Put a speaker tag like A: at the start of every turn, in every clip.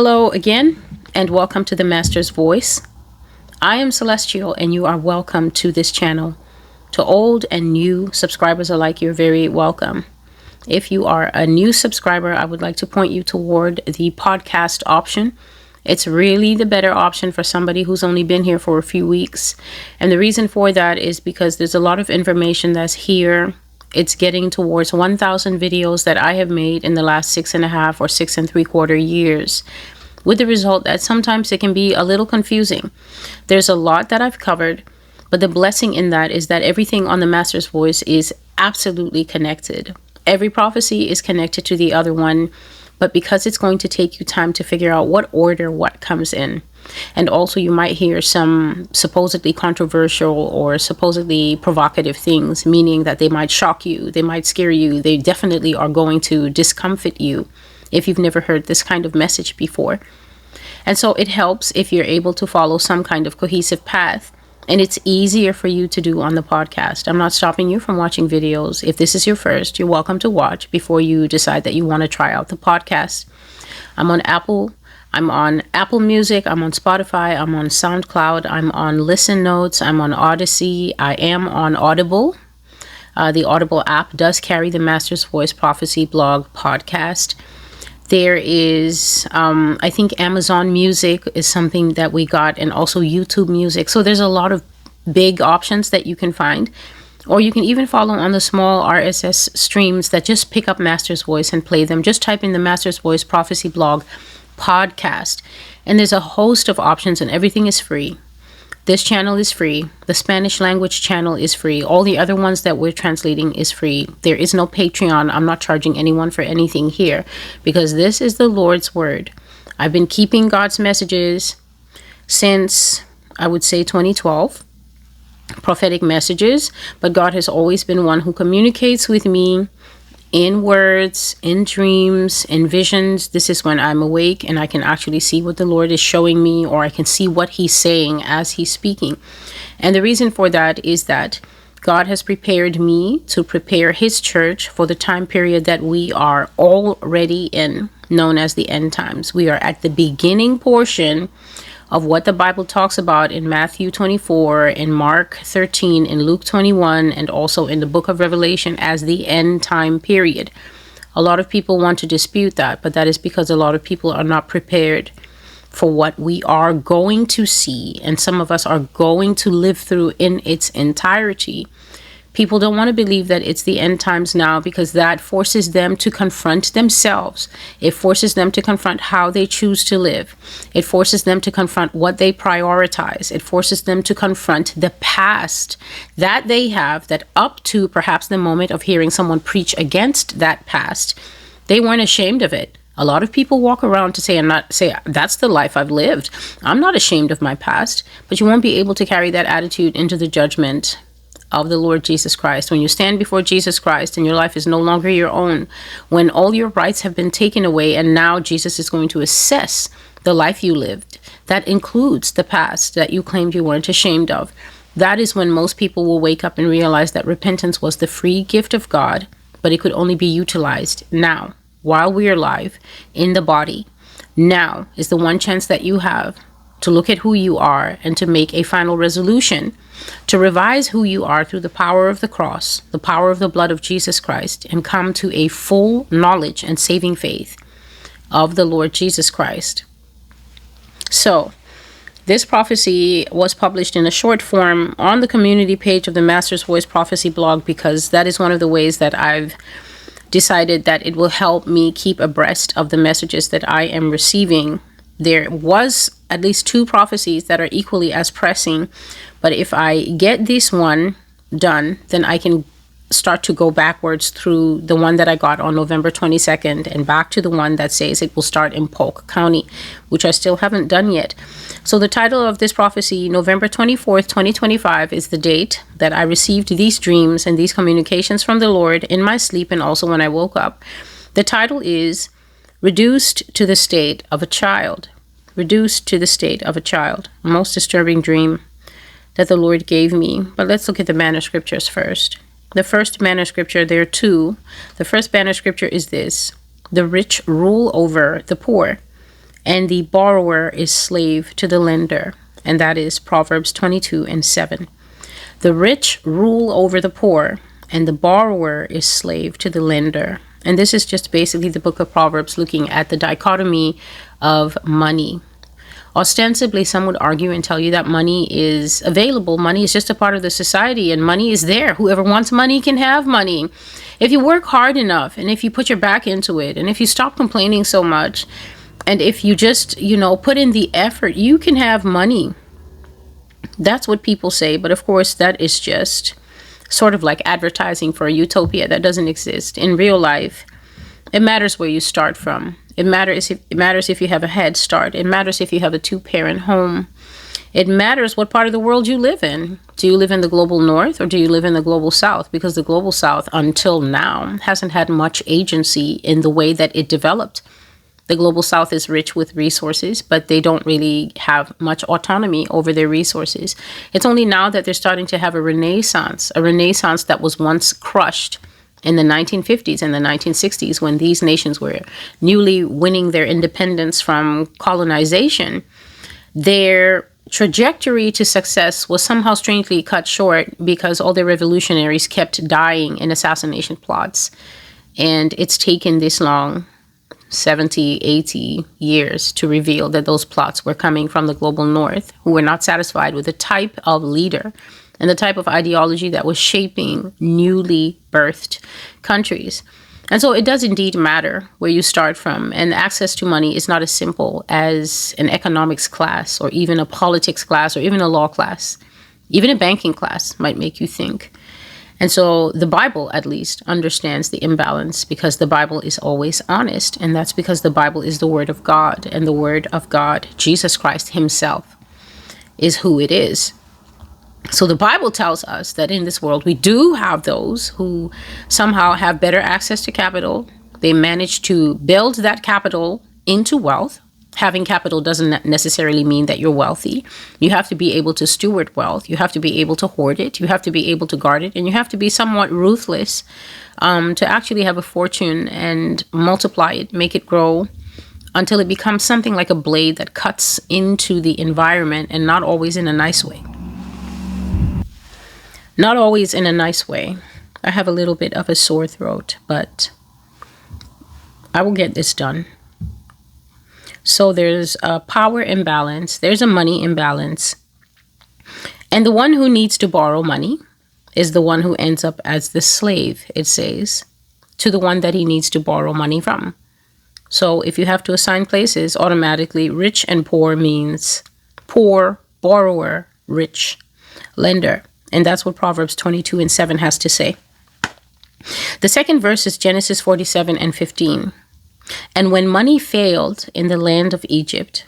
A: Hello again, and welcome to the Master's Voice. I am Celestial, and you are welcome to this channel. To old and new subscribers alike, you're very welcome. If you are a new subscriber, I would like to point you toward the podcast option. It's really the better option for somebody who's only been here for a few weeks. And the reason for that is because there's a lot of information that's here. It's getting towards 1,000 videos that I have made in the last 6.5 or 6.75 years, with the result that sometimes it can be a little confusing. There's a lot that I've covered, but the blessing in that is that everything on the Master's Voice is absolutely connected. Every prophecy is connected to the other one, but because it's going to take you time to figure out what order what comes in. And also you might hear some supposedly controversial or supposedly provocative things, meaning that they might shock you, they might scare you, they definitely are going to discomfort you if you've never heard this kind of message before. And so it helps if you're able to follow some kind of cohesive path, and it's easier for you to do on the podcast. I'm not stopping you from watching videos. If this is your first, you're welcome to watch before you decide that you want to try out the podcast. I'm on Apple Music, I'm on Spotify, I'm on SoundCloud, I'm on Listen Notes, I'm on Odyssey, I am on Audible. The Audible app does carry the Master's Voice Prophecy Blog podcast. There is, I think Amazon Music is something that we got, and also YouTube Music. So there's a lot of big options that you can find. Or you can even follow on the small RSS streams that just pick up Master's Voice and play them. Just type in the Master's Voice Prophecy Blog podcast, and there's a host of options, and everything is free. This channel is free. The Spanish language channel is free. All the other ones that we're translating is free. There is no Patreon. I'm not charging anyone for anything here because this is the Lord's word. I've been keeping God's messages since, I would say, 2012. Prophetic messages, but God has always been one who communicates with me in words, in dreams, in visions. This is when I'm awake and I can actually see what the Lord is showing me, or I can see what he's saying as he's speaking. And the reason for that is that God has prepared me to prepare his church for the time period that we are already in, known as the end times. We are at the beginning portion of what the Bible talks about in Matthew 24, in Mark 13, in Luke 21, and also in the book of Revelation as the end time period. A lot of people want to dispute that, but that is because a lot of people are not prepared for what we are going to see, and some of us are going to live through in its entirety. People don't want to believe that it's the end times now because that forces them to confront themselves. It forces them to confront how they choose to live. It forces them to confront what they prioritize. It forces them to confront the past that they have, that up to perhaps the moment of hearing someone preach against that past, they weren't ashamed of it. A lot of people walk around to say that's the life I've lived. I'm not ashamed of my past, but you won't be able to carry that attitude into the judgment of the Lord Jesus Christ. When you stand before Jesus Christ and your life is no longer your own, when all your rights have been taken away, and now Jesus is going to assess the life you lived, that includes the past that you claimed you weren't ashamed of. That is when most people will wake up and realize that repentance was the free gift of God, but it could only be utilized now, while we are alive, in the body. Now is the one chance that you have to look at who you are and to make a final resolution, to revise who you are through the power of the cross, the power of the blood of Jesus Christ, and come to a full knowledge and saving faith of the Lord Jesus Christ. So, this prophecy was published in a short form on the community page of the Master's Voice Prophecy Blog because that is one of the ways that I've decided that it will help me keep abreast of the messages that I am receiving. There was at least 2 prophecies that are equally as pressing, but if I get this one done, then I can start to go backwards through the one that I got on November 22nd and back to the one that says it will start in Polk County, which I still haven't done yet. So the title of this prophecy, November 24th, 2025, is the date that I received these dreams and these communications from the Lord in my sleep and also when I woke up. The title is Reduced to the State of a Child. Reduced to the state of a child. A most disturbing dream that the Lord gave me. But let's look at the banner scriptures first. The first banner scripture, there are 2. The first banner scripture is this: the rich rule over the poor, and the borrower is slave to the lender. And that is Proverbs 22:7. The rich rule over the poor, and the borrower is slave to the lender. And this is just basically the book of Proverbs looking at the dichotomy of money. Ostensibly, some would argue and tell you that money is available. Money is just a part of the society, and money is there. Whoever wants money can have money. If you work hard enough, and if you put your back into it, and if you stop complaining so much, and if you just, put in the effort, you can have money. That's what people say. But of course, that is just sort of like advertising for a utopia that doesn't exist. In real life, it matters where you start from. It matters if you have a head start. It matters if you have a 2-parent home. It matters what part of the world you live in. Do you live in the global north or do you live in the global south? Because the global south, until now, hasn't had much agency in the way that it developed. The global south is rich with resources, but they don't really have much autonomy over their resources. It's only now that they're starting to have a renaissance that was once crushed in the 1950s and the 1960s, when these nations were newly winning their independence from colonization. Their trajectory to success was somehow strangely cut short because all their revolutionaries kept dying in assassination plots. And it's taken this long, 70, 80 years, to reveal that those plots were coming from the global north, who were not satisfied with the type of leader and the type of ideology that was shaping newly birthed countries. And so it does indeed matter where you start from. And access to money is not as simple as an economics class or even a politics class or even a law class. Even a banking class might make you think. And so the Bible, at least, understands the imbalance because the Bible is always honest. And that's because the Bible is the Word of God. And the Word of God, Jesus Christ himself, is who it is. So the Bible tells us that in this world, we do have those who somehow have better access to capital. They manage to build that capital into wealth. Having capital doesn't necessarily mean that you're wealthy. You have to be able to steward wealth. You have to be able to hoard it. You have to be able to guard it. And you have to be somewhat ruthless to actually have a fortune and multiply it, make it grow until it becomes something like a blade that cuts into the environment, and not always in a nice way. Not always in a nice way. I have a little bit of a sore throat, but I will get this done. So there's a power imbalance. There's a money imbalance. And the one who needs to borrow money is the one who ends up as the slave, it says, to the one that he needs to borrow money from. So if you have to assign places, automatically rich and poor means poor, borrower, rich, lender. And that's what Proverbs 22:7 has to say. The second verse is Genesis 47:15. And when money failed in the land of Egypt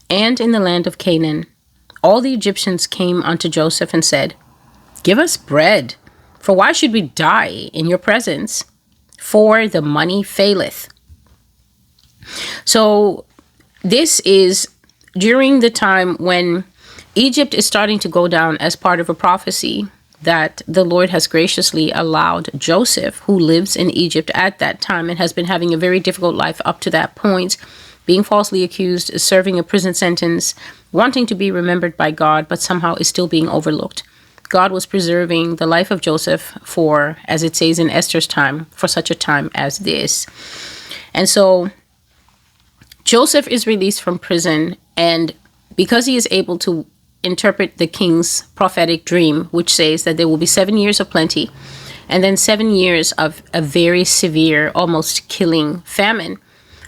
A: and in the land of Canaan, all the Egyptians came unto Joseph and said, Give us bread, for why should we die in your presence? For the money faileth. So this is during the time when Egypt is starting to go down as part of a prophecy that the Lord has graciously allowed Joseph, who lives in Egypt at that time and has been having a very difficult life up to that point, being falsely accused, serving a prison sentence, wanting to be remembered by God, but somehow is still being overlooked. God was preserving the life of Joseph for, as it says in Esther's time, for such a time as this. And so Joseph is released from prison, and because he is able to interpret the king's prophetic dream, which says that there will be 7 years of plenty and then 7 years of a very severe, almost killing famine.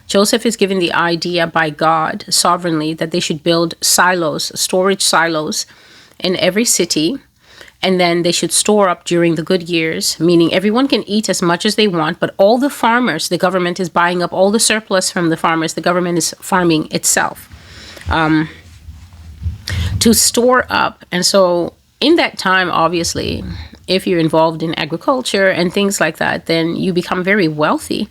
A: Joseph is given the idea by God sovereignly that they should build silos, storage silos in every city, and then they should store up during the good years, meaning everyone can eat as much as they want, but all the farmers, the government is buying up all the surplus from the farmers. The government is farming itself. To store up. And so in that time, obviously, if you're involved in agriculture and things like that, then you become very wealthy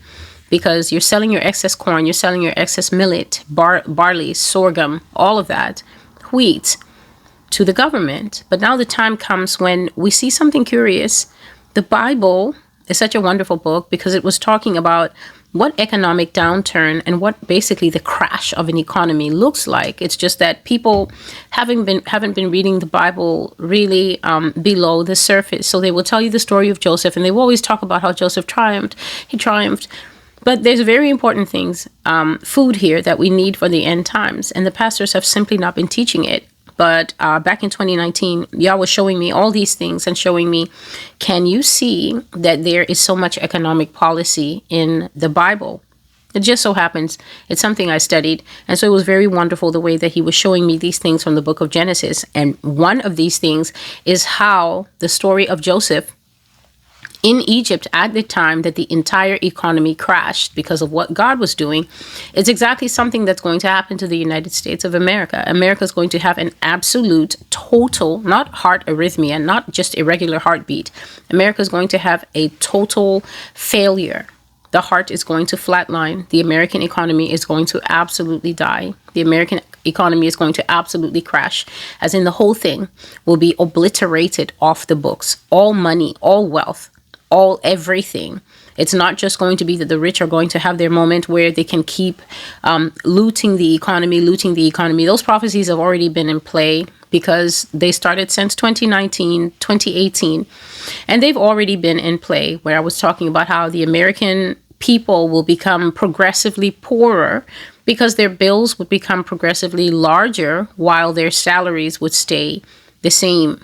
A: because you're selling your excess corn, you're selling your excess millet, barley, sorghum, all of that, wheat, to the government. But now the time comes when we see something curious. The Bible is such a wonderful book because it was talking about what economic downturn and what basically the crash of an economy looks like. It's just that people haven't been reading the Bible really below the surface. So they will tell you the story of Joseph, and they will always talk about how Joseph triumphed. He triumphed. But there's very important things, food here, that we need for the end times. And the pastors have simply not been teaching it. But back in 2019, Yah was showing me all these things and showing me, can you see that there is so much economic policy in the Bible? It just so happens it's something I studied. And so it was very wonderful the way that he was showing me these things from the book of Genesis. And one of these things is how the story of Joseph in Egypt at the time that the entire economy crashed because of what God was doing, it's exactly something that's going to happen to the United States of America. America is going to have an absolute, total, not heart arrhythmia, not just irregular heartbeat. America is going to have a total failure. The heart is going to flatline. The American economy is going to absolutely die. The American economy is going to absolutely crash, as in the whole thing will be obliterated off the books. All money, all wealth, all everything. It's not just going to be that the rich are going to have their moment where they can keep looting the economy. Those prophecies have already been in play because they started since 2019, 2018, and they've already been in play, where I was talking about how the American people will become progressively poorer because their bills would become progressively larger while their salaries would stay the same.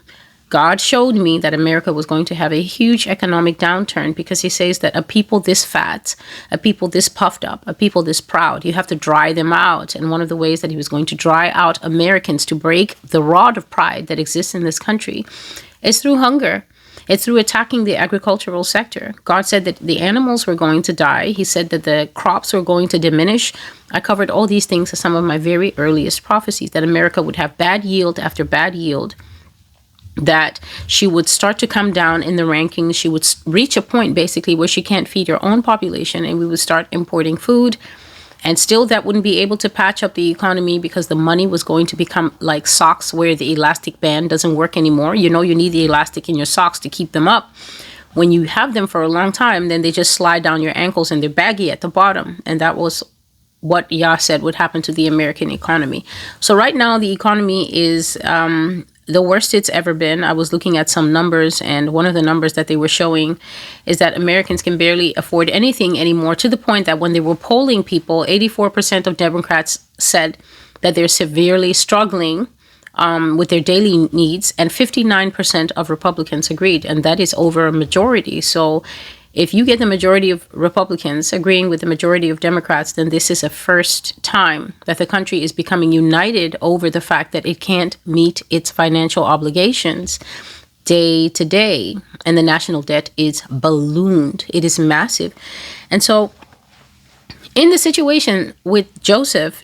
A: God showed me that America was going to have a huge economic downturn because he says that a people this fat, a people this puffed up, a people this proud, you have to dry them out. And one of the ways that he was going to dry out Americans to break the rod of pride that exists in this country is through hunger. It's through attacking the agricultural sector. God said that the animals were going to die. He said that the crops were going to diminish. I covered all these things as some of my very earliest prophecies, that America would have bad yield after bad yield, that she would start to come down in the rankings. She would reach a point basically where she can't feed her own population, and we would start importing food. And still that wouldn't be able to patch up the economy because the money was going to become like socks where the elastic band doesn't work anymore. You know, you need the elastic in your socks to keep them up. When you have them for a long time, then they just slide down your ankles and they're baggy at the bottom. And that was what Yah said would happen to the American economy. So right now the economy is the worst it's ever been. I was looking at some numbers, and one of the numbers that they were showing is that Americans can barely afford anything anymore, to the point that when they were polling people, 84% of Democrats said that they're severely struggling with their daily needs, and 59% of Republicans agreed, and that is over a majority. So if you get the majority of Republicans agreeing with the majority of Democrats, then this is a first time that the country is becoming united over the fact that it can't meet its financial obligations day to day. And the national debt is ballooned. It is massive. And so in the situation with Joseph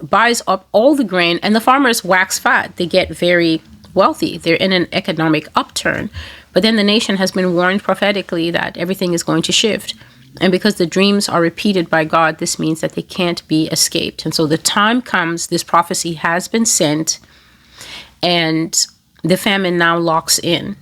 A: buys up all the grain and the farmers wax fat. They get very wealthy. They're in an economic upturn. But then the nation has been warned prophetically that everything is going to shift. And because the dreams are repeated by God, this means that they can't be escaped. And so the time comes, this prophecy has been sent, and the famine now locks in.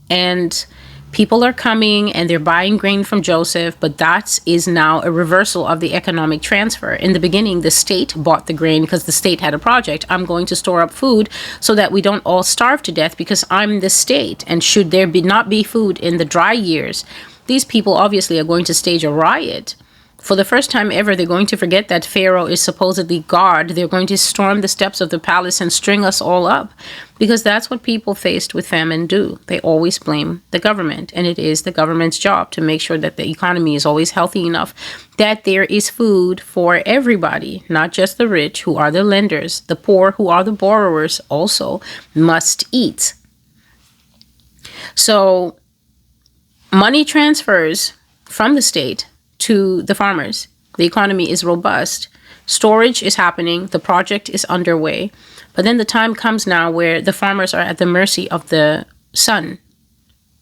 A: And people are coming and they're buying grain from Joseph, but that is now a reversal of the economic transfer. In the beginning, the state bought the grain because the state had a project. I'm going to store up food so that we don't all starve to death because I'm the state. And should there not be food in the dry years, these people obviously are going to stage a riot. For the first time ever, they're going to forget that Pharaoh is supposedly God. They're going to storm the steps of the palace and string us all up, because that's what people faced with famine do. They always blame the government, and it is the government's job to make sure that the economy is always healthy enough that there is food for everybody, not just the rich who are the lenders. The poor who are the borrowers also must eat. So money transfers from the state to the farmers. The economy is robust. Storage is happening. The project is underway. But then the time comes now where the farmers are at the mercy of the sun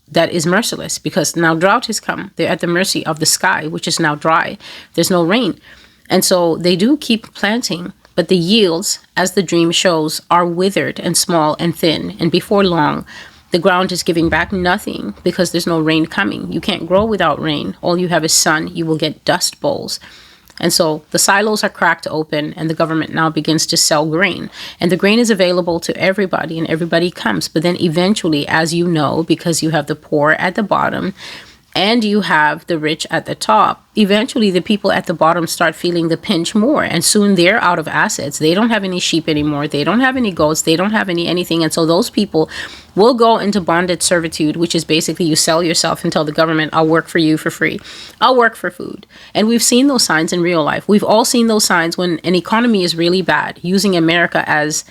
A: that is merciless, because now drought has come. They're at the mercy of the sky, which is now dry. There's no rain. And so they do keep planting, but the yields, as the dream shows, are withered and small and thin. And before long, The ground is giving back nothing because there's no rain coming. You can't grow without rain. All you have is sun. You will get dust bowls. And so the silos are cracked open, and the government now begins to sell grain. And the grain is available to everybody, and everybody comes. But then eventually, as you know, because you have the poor at the bottom and you have the rich at the top, eventually the people at the bottom start feeling the pinch more. And soon they're out of assets. They don't have any sheep anymore. They don't have any goats. They don't have anything. And so those people will go into bonded servitude, which is basically you sell yourself and tell the government, I'll work for you for free. I'll work for food. And we've seen those signs in real life. We've all seen those signs when an economy is really bad, using America as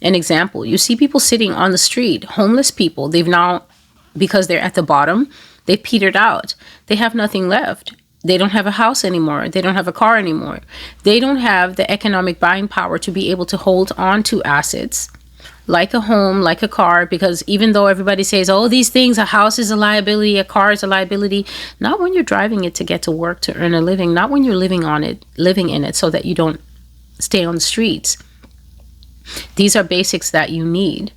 A: an example. You see people sitting on the street, homeless people. They've now, because they're at the bottom, they petered out. They have nothing left. They don't have a house anymore. They don't have a car anymore. They don't have the economic buying power to be able to hold on to assets like a home, like a car, because even though everybody says, oh, these things, a house is a liability, a car is a liability, not when you're driving it to get to work to earn a living, not when you're living in it so that you don't stay on the streets. These are basics that you need.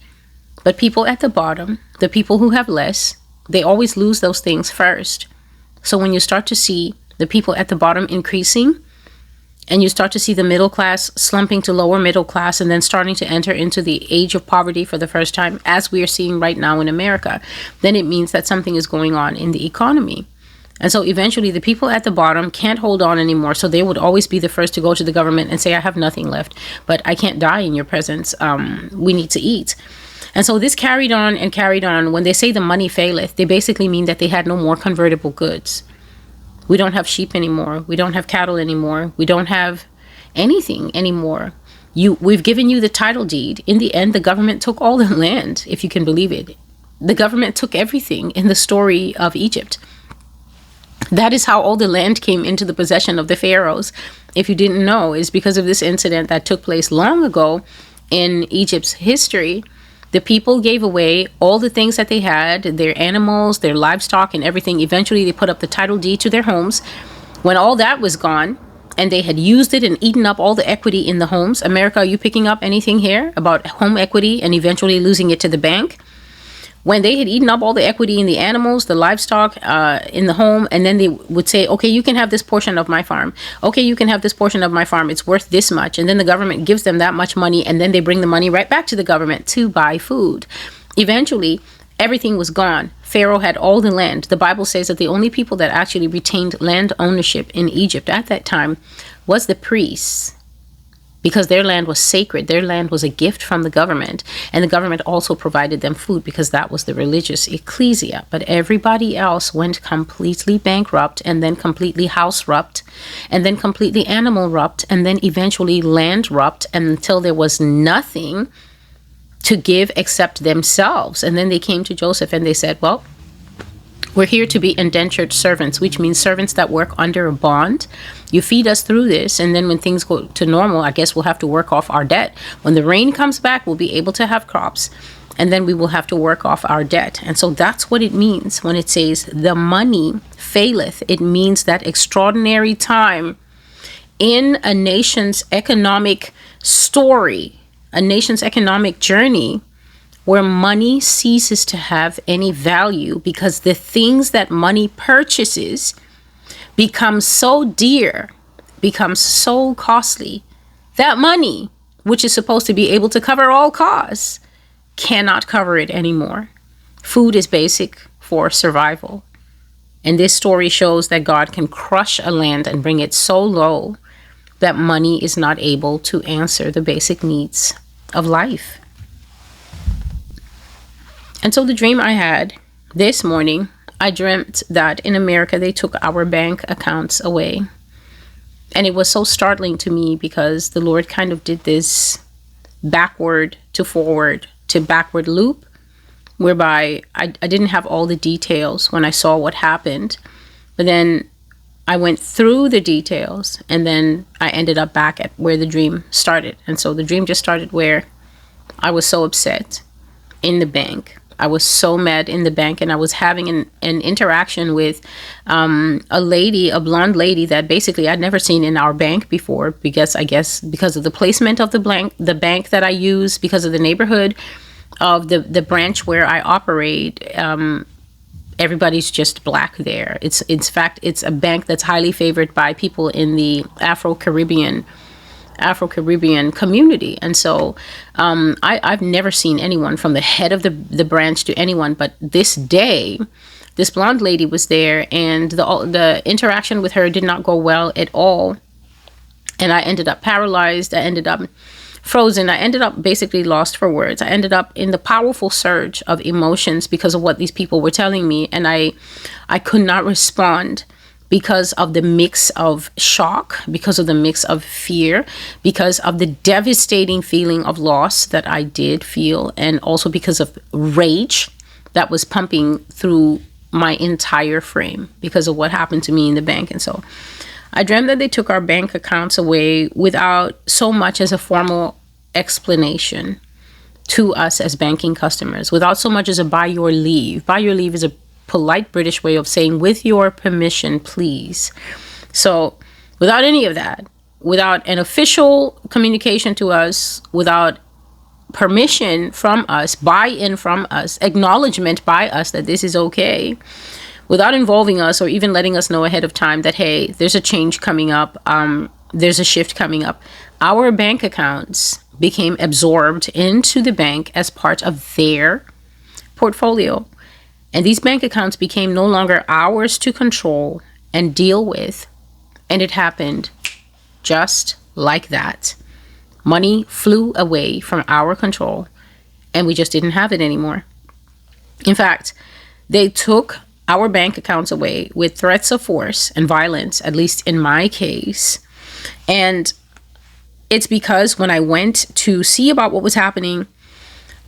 A: But people at the bottom, the people who have less, they always lose those things first. So when you start to see the people at the bottom increasing, and you start to see the middle class slumping to lower middle class and then starting to enter into the age of poverty for the first time, as we are seeing right now in America, then it means that something is going on in the economy. And so eventually the people at the bottom can't hold on anymore. So they would always be the first to go to the government and say, I have nothing left, but I can't die in your presence. We need to eat. And so this carried on and carried on. When they say the money faileth, they basically mean that they had no more convertible goods. We don't have sheep anymore. We don't have cattle anymore. We don't have anything anymore. We've given you the title deed. In the end, the government took all the land, if you can believe it. The government took everything in the story of Egypt. That is how all the land came into the possession of the pharaohs. If you didn't know, is because of this incident that took place long ago in Egypt's history. The people gave away all the things that they had, their animals, their livestock, and everything. Eventually, they put up the title deed to their homes. When all that was gone, and they had used it and eaten up all the equity in the homes. America, are you picking up anything here about home equity and eventually losing it to the bank? When they had eaten up all the equity in the animals, the livestock, in the home, and then they would say, okay, you can have this portion of my farm. Okay, you can have this portion of my farm. It's worth this much. And then the government gives them that much money, and then they bring the money right back to the government to buy food. Eventually, everything was gone. Pharaoh had all the land. The Bible says that the only people that actually retained land ownership in Egypt at that time was the priests, because their land was sacred. Their land was a gift from the government. And the government also provided them food because that was the religious ecclesia. But everybody else went completely bankrupt, and then completely house-rupt, and then completely animal-rupt, and then eventually land-rupt, until there was nothing to give except themselves. And then they came to Joseph and they said, well, we're here to be indentured servants, which means servants that work under a bond. You feed us through this, and then when things go to normal, I guess we'll have to work off our debt. When the rain comes back, we'll be able to have crops, and then we will have to work off our debt. And so that's what it means when it says the money faileth. It means that extraordinary time in a nation's economic story, a nation's economic journey, where money ceases to have any value because the things that money purchases become so dear, becomes so costly, that money, which is supposed to be able to cover all costs, cannot cover it anymore. Food is basic for survival. And this story shows that God can crush a land and bring it so low that money is not able to answer the basic needs of life. And so the dream I had this morning, I dreamt that in America they took our bank accounts away. And it was so startling to me because the Lord kind of did this backward to forward to backward loop, whereby I didn't have all the details when I saw what happened. But then I went through the details, and then I ended up back at where the dream started. And so the dream just started where I was so upset in the bank. I was so mad in the bank, and I was having an interaction with a lady, a blonde lady that basically I'd never seen in our bank before, because I guess because of the placement of the bank that I use, because of the neighborhood, of the branch where I operate, everybody's just black there. It's in fact, it's a bank that's highly favored by people in the Afro-Caribbean community. And so I've never seen anyone from the head of the branch to anyone. But this day, this blonde lady was there, and the interaction with her did not go well at all. And I ended up paralyzed. I ended up frozen. I ended up basically lost for words. I ended up in the powerful surge of emotions because of what these people were telling me. And I could not respond because of the mix of shock, because of the mix of fear, because of the devastating feeling of loss that I did feel, and also because of rage that was pumping through my entire frame because of what happened to me in the bank. And so I dreamt that they took our bank accounts away without so much as a formal explanation to us as banking customers, without so much as a by your leave. By your leave is a polite British way of saying with your permission, please. So without any of that, without an official communication to us, without permission from us, buy-in from us, acknowledgement by us that this is okay, without involving us or even letting us know ahead of time that, hey, there's a change coming up, there's a shift coming up, our bank accounts became absorbed into the bank as part of their portfolio. And these bank accounts became no longer ours to control and deal with. And it happened just like that. Money flew away from our control, and we just didn't have it anymore. In fact, they took our bank accounts away with threats of force and violence, at least in my case. And it's because when I went to see about what was happening,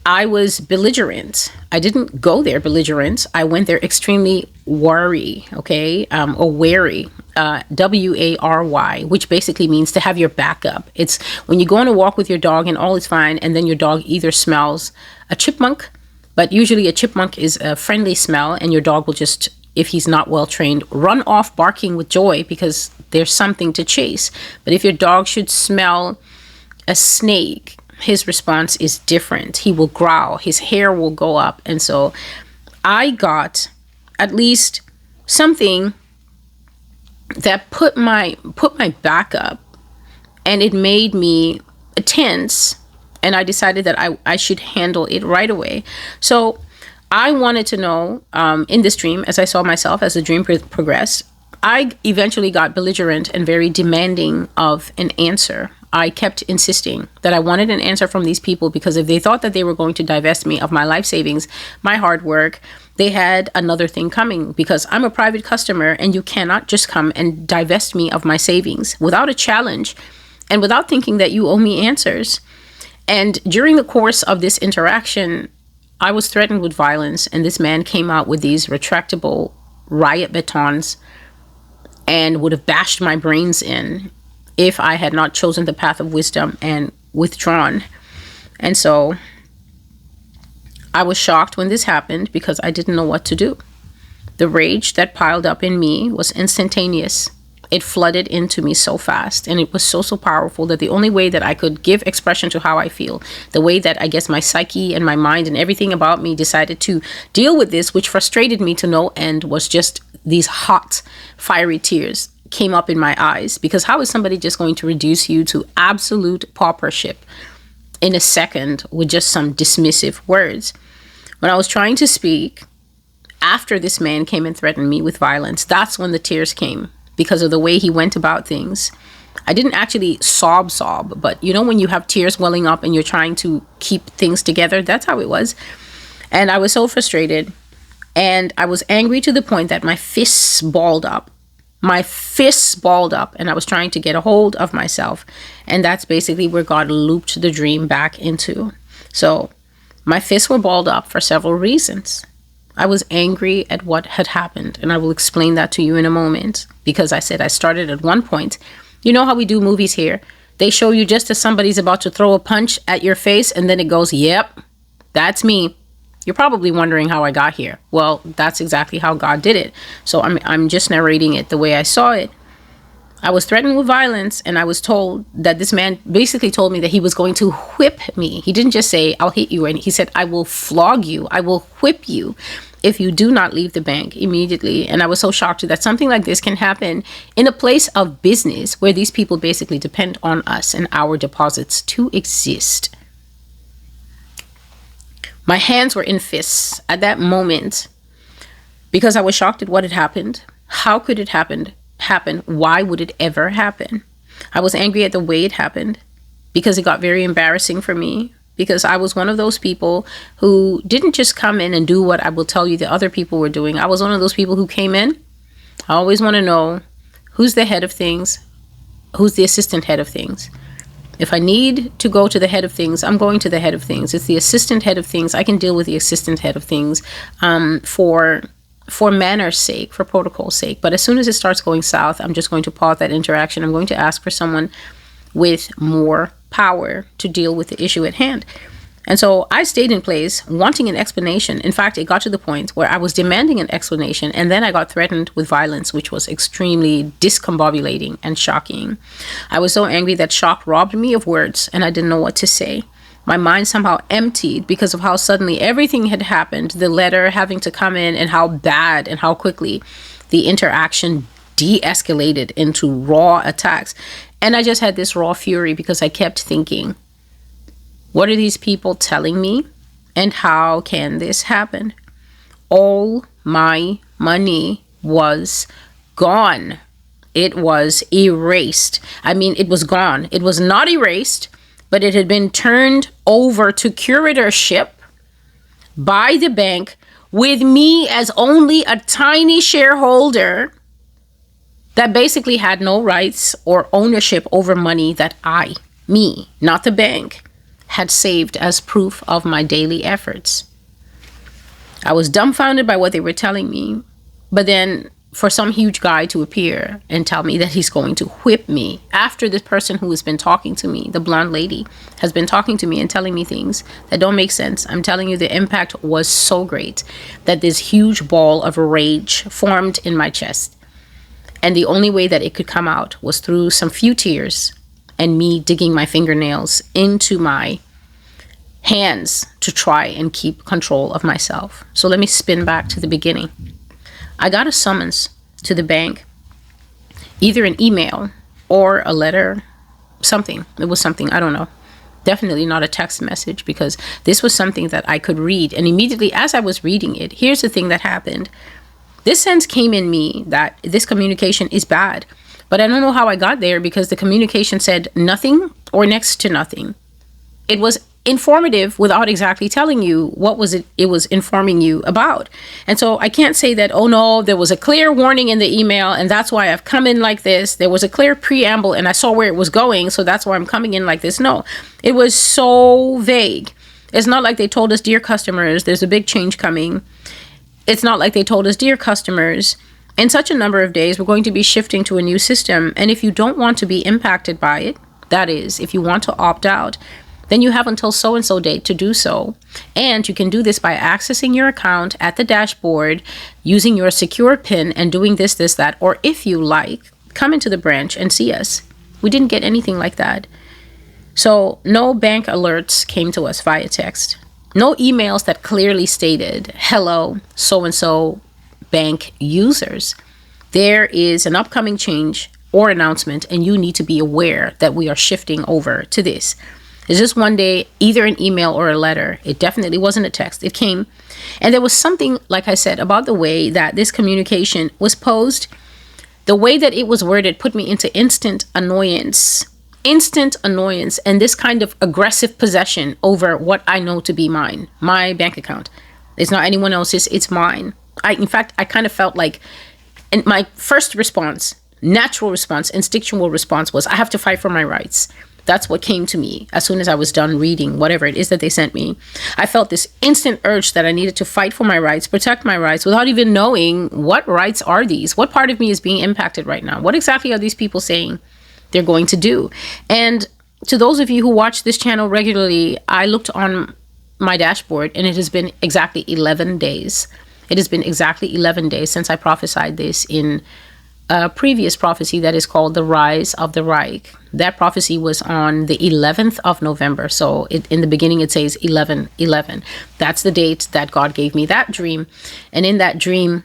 A: I was belligerent. I didn't go there belligerent. I went there extremely wary, or wary, W-A-R-Y, which basically means to have your backup. It's when you go on a walk with your dog and all is fine, and then your dog either smells a chipmunk, but usually a chipmunk is a friendly smell, and your dog will just, if he's not well trained, run off barking with joy because there's something to chase. But if your dog should smell a snake, his response is different. He will growl, his hair will go up. And so I got at least something that put my back up, and it made me tense, and I decided that I should handle it right away. So I wanted to know, in this dream, as I saw myself as the dream progressed, I eventually got belligerent and very demanding of an answer. I kept insisting that I wanted an answer from these people, because if they thought that they were going to divest me of my life savings, my hard work, they had another thing coming, because I'm a private customer and you cannot just come and divest me of my savings without a challenge and without thinking that you owe me answers. And during the course of this interaction, I was threatened with violence, and this man came out with these retractable riot batons and would have bashed my brains in if I had not chosen the path of wisdom and withdrawn. And so I was shocked when this happened because I didn't know what to do. The rage that piled up in me was instantaneous. It flooded into me so fast, and it was so powerful that the only way that I could give expression to how I feel, the way that I guess my psyche and my mind and everything about me decided to deal with this, which frustrated me to no end, was just these hot, fiery tears came up in my eyes. Because how is somebody just going to reduce you to absolute paupership in a second with just some dismissive words? When I was trying to speak, after this man came and threatened me with violence, that's when the tears came, because of the way he went about things. I didn't actually sob, but you know when you have tears welling up and you're trying to keep things together, that's how it was. And I was so frustrated, and I was angry to the point that my fists balled up. And I was trying to get a hold of myself. And that's basically where God looped the dream back into. So my fists were balled up for several reasons. I was angry at what had happened, and I will explain that to you in a moment, because I said I started at one point. You know how we do movies here? They show you just as somebody's about to throw a punch at your face, and then it goes, yep, that's me. You're probably wondering how I got here. Well, that's exactly how God did it. So I'm just narrating it the way I saw it. I was threatened with violence, and I was told that this man basically told me that he was going to whip me. He didn't just say, I'll hit you, and he said, I will flog you, I will whip you if you do not leave the bank immediately. And I was so shocked that something like this can happen in a place of business where these people basically depend on us and our deposits to exist. My hands were in fists at that moment because I was shocked at what had happened. How could it happen? Why would it ever happen? I was angry at the way it happened because it got very embarrassing for me, because I was one of those people who didn't just come in and do what I will tell you the other people were doing. I was one of those people who came in. I always want to know who's the head of things, who's the assistant head of things. If I need to go to the head of things, I'm going to the head of things. It's the assistant head of things. I can deal with the assistant head of things for manners' sake, for protocol's sake. But as soon as it starts going south, I'm just going to pause that interaction. I'm going to ask for someone with more power to deal with the issue at hand. And so I stayed in place wanting an explanation. In fact, it got to the point where I was demanding an explanation, and then I got threatened with violence, which was extremely discombobulating and shocking. I was so angry that shock robbed me of words, and I didn't know what to say. My mind somehow emptied because of how suddenly everything had happened, the letter having to come in, and how bad and how quickly the interaction de-escalated into raw attacks. And I just had this raw fury because I kept thinking, what are these people telling me? And how can this happen? All my money was gone. It was erased. I mean, it was gone. It was not erased, but it had been turned over to curatorship by the bank with me as only a tiny shareholder that basically had no rights or ownership over money that me, not the bank, had saved as proof of my daily efforts. I was dumbfounded by what they were telling me, but then for some huge guy to appear and tell me that he's going to whip me after this person who has been talking to me, the blonde lady, has been talking to me and telling me things that don't make sense. I'm telling you, the impact was so great that this huge ball of rage formed in my chest. And the only way that it could come out was through some few tears and me digging my fingernails into my hands to try and keep control of myself. So let me spin back to the beginning. I got a summons to the bank, either an email or a letter, something. It was something, I don't know. Definitely not a text message, because this was something that I could read. And immediately as I was reading it, here's the thing that happened. This sense came in me that this communication is bad, but I don't know how I got there, because the communication said nothing or next to nothing. It was informative without exactly telling you what was it was informing you about. And so I can't say that, oh no, there was a clear warning in the email and that's why I've come in like this. There was a clear preamble and I saw where it was going, so that's why I'm coming in like this. No, it was so vague. It's not like they told us, dear customers, there's a big change coming. It's not like they told us, dear customers, in such a number of days, we're going to be shifting to a new system. And if you don't want to be impacted by it, that is, if you want to opt out, then you have until so-and-so date to do so. And you can do this by accessing your account at the dashboard, using your secure PIN and doing this, that, or if you like, come into the branch and see us. We didn't get anything like that. So no bank alerts came to us via text. No emails that clearly stated, hello, so-and-so bank users. There is an upcoming change or announcement, and you need to be aware that we are shifting over to this. It's just one day, either an email or a letter. It definitely wasn't a text. It came. And there was something, like I said, about the way that this communication was posed. The way that it was worded put me into instant annoyance. And this kind of aggressive possession over what I know to be mine, my bank account. It's not anyone else's, it's mine. In fact, I kind of felt like, and my first response, natural response, instinctual response was, I have to fight for my rights. That's what came to me as soon as I was done reading whatever it is that they sent me. I felt this instant urge that I needed to fight for my rights, protect my rights, without even knowing what rights are these. What part of me is being impacted right now? What exactly are these people saying they're going to do? And to those of you who watch this channel regularly, I looked on my dashboard and it has been exactly 11 days. It has been exactly 11 days since I prophesied this in a previous prophecy that is called the Rise of the Reich. That prophecy was on the 11th of November. So in the beginning, it says 11/11. That's the date that God gave me that dream. And in that dream,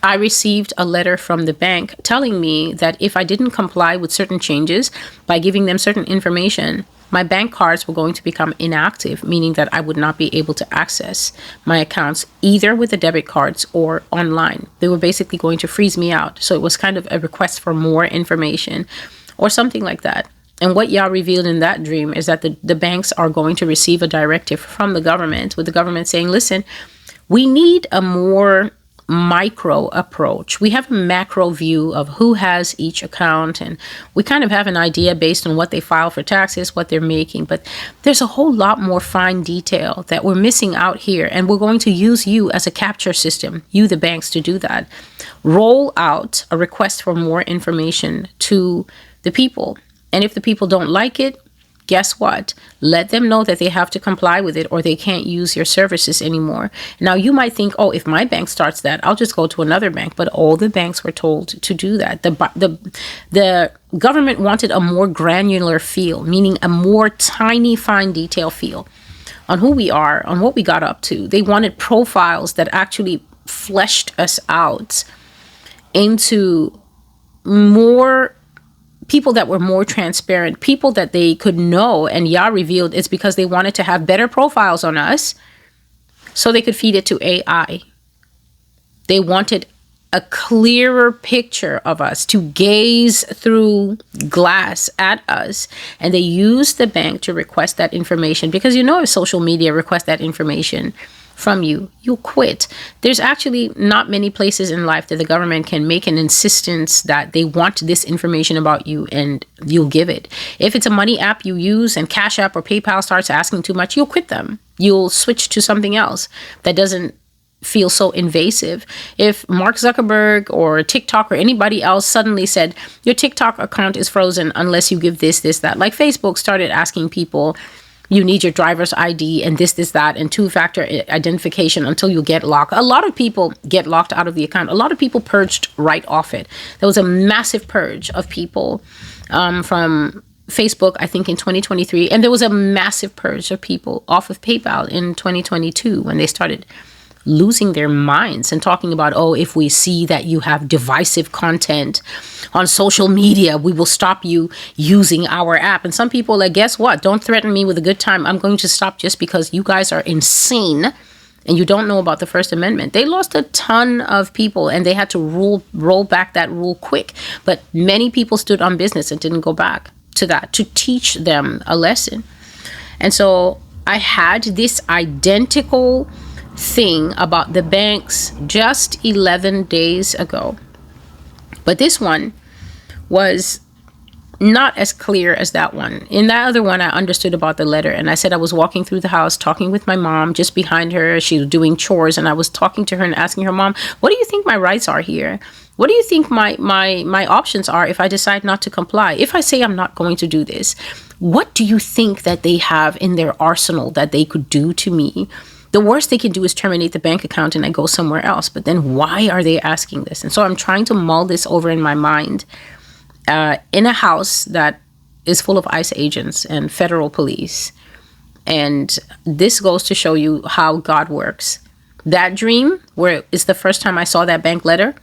A: I received a letter from the bank telling me that if I didn't comply with certain changes by giving them certain information, my bank cards were going to become inactive, meaning that I would not be able to access my accounts either with the debit cards or online. They were basically going to freeze me out. So it was kind of a request for more information or something like that. And what Yah revealed in that dream is that the banks are going to receive a directive from the government, with the government saying, listen, we need a more micro approach. We have a macro view of who has each account, and we kind of have an idea based on what they file for taxes, what they're making, but there's a whole lot more fine detail that we're missing out here, and we're going to use you as a capture system, you the banks, to do that. Roll out a request for more information to the people, and if the people don't like it, guess what? Let them know that they have to comply with it or they can't use your services anymore. Now, you might think, oh, if my bank starts that, I'll just go to another bank. But all the banks were told to do that. The government wanted a more granular feel, meaning a more tiny, fine detail feel on who we are, on what we got up to. They wanted profiles that actually fleshed us out into more people that were more transparent, people that they could know. And Yah revealed it's because they wanted to have better profiles on us so they could feed it to AI. They wanted a clearer picture of us, to gaze through glass at us. And they used the bank to request that information, because if social media requests that information from you, you'll quit. There's actually not many places in life that the government can make an insistence that they want this information about you and you'll give it. If it's a money app you use and Cash App or PayPal starts asking too much, you'll quit them. You'll switch to something else that doesn't feel so invasive. If Mark Zuckerberg or TikTok or anybody else suddenly said, your TikTok account is frozen unless you give this, that, like Facebook started asking people, you need your driver's ID and this, that, and two-factor identification until you get locked. A lot of people get locked out of the account. A lot of people purged right off it. There was a massive purge of people from Facebook, I think, in 2023. And there was a massive purge of people off of PayPal in 2022 when they started losing their minds and talking about, oh, if we see that you have divisive content on social media, we will stop you using our app. And some people are like, guess what? Don't threaten me with a good time. I'm going to stop just because you guys are insane and you don't know about the First Amendment. They lost a ton of people and they had to roll back that rule quick. But many people stood on business and didn't go back to that, to teach them a lesson. And so I had this identical thing about the banks just 11 days ago. But this one was not as clear as that one. In that other one, I understood about the letter. And I said I was walking through the house, talking with my mom just behind her. She was doing chores. And I was talking to her and asking her, Mom, what do you think my rights are here? What do you think my options are if I decide not to comply? If I say I'm not going to do this, what do you think that they have in their arsenal that they could do to me? The worst they can do is terminate the bank account and I go somewhere else. But then why are they asking this? And so I'm trying to mull this over in my mind in a house that is full of ICE agents and federal police. And this goes to show you how God works. That dream, where it's the first time I saw that bank letter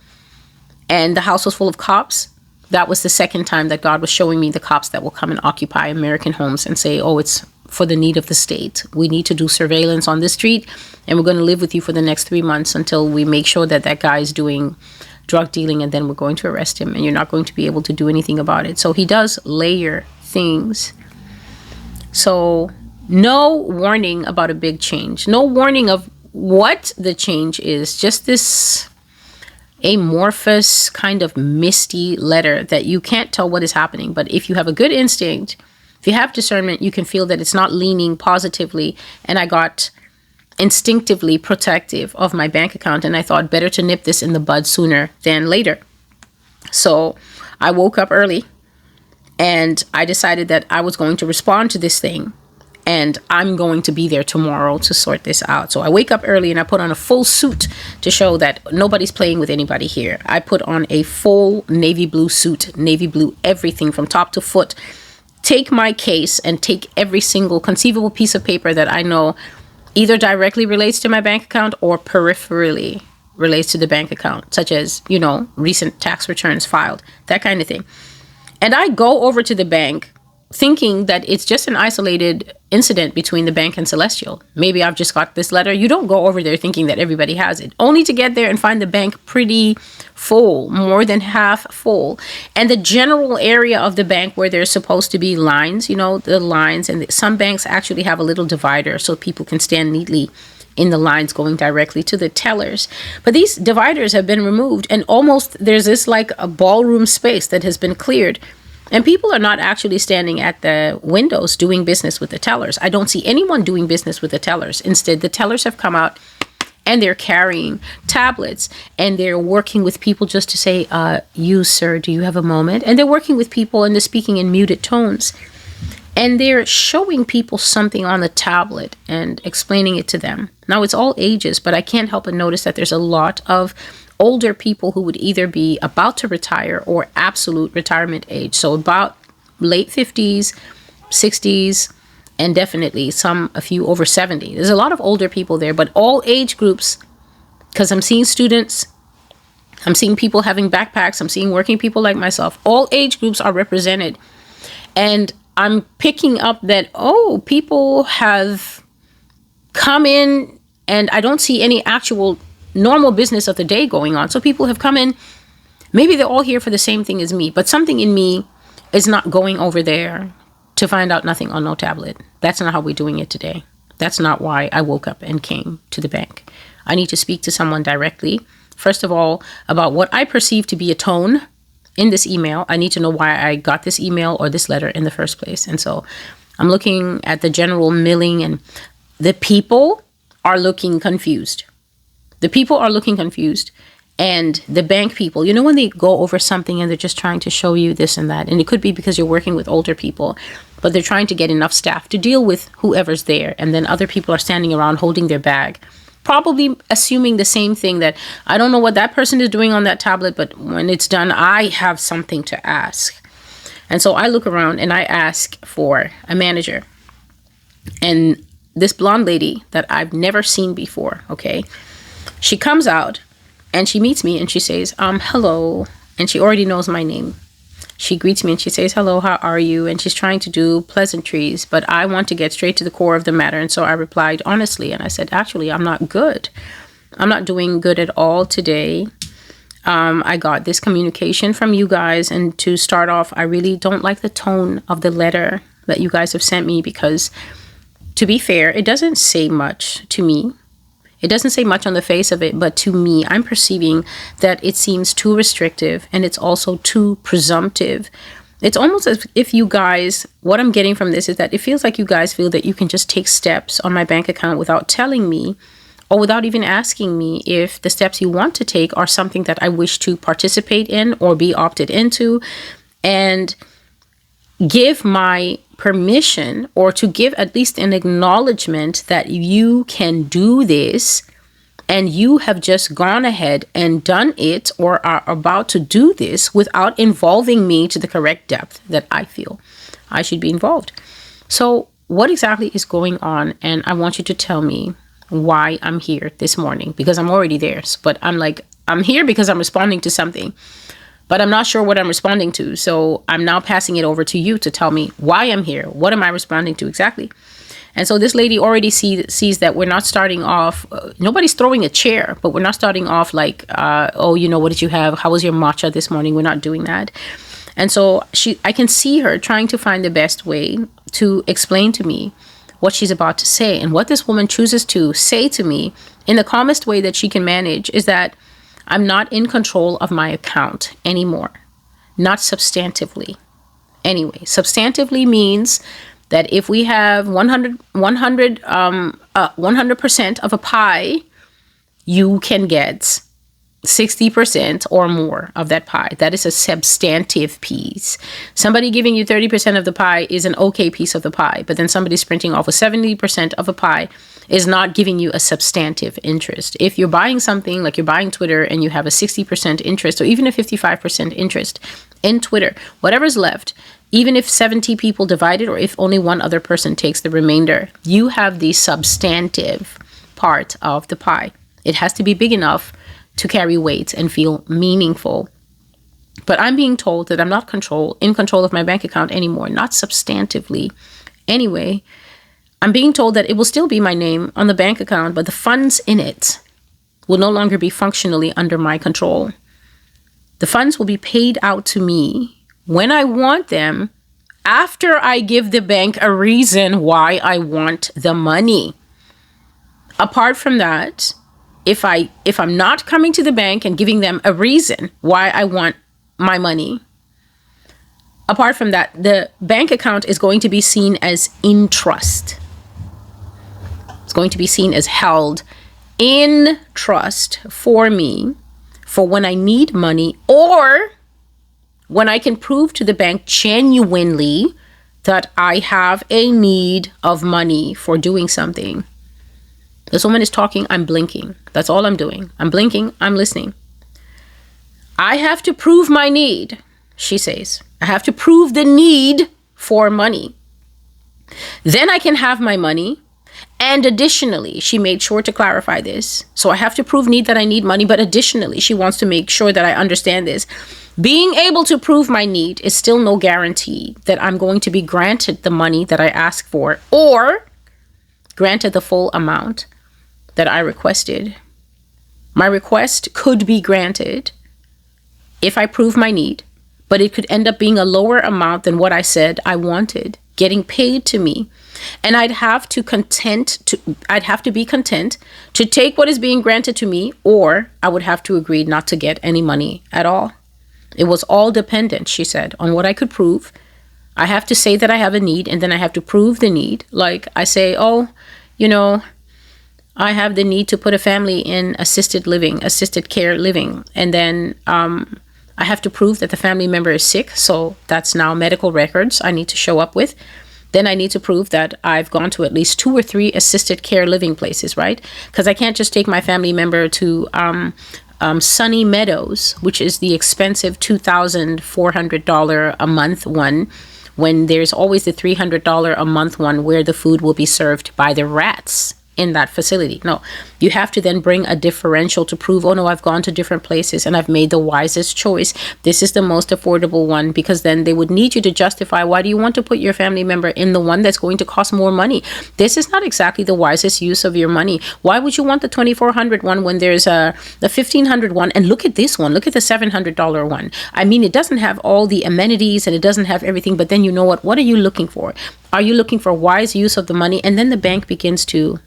A: and the house was full of cops, that was the second time that God was showing me the cops that will come and occupy American homes and say, oh, it's for the need of the state. We need to do surveillance on this street and we're going to live with you for the next 3 months until we make sure that that guy is doing drug dealing, and then we're going to arrest him and you're not going to be able to do anything about it. So he does layer things. So no warning about a big change, no warning of what the change is, just this amorphous kind of misty letter that you can't tell what is happening. But if you have a good instinct, if you have discernment, you can feel that it's not leaning positively. And I got instinctively protective of my bank account. And I thought better to nip this in the bud sooner than later. So I woke up early and I decided that I was going to respond to this thing. and I'm going to be there tomorrow to sort this out. So I wake up early and I put on a full suit to show that nobody's playing with anybody here. I put on a full navy blue suit, navy blue everything from top to foot. Take my case and take every single conceivable piece of paper that I know either directly relates to my bank account or peripherally relates to the bank account, such as, recent tax returns filed, that kind of thing. And I go over to the bank thinking that it's just an isolated incident between the bank and Celestial. Maybe I've just got this letter. You don't go over there thinking that everybody has it, only to get there and find the bank pretty full, more than half full. And the general area of the bank where there's supposed to be lines, the lines, and some banks actually have a little divider so people can stand neatly in the lines going directly to the tellers. But these dividers have been removed, and almost there's this like a ballroom space that has been cleared. And people are not actually standing at the windows doing business with the tellers. I don't see anyone doing business with the tellers. Instead, the tellers have come out and they're carrying tablets and they're working with people just to say, you, sir, do you have a moment? And they're working with people and they're speaking in muted tones. And they're showing people something on the tablet and explaining it to them. Now, it's all ages, but I can't help but notice that there's a lot of older people who would either be about to retire or absolute retirement age. So about late 50s, 60s, and definitely a few over 70. There's a lot of older people there, but all age groups, because I'm seeing students, I'm seeing people having backpacks, I'm seeing working people like myself. All age groups are represented. And I'm picking up that, people have come in and I don't see any actual normal business of the day going on. So people have come in, maybe they're all here for the same thing as me, but something in me is not going over there to find out nothing on no tablet. That's not how we're doing it today. That's not why I woke up and came to the bank. I need to speak to someone directly. First of all, about what I perceive to be a tone in this email. I need to know why I got this email or this letter in the first place. And so I'm looking at the general milling, and the people are looking confused. The people are looking confused, and the bank people, when they go over something and they're just trying to show you this and that, and it could be because you're working with older people, but they're trying to get enough staff to deal with whoever's there. And then other people are standing around holding their bag, probably assuming the same thing, that I don't know what that person is doing on that tablet, but when it's done, I have something to ask. And so I look around and I ask for a manager. And this blonde lady that I've never seen before, okay, she comes out and she meets me and she says, hello. And she already knows my name. She greets me and she says, hello, how are you? And she's trying to do pleasantries, but I want to get straight to the core of the matter. And so I replied honestly, and I said, actually, I'm not good. I'm not doing good at all today. I got this communication from you guys. And to start off, I really don't like the tone of the letter that you guys have sent me, because to be fair, it doesn't say much to me. It doesn't say much on the face of it, but to me, I'm perceiving that it seems too restrictive, and it's also too presumptive. It's almost as if you guys, what I'm getting from this is that it feels like you guys feel that you can just take steps on my bank account without telling me, or without even asking me if the steps you want to take are something that I wish to participate in or be opted into, and give my permission, or to give at least an acknowledgement that you can do this, and you have just gone ahead and done it or are about to do this without involving me to the correct depth that I feel I should be involved. So what exactly is going on? And I want you to tell me why I'm here this morning, because I'm already there. But I'm here because I'm responding to something, but I'm not sure what I'm responding to. So I'm now passing it over to you to tell me why I'm here. What am I responding to exactly? And so this lady already sees that we're not starting off, nobody's throwing a chair, but we're not starting off like, what did you have? How was your matcha this morning? We're not doing that. And so I can see her trying to find the best way to explain to me what she's about to say. And what this woman chooses to say to me in the calmest way that she can manage is that I'm not in control of my account anymore. Not substantively. Anyway, substantively means that if we have 100% of a pie, you can get 60% or more of that pie. That is a substantive piece. Somebody giving you 30% of the pie is an okay piece of the pie, but then somebody sprinting off with 70% of a pie is not giving you a substantive interest. If you're buying something like you're buying Twitter and you have a 60% interest or even a 55% interest in Twitter, whatever's left, even if 70 people divide it or if only one other person takes the remainder, you have the substantive part of the pie. It has to be big enough to carry weight and feel meaningful. But I'm being told that I'm not in control of my bank account anymore, not substantively. Anyway, I'm being told that it will still be my name on the bank account, but the funds in it will no longer be functionally under my control. The funds will be paid out to me when I want them, after I give the bank a reason why I want the money. Apart from that, if I'm not coming to the bank and giving them a reason why I want my money, apart from that, the bank account is going to be seen as in trust. It's going to be seen as held in trust for me for when I need money or when I can prove to the bank genuinely that I have a need of money for doing something. This woman is talking, I'm blinking. That's all I'm doing. I'm blinking, I'm listening. I have to prove my need, she says. I have to prove the need for money. Then I can have my money. And additionally, she made sure to clarify this. So I have to prove that I need money, but additionally, she wants to make sure that I understand this. Being able to prove my need is still no guarantee that I'm going to be granted the money that I ask for or granted the full amount that I requested. My request could be granted if I prove my need, but it could end up being a lower amount than what I said I wanted, getting paid to me. And I'd have to be content to take what is being granted to me, or I would have to agree not to get any money at all. It was all dependent, she said, on what I could prove. I have to say that I have a need, and then I have to prove the need. Like I say, I have the need to put a family in assisted care living. And then I have to prove that the family member is sick. So that's now medical records I need to show up with. Then I need to prove that I've gone to at least 2 or 3 assisted care living places, right? Because I can't just take my family member to Sunny Meadows, which is the expensive $2,400 a month one, when there's always the $300 a month one where the food will be served by the rats in that facility. No, you have to then bring a differential to prove, oh no, I've gone to different places and I've made the wisest choice. This is the most affordable one, because then they would need you to justify, why do you want to put your family member in the one that's going to cost more money? This is not exactly the wisest use of your money. Why would you want the $2,400 one when there's the $1,500 one? And look at this one, look at the $700 one. I mean, it doesn't have all the amenities and it doesn't have everything, but then you know what are you looking for? Are you looking for wise use of the money? And then the bank begins to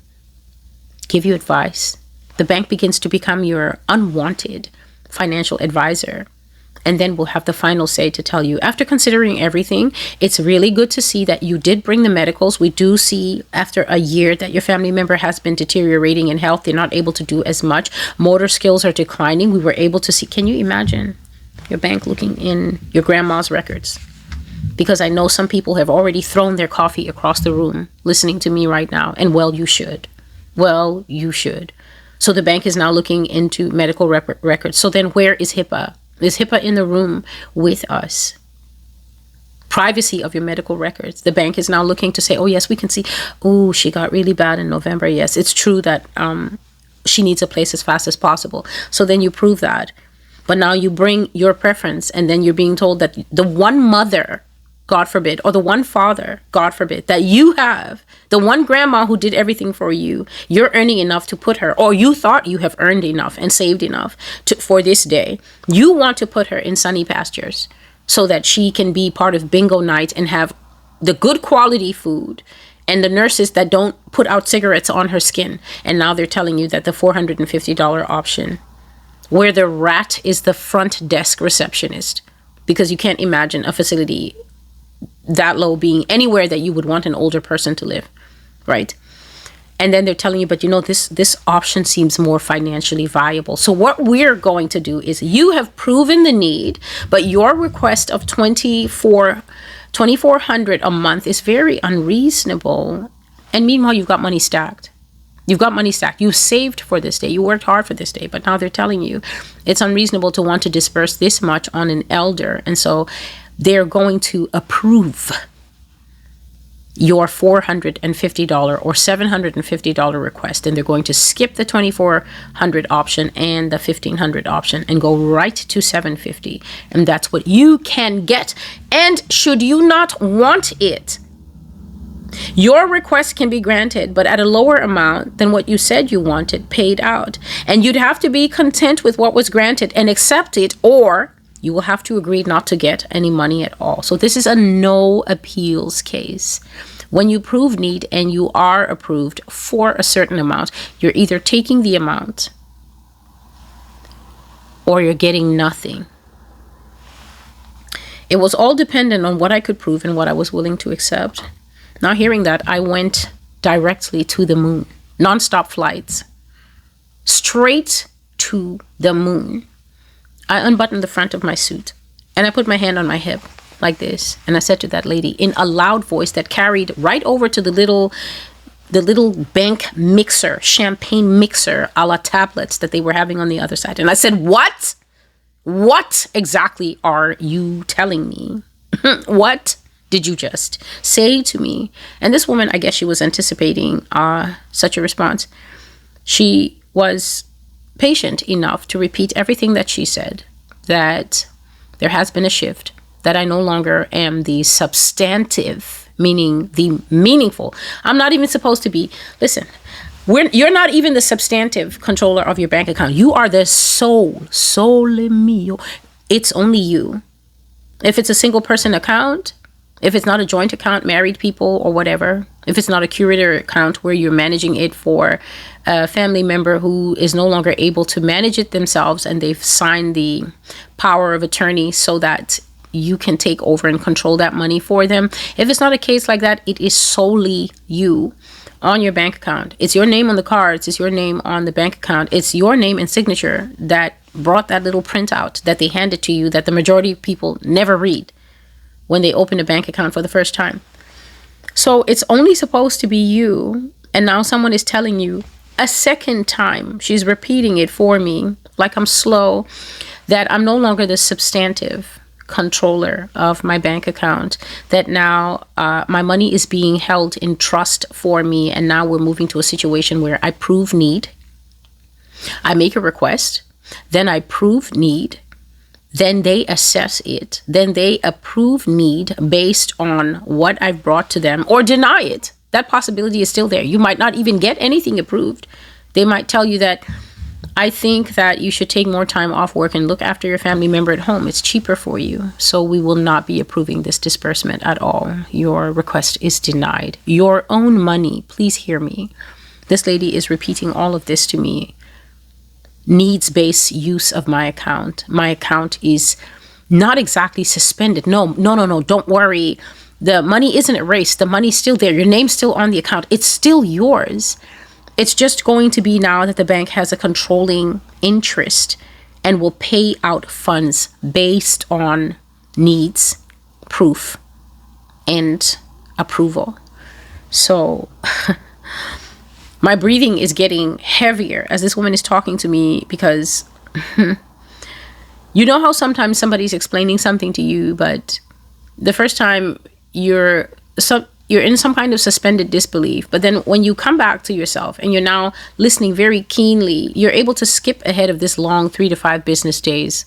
A: give you advice. The bank begins to become your unwanted financial advisor. And then we'll have the final say to tell you, after considering everything, it's really good to see that you did bring the medicals. We do see after a year that your family member has been deteriorating in health. They're not able to do as much. Motor skills are declining. We were able to see, can you imagine your bank looking in your grandma's records? Because I know some people have already thrown their coffee across the room listening to me right now. And well, you should. Well, you should. So the bank is now looking into medical records. So then where is HIPAA? Is HIPAA in the room with us? Privacy of your medical records. The bank is now looking to say, oh, yes, we can see. Oh, she got really bad in November. Yes, it's true that she needs a place as fast as possible. So then you prove that. But now you bring your preference, and then you're being told that the one mother, God forbid, or the one father, God forbid, that you have, the one grandma who did everything for you, you're earning enough to put her, or you thought you have earned enough and saved enough for this day. You want to put her in sunny pastures so that she can be part of bingo night and have the good quality food and the nurses that don't put out cigarettes on her skin. And now they're telling you that the $450 option, where the rat is the front desk receptionist, because you can't imagine a facility that low being anywhere that you would want an older person to live, right? And then they're telling you, but you know, this option seems more financially viable. So what we're going to do is, you have proven the need, but your request of $2,400 a month is very unreasonable. And meanwhile, you've got money stacked. You've got money stacked. You saved for this day. You worked hard for this day. But now they're telling you it's unreasonable to want to disperse this much on an elder. And so they're going to approve your $450 or $750 request, and they're going to skip the $2,400 option and the $1,500 option and go right to $750. And that's what you can get. And should you not want it, your request can be granted, but at a lower amount than what you said you wanted paid out. And you'd have to be content with what was granted and accept it, or you will have to agree not to get any money at all. So this is a no appeals case. When you prove need and you are approved for a certain amount, you're either taking the amount or you're getting nothing. It was all dependent on what I could prove and what I was willing to accept. Now, hearing that, I went directly to the moon. Non-stop flights. Straight to the moon. I unbuttoned the front of my suit and I put my hand on my hip like this. And I said to that lady in a loud voice that carried right over to the little bank mixer, champagne mixer a la tablets that they were having on the other side. And I said, what? What exactly are you telling me? What did you just say to me? And this woman, I guess she was anticipating such a response. She was patient enough to repeat everything that she said, that there has been a shift, that I no longer am the substantive, meaning the meaningful. I'm not even supposed to be, listen, you're not even the substantive controller of your bank account. You are the sole mio. It's only you. If it's a single person account, if it's not a joint account, married people or whatever, if it's not a curator account where you're managing it for a family member who is no longer able to manage it themselves and they've signed the power of attorney so that you can take over and control that money for them. If it's not a case like that, it is solely you on your bank account. It's your name on the cards. It's your name on the bank account. It's your name and signature that brought that little printout that they handed to you that the majority of people never read when they open a bank account for the first time. So it's only supposed to be you. And now someone is telling you a second time, she's repeating it for me like I'm slow, that I'm no longer the substantive controller of my bank account, that now my money is being held in trust for me. And now we're moving to a situation where I prove need. I make a request, then I prove need. Then they assess it. Then they approve need based on what I've brought to them or deny it. That possibility is still there. You might not even get anything approved. They might tell you that, I think that you should take more time off work and look after your family member at home. It's cheaper for you. So we will not be approving this disbursement at all. Your request is denied. Your own money. Please hear me. This lady is repeating all of this to me. Needs-based use of my account. My account is not exactly suspended. No, don't worry. The money isn't erased. The money's still there. Your name's still on the account. It's still yours. It's just going to be now that the bank has a controlling interest and will pay out funds based on needs, proof, and approval. So my breathing is getting heavier as this woman is talking to me, because you know how sometimes somebody's explaining something to you, but the first time you're in some kind of suspended disbelief. But then when you come back to yourself and you're now listening very keenly, you're able to skip ahead of this long 3 to 5 business days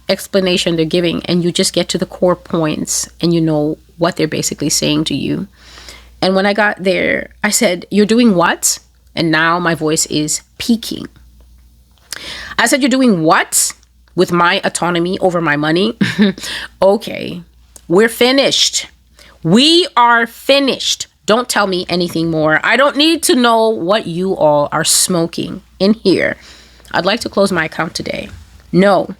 A: explanation they're giving, and you just get to the core points and you know what they're basically saying to you. And when I got there, I said, "You're doing what?" And now my voice is peaking. I said, "You're doing what with my autonomy over my money?" Okay, we're finished. We are finished. Don't tell me anything more. I don't need to know what you all are smoking in here. I'd like to close my account today. No,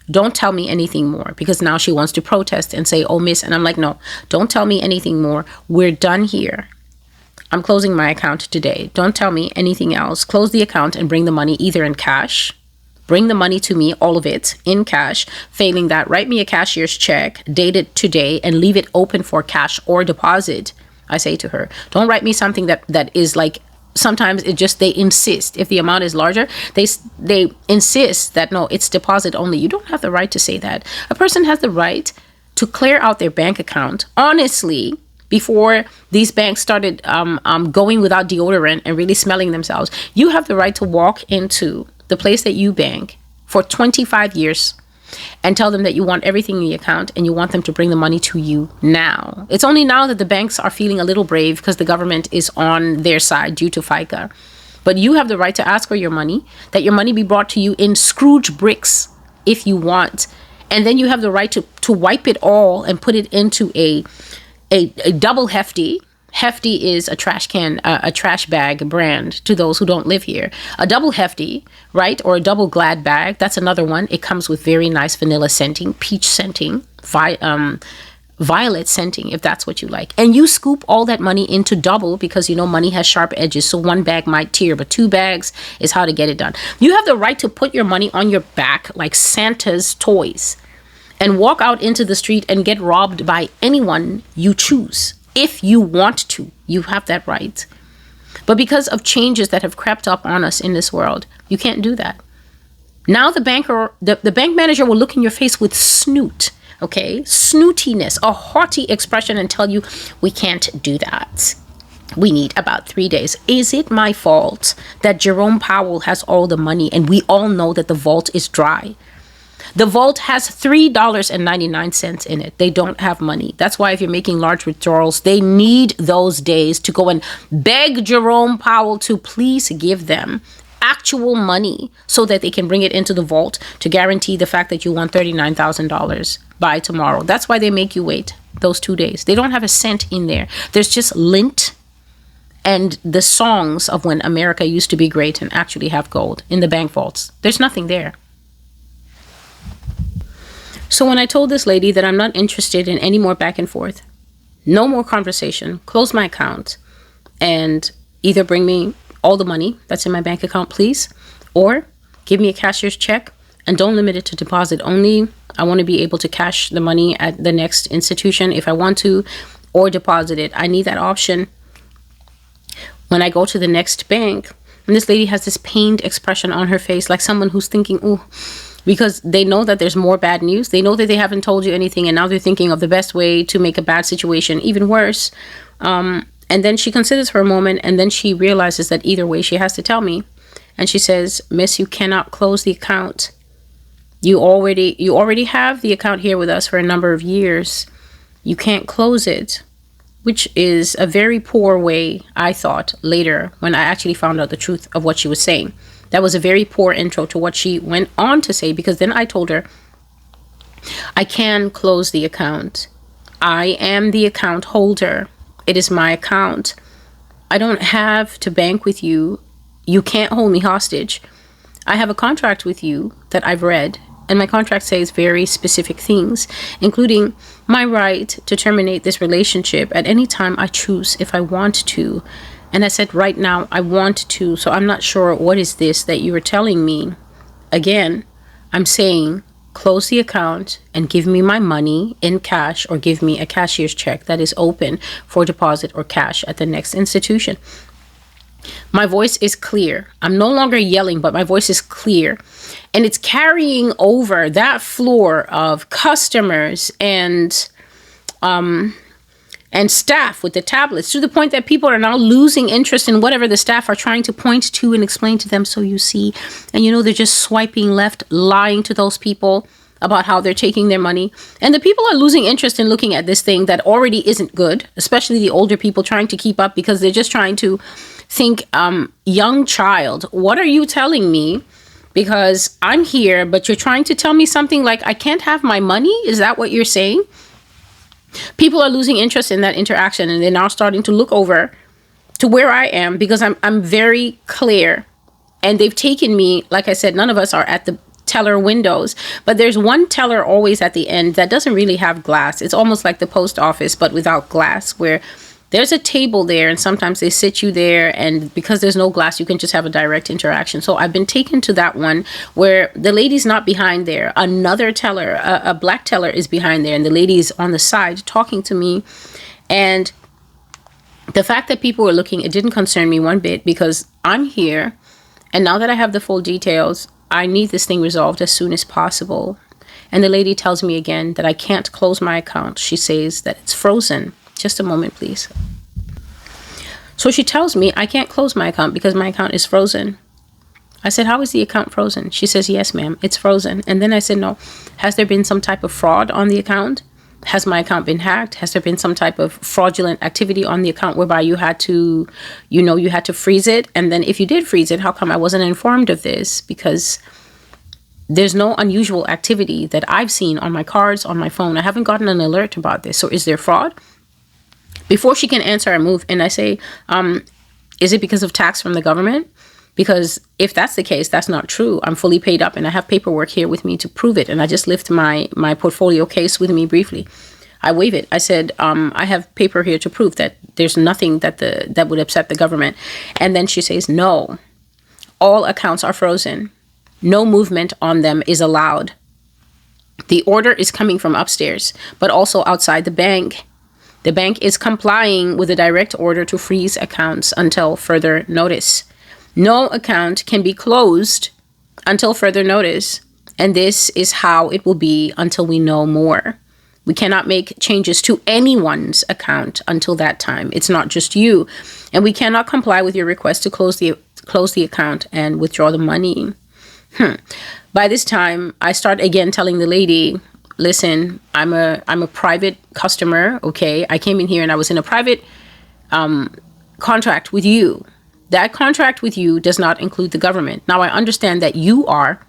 A: don't tell me anything more, because now she wants to protest and say, "Oh, miss." And I'm like, no, don't tell me anything more. We're done here. I'm closing my account today. Don't tell me anything else. Close the account and bring the money either in cash. Bring the money to me, all of it, in cash. Failing that, write me a cashier's check, dated today, and leave it open for cash or deposit. I say to her, don't write me something that is like, sometimes they insist. If the amount is larger, they insist that, no, it's deposit only. You don't have the right to say that. A person has the right to clear out their bank account honestly. Before these banks started going without deodorant and really smelling themselves, you have the right to walk into the place that you bank for 25 years and tell them that you want everything in the account and you want them to bring the money to you now. It's only now that the banks are feeling a little brave because the government is on their side due to FICA. But you have the right to ask for your money, that your money be brought to you in Scrooge bricks if you want. And then you have the right to wipe it all and put it into a double hefty. Hefty is a trash can, a trash bag brand to those who don't live here. A double hefty, right? Or a double glad bag. That's another one. It comes with very nice vanilla scenting, peach scenting, violet scenting, if that's what you like. And you scoop all that money into double because, you know, money has sharp edges. So one bag might tear, but 2 bags is how to get it done. You have the right to put your money on your back like Santa's toys and walk out into the street and get robbed by anyone you choose. If you want to, you have that right. But because of changes that have crept up on us in this world, you can't do that. Now the bank manager will look in your face with snoot, okay? Snootiness, a haughty expression, and tell you, we can't do that. We need about 3 days. Is it my fault that Jerome Powell has all the money and we all know that the vault is dry? The vault has $3.99 in it. They don't have money. That's why if you're making large withdrawals, they need those days to go and beg Jerome Powell to please give them actual money so that they can bring it into the vault to guarantee the fact that you want $39,000 by tomorrow. That's why they make you wait those 2 days. They don't have a cent in there. There's just lint and the songs of when America used to be great and actually have gold in the bank vaults. There's nothing there. So when I told this lady that I'm not interested in any more back and forth, no more conversation, close my account, and either bring me all the money that's in my bank account, please, or give me a cashier's check and don't limit it to deposit only. I want to be able to cash the money at the next institution if I want to, or deposit it. I need that option when I go to the next bank. And this lady has this pained expression on her face, like someone who's thinking, ooh, because they know that there's more bad news. They know that they haven't told you anything, and now they're thinking of the best way to make a bad situation even worse. And then she considers for a moment, and then she realizes that either way she has to tell me. And she says, Miss, you cannot close the account. You already have the account here with us for a number of years. You can't close it, which is a very poor way, I thought, later when I actually found out the truth of what she was saying. That was a very poor intro to what she went on to say, because then I told her, I can close the account. I am the account holder. It is my account. I don't have to bank with you. You can't hold me hostage. I have a contract with you that I've read, and my contract says very specific things, including my right to terminate this relationship at any time I choose if I want to. And I said, right now, I want to. So I'm not sure what is this that you were telling me. Again, I'm saying close the account and give me my money in cash, or give me a cashier's check that is open for deposit or cash at the next institution. My voice is clear. I'm no longer yelling, but my voice is clear. And it's carrying over that floor of customers and staff with the tablets, to the point that people are now losing interest in whatever the staff are trying to point to and explain to them. So you see, and you know, they're just swiping left, lying to those people about how they're taking their money. And the people are losing interest in looking at this thing that already isn't good, especially the older people trying to keep up, because they're just trying to think, young child, what are you telling me? Because I'm here, but you're trying to tell me something like I can't have my money? Is that what you're saying? People are losing interest in that interaction, and they're now starting to look over to where I am, because I'm very clear. And they've taken me, like I said, none of us are at the teller windows, but there's one teller always at the end that doesn't really have glass. It's almost like the post office, but without glass, where There's a table there, and sometimes they sit you there, and because there's no glass, you can just have a direct interaction. So I've been taken to that one where the lady's not behind there. Another teller, a black teller, is behind there, and the lady's on the side talking to me. And the fact that people were looking, it didn't concern me one bit, because I'm here, and now that I have the full details, I need this thing resolved as soon as possible. And the lady tells me again that I can't close my account. She says that it's frozen. Just a moment, please. So she tells me I can't close my account because my account is frozen. I said, how is the account frozen? She says, yes, ma'am, it's frozen. And then I said, no, has there been some type of fraud on the account? Has my account been hacked? Has there been some type of fraudulent activity on the account whereby you had to, you had to freeze it? And then if you did freeze it, how come I wasn't informed of this? Because there's no unusual activity that I've seen on my cards, on my phone. I haven't gotten an alert about this. So is there fraud? Before she can answer, I move and I say, is it because of tax from the government? Because if that's the case, that's not true. I'm fully paid up and I have paperwork here with me to prove it. And I just lift my portfolio case with me briefly. I wave it. I said, I have paper here to prove that there's nothing that would upset the government. And then she says, no, all accounts are frozen. No movement on them is allowed. The order is coming from upstairs, but also outside the bank. The bank is complying with a direct order to freeze accounts until further notice. No account can be closed until further notice, and this is how it will be until we know more. We cannot make changes to anyone's account until that time. It's not just you, and we cannot comply with your request to close the account and withdraw the money. By this time, I start again telling the lady, listen, I'm a private customer, okay? I came in here and I was in a private contract with you. That contract with you does not include the government. Now, I understand that you are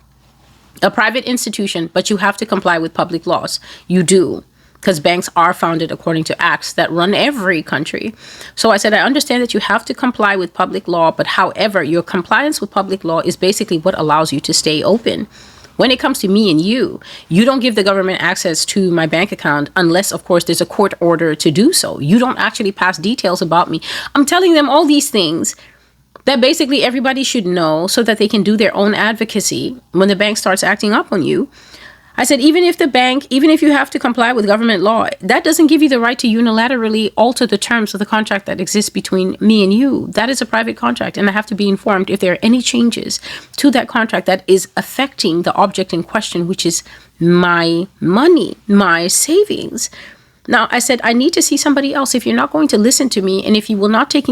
A: a private institution, but you have to comply with public laws. You do, because banks are founded according to acts that run every country. So I said, I understand that you have to comply with public law, but however, your compliance with public law is basically what allows you to stay open. When it comes to me and you don't give the government access to my bank account unless, of course, there's a court order to do so. You don't actually pass details about me. I'm telling them all these things that basically everybody should know so that they can do their own advocacy when the bank starts acting up on you. I said, even if you have to comply with government law, that doesn't give you the right to unilaterally alter the terms of the contract that exists between me and you. That is a private contract, and I have to be informed if there are any changes to that contract that is affecting the object in question, which is my money, my savings. Now, I said, I need to see somebody else if you're not going to listen to me and if you will not take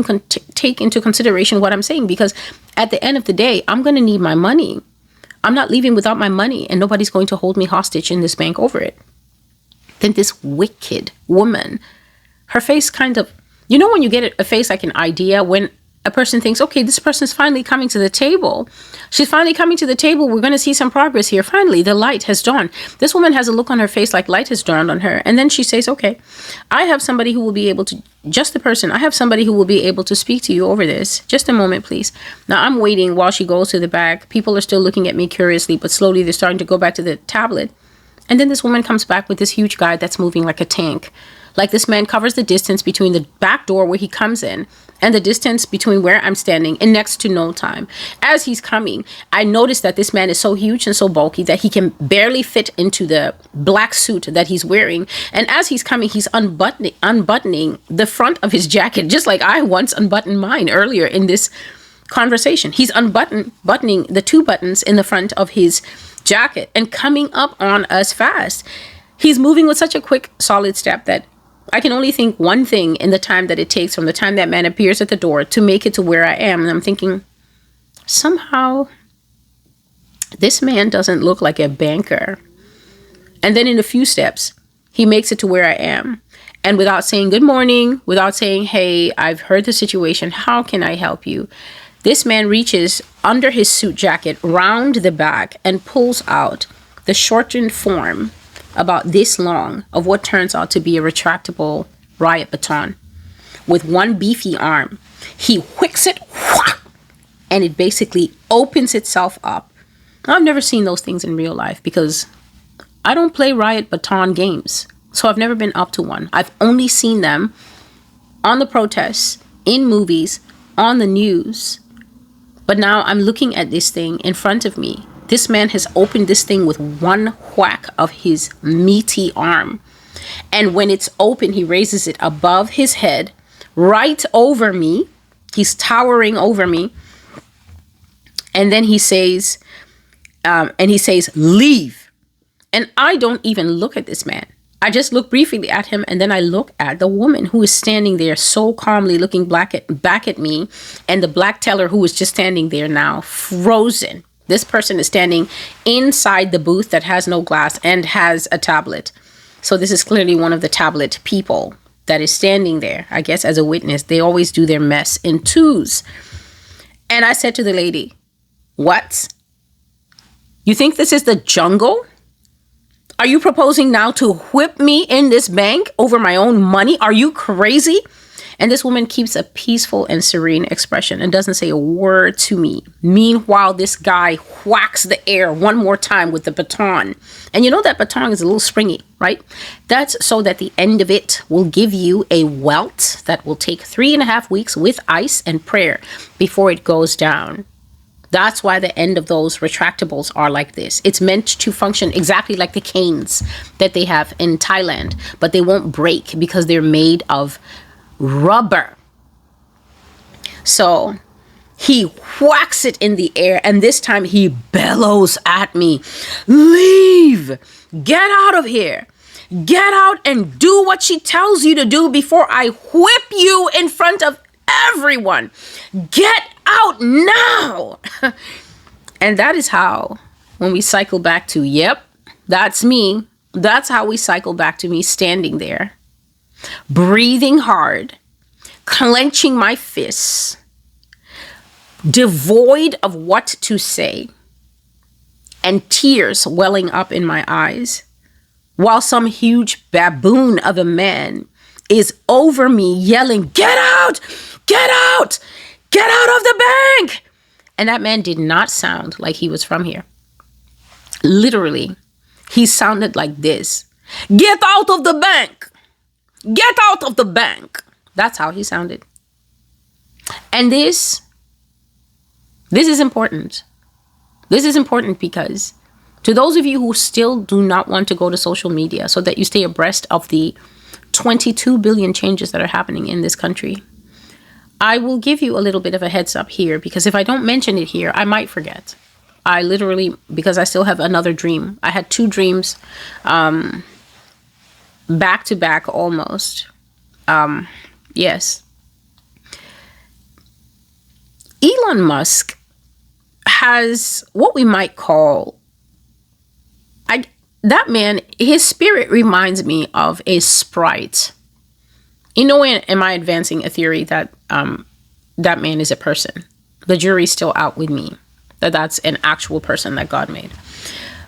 A: into consideration what I'm saying, because at the end of the day, I'm going to need my money. I'm not leaving without my money, and nobody's going to hold me hostage in this bank over it. Then this wicked woman, her face kind of, when you get a face like an idea, when a person thinks, okay, this person's finally coming to the table. She's finally coming to the table. We're going to see some progress here. Finally, the light has dawned. This woman has a look on her face like light has dawned on her. And then she says, okay, I have somebody who will be able to, I have somebody who will be able to speak to you over this. Just a moment, please. Now I'm waiting while she goes to the back. People are still looking at me curiously, but slowly they're starting to go back to the tablet. And then this woman comes back with this huge guy that's moving like a tank. Like this man covers the distance between the back door where he comes in and the distance between where I'm standing in next to no time. As he's coming, I notice that this man is so huge and so bulky that he can barely fit into the black suit that he's wearing. And as he's coming, he's unbuttoning the front of his jacket, just like I once unbuttoned mine earlier in this conversation. He's buttoning the two buttons in the front of his jacket and coming up on us fast. He's moving with such a quick, solid step that I can only think one thing in the time that it takes from the time that man appears at the door to make it to where I am. And I'm thinking, somehow, this man doesn't look like a banker. And then in a few steps, he makes it to where I am. And without saying good morning, without saying, hey, I've heard the situation, how can I help you? This man reaches under his suit jacket, round the back, and pulls out the shortened form about this long of what turns out to be a retractable riot baton with one beefy arm. He whicks it, and it basically opens itself up. I've never seen those things in real life because I don't play riot baton games, so I've never been up to one. I've only seen them on the protests, in movies, on the news. But now I'm looking at this thing in front of me. This man has opened this thing with one whack of his meaty arm. And when it's open, he raises it above his head, right over me. He's towering over me. And then he says, leave. And I don't even look at this man. I just look briefly at him, and then I look at the woman who is standing there so calmly looking back at me, and the black teller who is just standing there now, frozen. This person is standing inside the booth that has no glass and has a tablet. So this is clearly one of the tablet people that is standing there, I guess, as a witness. They always do their mess in twos. And I said to the lady, what? You think this is the jungle? Are you proposing now to whip me in this bank over my own money? Are you crazy? And this woman keeps a peaceful and serene expression and doesn't say a word to me. Meanwhile, this guy whacks the air one more time with the baton. And you know that baton is a little springy, right? That's so that the end of it will give you a welt that will take 3.5 weeks with ice and prayer before it goes down. That's why the end of those retractables are like this. It's meant to function exactly like the canes that they have in Thailand, but they won't break because they're made of rubber. So he whacks it in the air, and this time he bellows at me, leave, get out of here. Get out and do what she tells you to do before I whip you in front of everyone. Get out now. And that is how, when we cycle back to, yep, that's me. That's how we cycle back to me standing there, breathing hard, clenching my fists, devoid of what to say, and tears welling up in my eyes, while some huge baboon of a man is over me yelling, get out, get out, get out of the bank. And that man did not sound like he was from here. Literally, he sounded like this. Get out of the bank. Get out of the bank. That's how he sounded. And this is important. This is important because to those of you who still do not want to go to social media so that you stay abreast of the 22 billion changes that are happening in this country, I will give you a little bit of a heads up here, because if I don't mention it here, I might forget. I literally, because I still have another dream. I had 2 dreams back to back almost. Yes. Elon Musk has what we might call, that man, his spirit reminds me of a sprite. In no way am I advancing a theory that that man is a person. The jury's still out with me that that's an actual person that God made.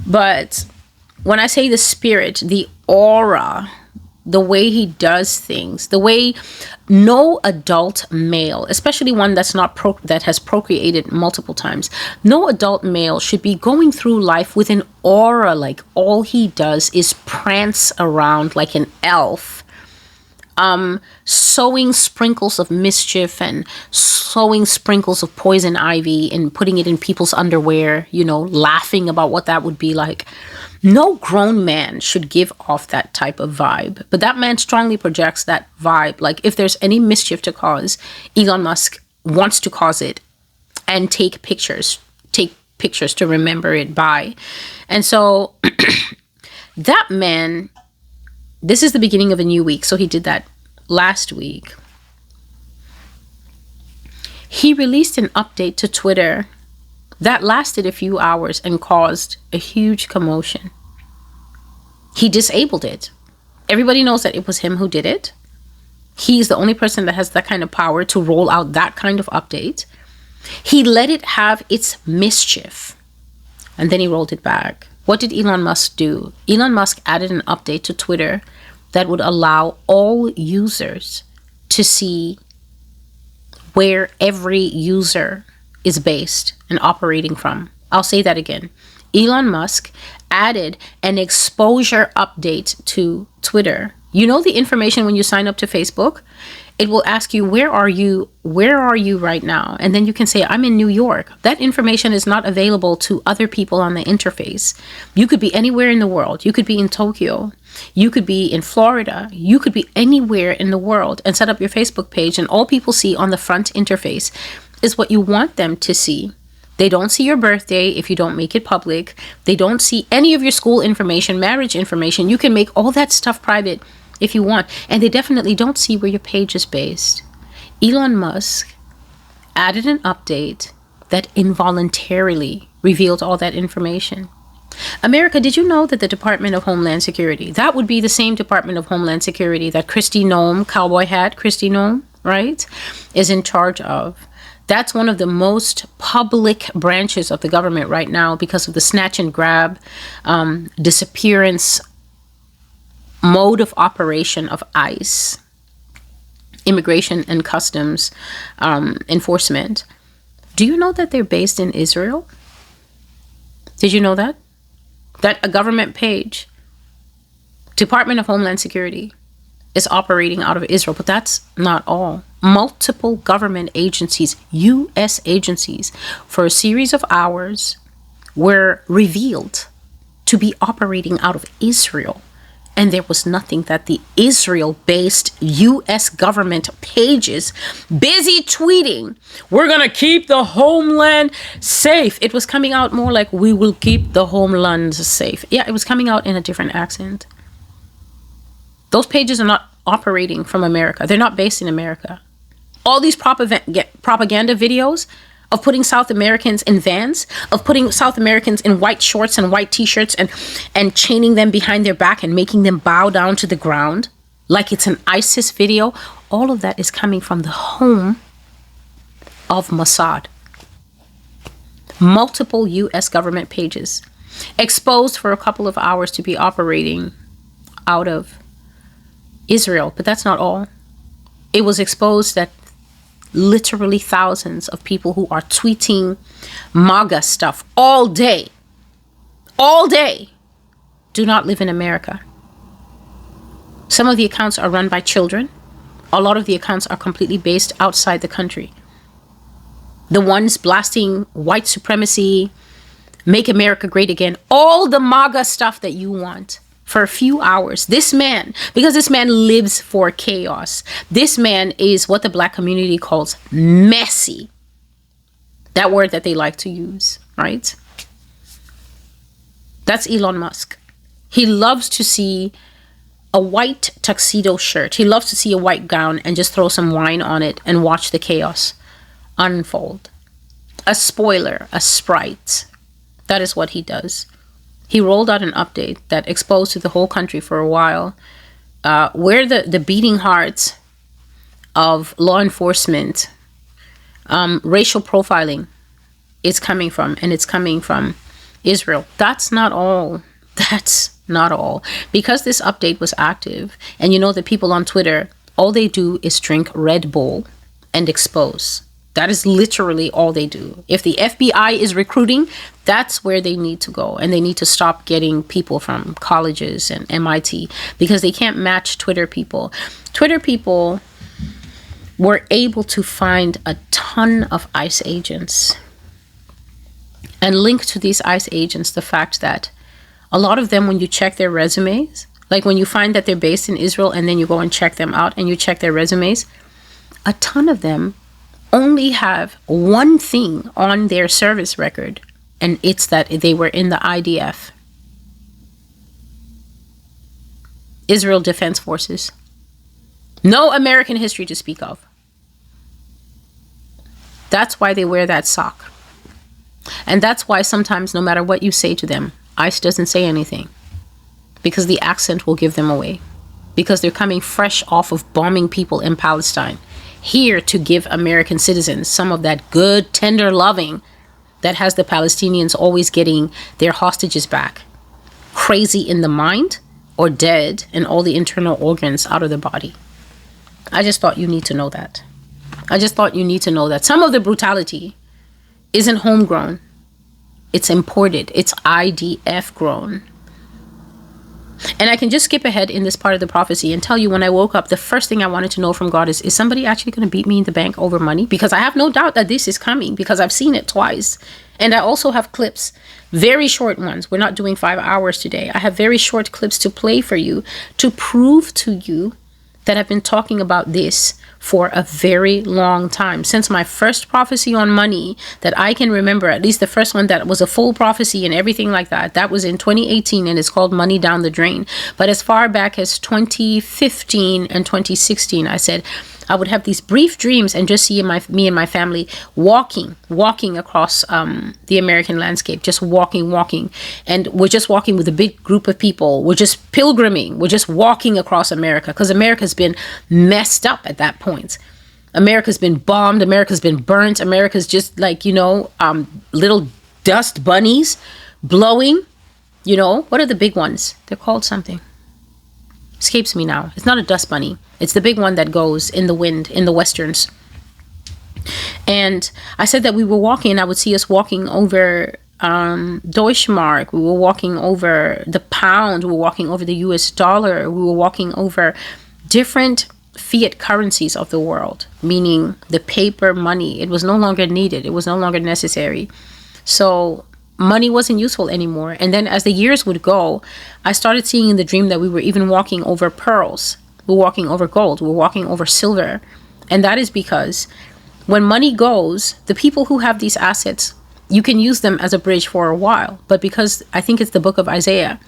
A: But when I say the spirit, the aura, the way he does things, the way no adult male, especially one that's not that has procreated multiple times, no adult male should be going through life with an aura like all he does is prance around like an elf, sowing sprinkles of mischief and sowing sprinkles of poison ivy and putting it in people's underwear, you know, laughing about what that would be like. No grown man should give off that type of vibe, but that man strongly projects that vibe. Like if there's any mischief to cause, Elon Musk wants to cause it and take pictures to remember it by. And so that man, this is the beginning of a new week. So he did that last week. He released an update to Twitter that lasted a few hours and caused a huge commotion. He disabled it. Everybody knows that it was him who did it. He's the only person that has that kind of power to roll out that kind of update. He let it have its mischief, and then he rolled it back. What did Elon Musk do? Elon Musk added an update to Twitter that would allow all users to see where every user is based and operating from. I'll say that again. Elon Musk added an exposure update to Twitter. You know the information when you sign up to Facebook? It will ask you, where are you? Where are you right now? And then you can say, I'm in New York. That information is not available to other people on the interface. You could be anywhere in the world. You could be in Tokyo. You could be in Florida. You could be anywhere in the world and set up your Facebook page. And all people see on the front interface is what you want them to see. They don't see your birthday if you don't make it public. They don't see any of your school information, marriage information. You can make all that stuff private if you want. And they definitely don't see where your page is based. Elon Musk added an update that involuntarily revealed all that information. America, did you know that the Department of Homeland Security, that would be the same Department of Homeland Security that Kristi Noem, cowboy hat, Kristi Noem, right, is in charge of? That's one of the most public branches of the government right now because of the snatch and grab, disappearance mode of operation of ICE, Immigration and Customs Enforcement. Do you know that they're based in Israel? Did you know that? That a government page, Department of Homeland Security, is operating out of Israel. But that's not all. Multiple government agencies, U.S. agencies, for a series of hours were revealed to be operating out of Israel. And there was nothing that the Israel-based U.S. government pages busy tweeting, we're going to keep the homeland safe. It was coming out more like, we will keep the homeland safe. Yeah, it was coming out in a different accent. Those pages are not operating from America. They're not based in America. All these propaganda videos of putting South Americans in vans, of putting South Americans in white shorts and white t-shirts and chaining them behind their back and making them bow down to the ground like it's an ISIS video. All of that is coming from the home of Mossad. Multiple U.S. government pages exposed for a couple of hours to be operating out of Israel. But that's not all. It was exposed that literally thousands of people who are tweeting MAGA stuff all day, do not live in America. Some of the accounts are run by children. A lot of the accounts are completely based outside the country. The ones blasting white supremacy, make America great again, all the MAGA stuff that you want. For a few hours, this man, because this man lives for chaos. This man is what the black community calls messy. That word that they like to use, right? That's Elon Musk. He loves to see a white tuxedo shirt. He loves to see a white gown and just throw some wine on it and watch the chaos unfold. A spoiler, a sprite. That is what he does. He rolled out an update that exposed to the whole country for a while where the beating hearts of law enforcement, racial profiling is coming from, and it's coming from Israel. That's not all. That's not all. Because this update was active, and you know the people on Twitter, all they do is drink Red Bull and expose. That is literally all they do. If the FBI is recruiting, that's where they need to go. And they need to stop getting people from colleges and MIT because they can't match Twitter people. Twitter people were able to find a ton of ICE agents and link to these ICE agents the fact that a lot of them, when you check their resumes, like when you find that they're based in Israel and then you go and check them out and you check their resumes, a ton of them only have one thing on their service record, and it's that they were in the IDF, Israel Defense Forces. No American history to speak of. That's why they wear that sock. And that's why sometimes no matter what you say to them, ICE doesn't say anything, because the accent will give them away, because they're coming fresh off of bombing people in Palestine, here to give American citizens some of that good, tender loving that has the Palestinians always getting their hostages back, crazy in the mind or dead, and all the internal organs out of the body. I just thought you need to know that. I just thought you need to know that some of the brutality isn't homegrown. It's imported. It's IDF grown. And I can just skip ahead in this part of the prophecy and tell you, when I woke up, the first thing I wanted to know from God is somebody actually going to beat me in the bank over money? Because I have no doubt that this is coming, because I've seen it twice. And I also have clips, very short ones. We're not doing 5 hours today. I have very short clips to play for you to prove to you that I've been talking about this for a very long time. Since my first prophecy on money that I can remember, at least the first one that was a full prophecy and everything like that, that was in 2018, and it's called Money Down the Drain. But as far back as 2015 and 2016, I said I would have these brief dreams and just see me and my family walking across the American landscape, just walking. And we're just walking with a big group of people. We're just pilgriming. We're just walking across America, because America's been messed up at that point. America's been bombed. America's been burnt. America's just like, little dust bunnies blowing. What are the big ones? They're called something. Escapes me now. It's not a dust bunny. It's the big one that goes in the wind in the westerns. And I said that we were walking. I would see us walking over Deutschmark. We were walking over the pound. We were walking over the US dollar. We were walking over different fiat currencies of the world, meaning the paper money. It was no longer needed. It was no longer necessary. So money wasn't useful anymore. And then as the years would go, I started seeing in the dream that we were even walking over pearls. We're walking over gold. We're walking over silver. And that is because when money goes, the people who have these assets, you can use them as a bridge for a while. But because I think it's the book of Isaiah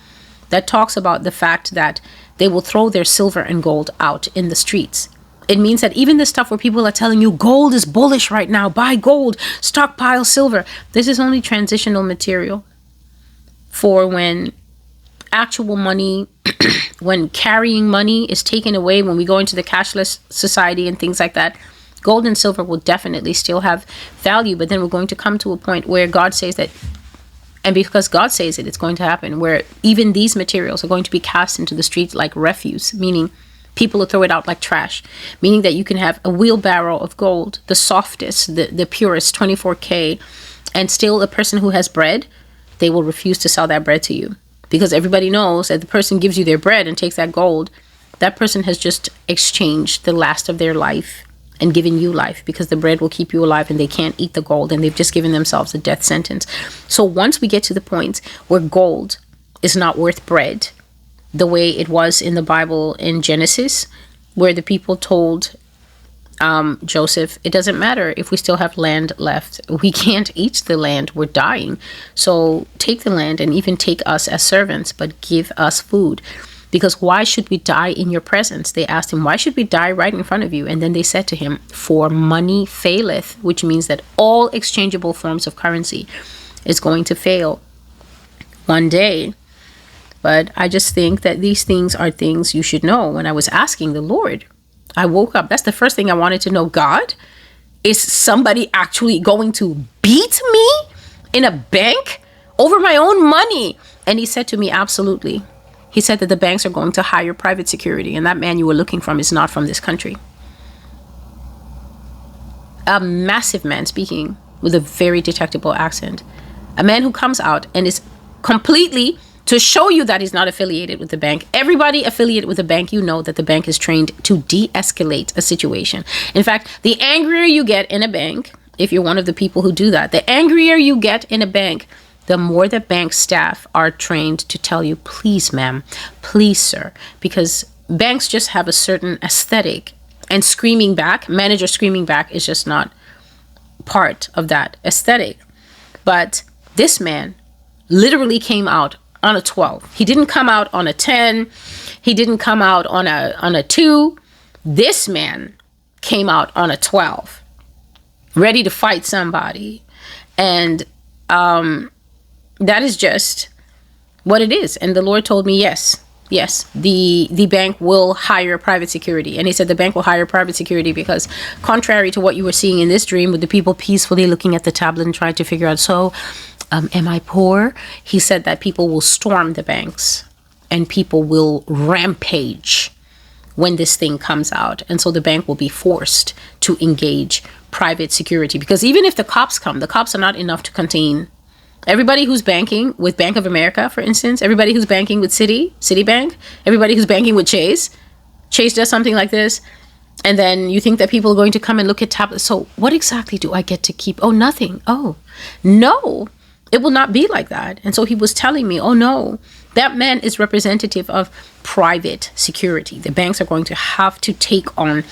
A: that talks about the fact that they will throw their silver and gold out in the streets. It means that even the stuff where people are telling you gold is bullish right now, buy gold, stockpile silver, this is only transitional material for when actual money, when carrying money is taken away, when we go into the cashless society and things like that. Gold and silver will definitely still have value, but then we're going to come to a point where God says that, and because God says it, it's going to happen, where even these materials are going to be cast into the streets like refuse, meaning people will throw it out like trash, meaning that you can have a wheelbarrow of gold, the softest, the purest, 24K, and still a person who has bread, they will refuse to sell that bread to you, because everybody knows that the person gives you their bread and takes that gold, that person has just exchanged the last of their life and given you life, because the bread will keep you alive and they can't eat the gold, and they've just given themselves a death sentence. So once we get to the point where gold is not worth bread, the way it was in the Bible in Genesis, where the people told Joseph, it doesn't matter if we still have land left. We can't eat the land. We're dying. So take the land and even take us as servants, but give us food. Because why should we die in your presence? They asked him, why should we die right in front of you? And then they said to him, for money faileth, which means that all exchangeable forms of currency is going to fail one day. But I just think that these things are things you should know. When I was asking the Lord, I woke up. That's the first thing I wanted to know. God, is somebody actually going to beat me in a bank over my own money? And he said to me, absolutely. He said that the banks are going to hire private security, and that man you were looking from is not from this country. A massive man speaking with a very detectable accent. A man who comes out and is completely, to show you that he's not affiliated with the bank. Everybody affiliated with the bank, you know that the bank is trained to de-escalate a situation. In fact, the angrier you get in a bank, if you're one of the people who do that, the angrier you get in a bank, the more the bank staff are trained to tell you, please, ma'am, please, sir, because banks just have a certain aesthetic, and screaming back, manager screaming back, is just not part of that aesthetic. But this man literally came out on a 12. He didn't come out on a 10. He didn't come out on a 2. This man came out on a 12, ready to fight somebody. And that is just what it is. And the Lord told me, yes, the bank will hire private security. And he said the bank will hire private security because, contrary to what you were seeing in this dream with the people peacefully looking at the tablet and trying to figure out, so am I poor? He said that people will storm the banks and people will rampage when this thing comes out. And so the bank will be forced to engage private security, because even if the cops come, the cops are not enough to contain Everybody who's banking with Bank of America, for instance, everybody who's banking with Citibank, everybody who's banking with Chase does something like this. And then you think that people are going to come and look at tablets. So what exactly do I get to keep? Oh, nothing. Oh, no, it will not be like that. And so he was telling me, oh, no, that man is representative of private security. The banks are going to have to take on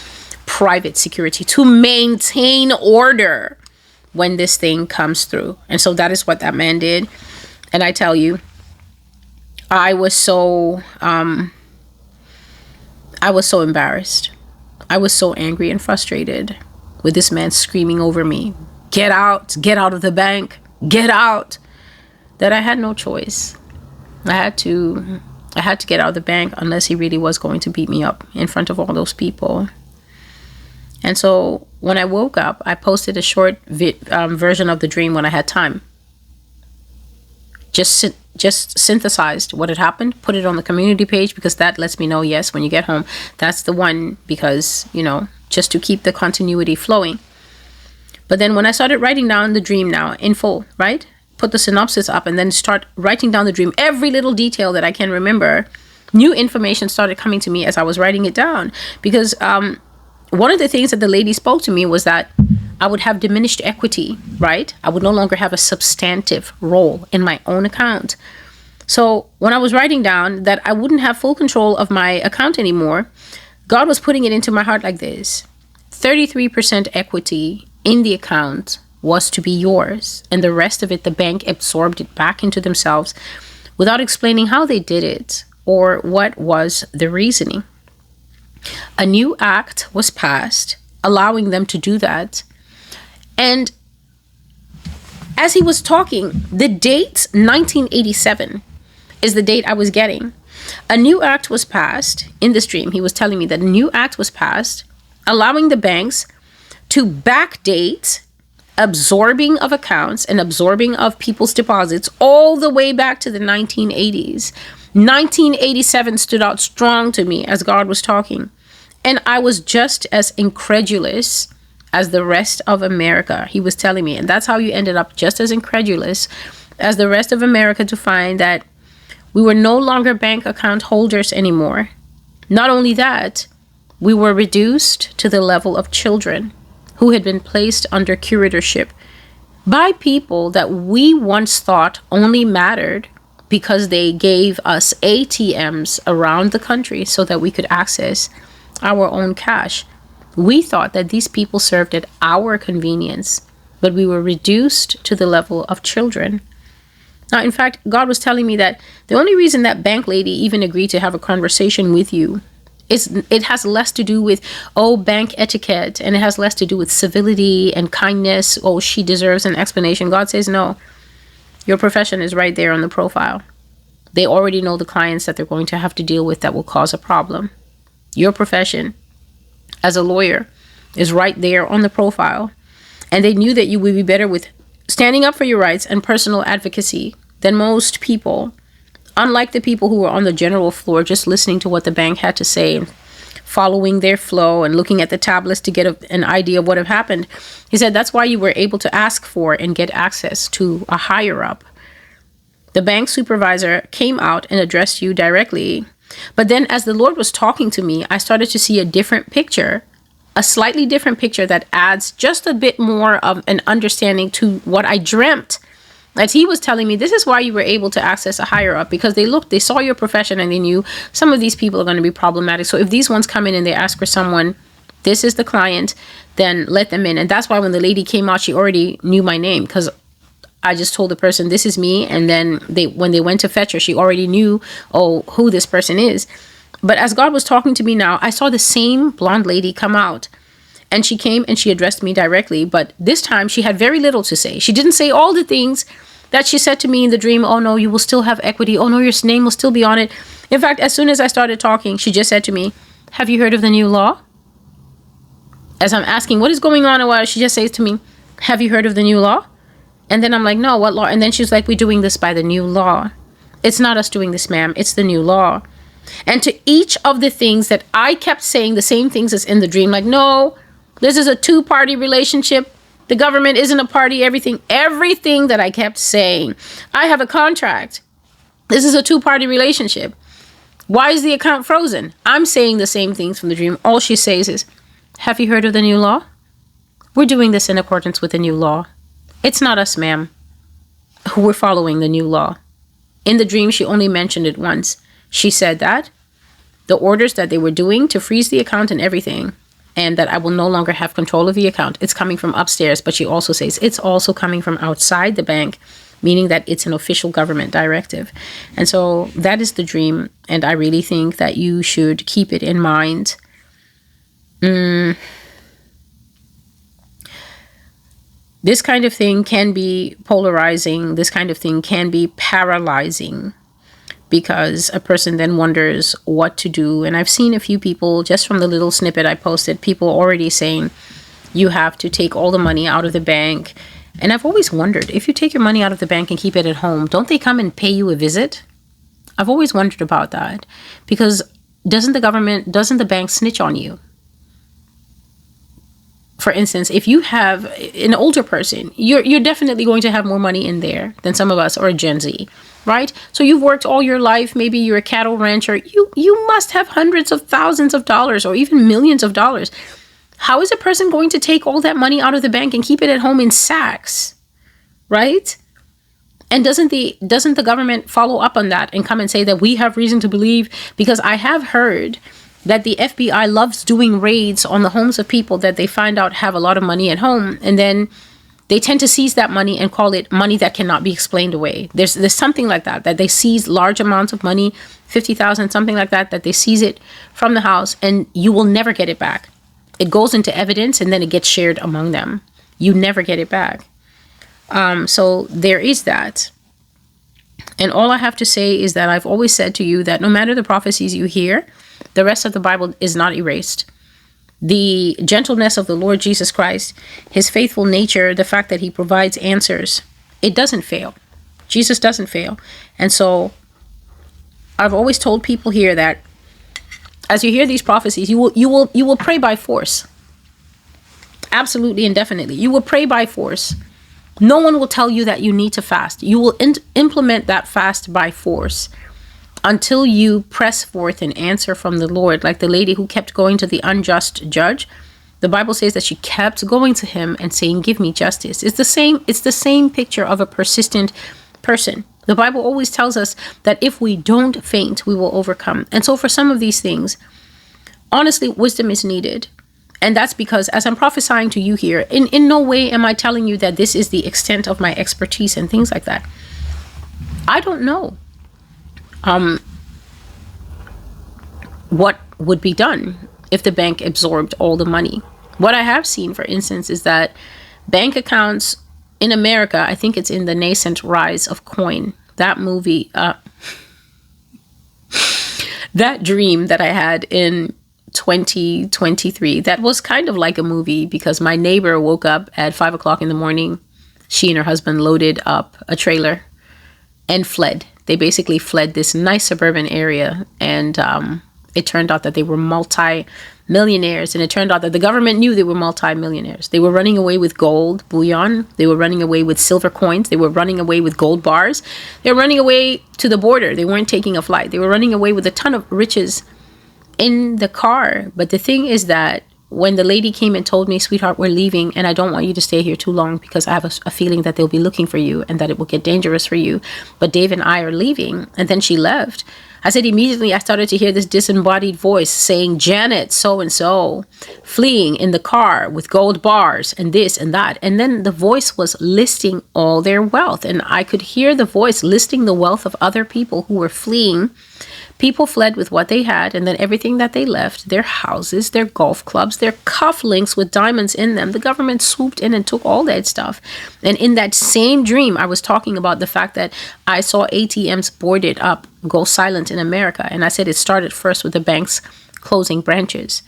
A: private security to maintain order when this thing comes through. And so that is what that man did. And I tell you, I was so embarrassed. I was so angry and frustrated with this man screaming over me, get out of the bank, get out, that I had no choice. I had to get out of the bank unless he really was going to beat me up in front of all those people. And so when I woke up, I posted a short version of the dream when I had time. Just synthesized what had happened, put it on the community page, because that lets me know, yes, when you get home, that's the one, because, just to keep the continuity flowing. But then when I started writing down the dream now in full, right? Put the synopsis up and then start writing down the dream, every little detail that I can remember, new information started coming to me as I was writing it down. Because one of the things that the lady spoke to me was that I would have diminished equity, right? I would no longer have a substantive role in my own account. So when I was writing down that I wouldn't have full control of my account anymore, God was putting it into my heart like this: 33% equity in the account was to be yours, and the rest of it, the bank absorbed it back into themselves without explaining how they did it or what was the reasoning. A new act was passed allowing them to do that. And as he was talking, the date 1987 is the date I was getting. A new act was passed in this dream. He was telling me that a new act was passed allowing the banks to backdate absorbing of accounts and absorbing of people's deposits all the way back to the 1980s. 1987 stood out strong to me as God was talking. And I was just as incredulous as the rest of America, he was telling me. And that's how you ended up just as incredulous as the rest of America, to find that we were no longer bank account holders anymore. Not only that, we were reduced to the level of children who had been placed under curatorship by people that we once thought only mattered because they gave us ATMs around the country so that we could access our own cash. We thought that these people served at our convenience, but we were reduced to the level of children. Now, in fact, God was telling me that the only reason that bank lady even agreed to have a conversation with you is it has less to do with, bank etiquette, and it has less to do with civility and kindness. Oh, she deserves an explanation. God says, no, your profession is right there on the profile. They already know the clients that they're going to have to deal with that will cause a problem. Your profession as a lawyer is right there on the profile. And they knew that you would be better with standing up for your rights and personal advocacy than most people. Unlike the people who were on the general floor just listening to what the bank had to say and following their flow and looking at the tablets to get an idea of what had happened. He said that's why you were able to ask for and get access to a higher up. The bank supervisor came out and addressed you directly. But then as the Lord was talking to me, I started to see a different picture, a slightly different picture that adds just a bit more of an understanding to what I dreamt. As he was telling me, this is why you were able to access a higher up, because they saw your profession and they knew some of these people are going to be problematic. So if these ones come in and they ask for someone, this is the client, then let them in. And that's why when the lady came out, she already knew my name, because I just told the person, this is me. And then when they went to fetch her, she already knew, who this person is. But as God was talking to me now, I saw the same blonde lady come out. And she came and she addressed me directly. But this time she had very little to say. She didn't say all the things that she said to me in the dream. Oh, no, you will still have equity. Oh, no, your name will still be on it. In fact, as soon as I started talking, she just said to me, have you heard of the new law? As I'm asking, what is going on? And she just says to me, have you heard of the new law? And then I'm like, no, what law? And then she's like, we're doing this by the new law. It's not us doing this, ma'am. It's the new law. And to each of the things that I kept saying, the same things as in the dream, like, no, this is a two-party relationship. The government isn't a party. Everything that I kept saying. I have a contract. This is a two-party relationship. Why is the account frozen? I'm saying the same things from the dream. All she says is, have you heard of the new law? We're doing this in accordance with the new law. It's not us, ma'am. We're following the new law. In the dream, she only mentioned it once. She said that the orders that they were doing to freeze the account and everything, and that I will no longer have control of the account, it's coming from upstairs. But she also says it's also coming from outside the bank, meaning that it's an official government directive. And so that is the dream. And I really think that you should keep it in mind. This kind of thing can be polarizing. This kind of thing can be paralyzing, because a person then wonders what to do. And I've seen a few people, just from the little snippet I posted, people already saying you have to take all the money out of the bank. And I've always wondered, if you take your money out of the bank and keep it at home, don't they come and pay you a visit? I've always wondered about that, because doesn't the bank snitch on you? For instance, if you have an older person, you're definitely going to have more money in there than some of us, or a Gen Z, right? So you've worked all your life. Maybe you're a cattle rancher. You must have hundreds of thousands of dollars, or even millions of dollars. How is a person going to take all that money out of the bank and keep it at home in sacks, right? And doesn't the government follow up on that and come and say that we have reason to believe? Because I have heard that the FBI loves doing raids on the homes of people that they find out have a lot of money at home, and then they tend to seize that money and call it money that cannot be explained away. There's something like that they seize large amounts of money, 50,000, something like that they seize it from the house, and you will never get it back. It goes into evidence and then it gets shared among them. You never get it back. So there is that. And all I have to say is that I've always said to you that no matter the prophecies you hear, the rest of the Bible is not erased. The gentleness of the Lord Jesus Christ, his faithful nature, the fact that he provides answers, it doesn't fail. Jesus doesn't fail. And so I've always told people here that as you hear these prophecies, you will pray by force. Absolutely and definitely. You will pray by force. No one will tell you that you need to fast. You will implement that fast by force until you press forth an answer from the Lord. Like the lady who kept going to the unjust judge. The Bible says that she kept going to him and saying, give me justice. It's the same picture of a persistent person. The Bible always tells us that if we don't faint, we will overcome. And so for some of these things, honestly, wisdom is needed. And that's because as I'm prophesying to you here, in no way am I telling you that this is the extent of my expertise and things like that. I don't know what would be done if the bank absorbed all the money. What I have seen, for instance, is that bank accounts in America, I think it's in The Nascent Rise of Coin, that movie, that dream that I had in 2023, that was kind of like a movie, because my neighbor woke up at 5 o'clock in the morning. She and her husband loaded up a trailer and fled. They basically fled this nice suburban area, and it turned out that they were multi-millionaires, and it turned out that the government knew they were multi-millionaires. They were running away with gold bullion. They were running away with silver coins. They were running away with gold bars. They were running away to the border. They weren't taking a flight. They were running away with a ton of riches in the car. But the thing is that when the lady came and told me, sweetheart, we're leaving, and I don't want you to stay here too long because I have a feeling that they'll be looking for you and that it will get dangerous for you. But Dave and I are leaving. And then she left. I said, immediately I started to hear this disembodied voice saying, Janet, so-and-so, fleeing in the car with gold bars and this and that. And then the voice was listing all their wealth. And I could hear the voice listing the wealth of other people who were fleeing. People fled with what they had, and then everything that they left, their houses, their golf clubs, their cufflinks with diamonds in them, the government swooped in and took all that stuff. And in that same dream, I was talking about the fact that I saw ATMs boarded up, go silent in America. And I said it started first with the banks closing branches.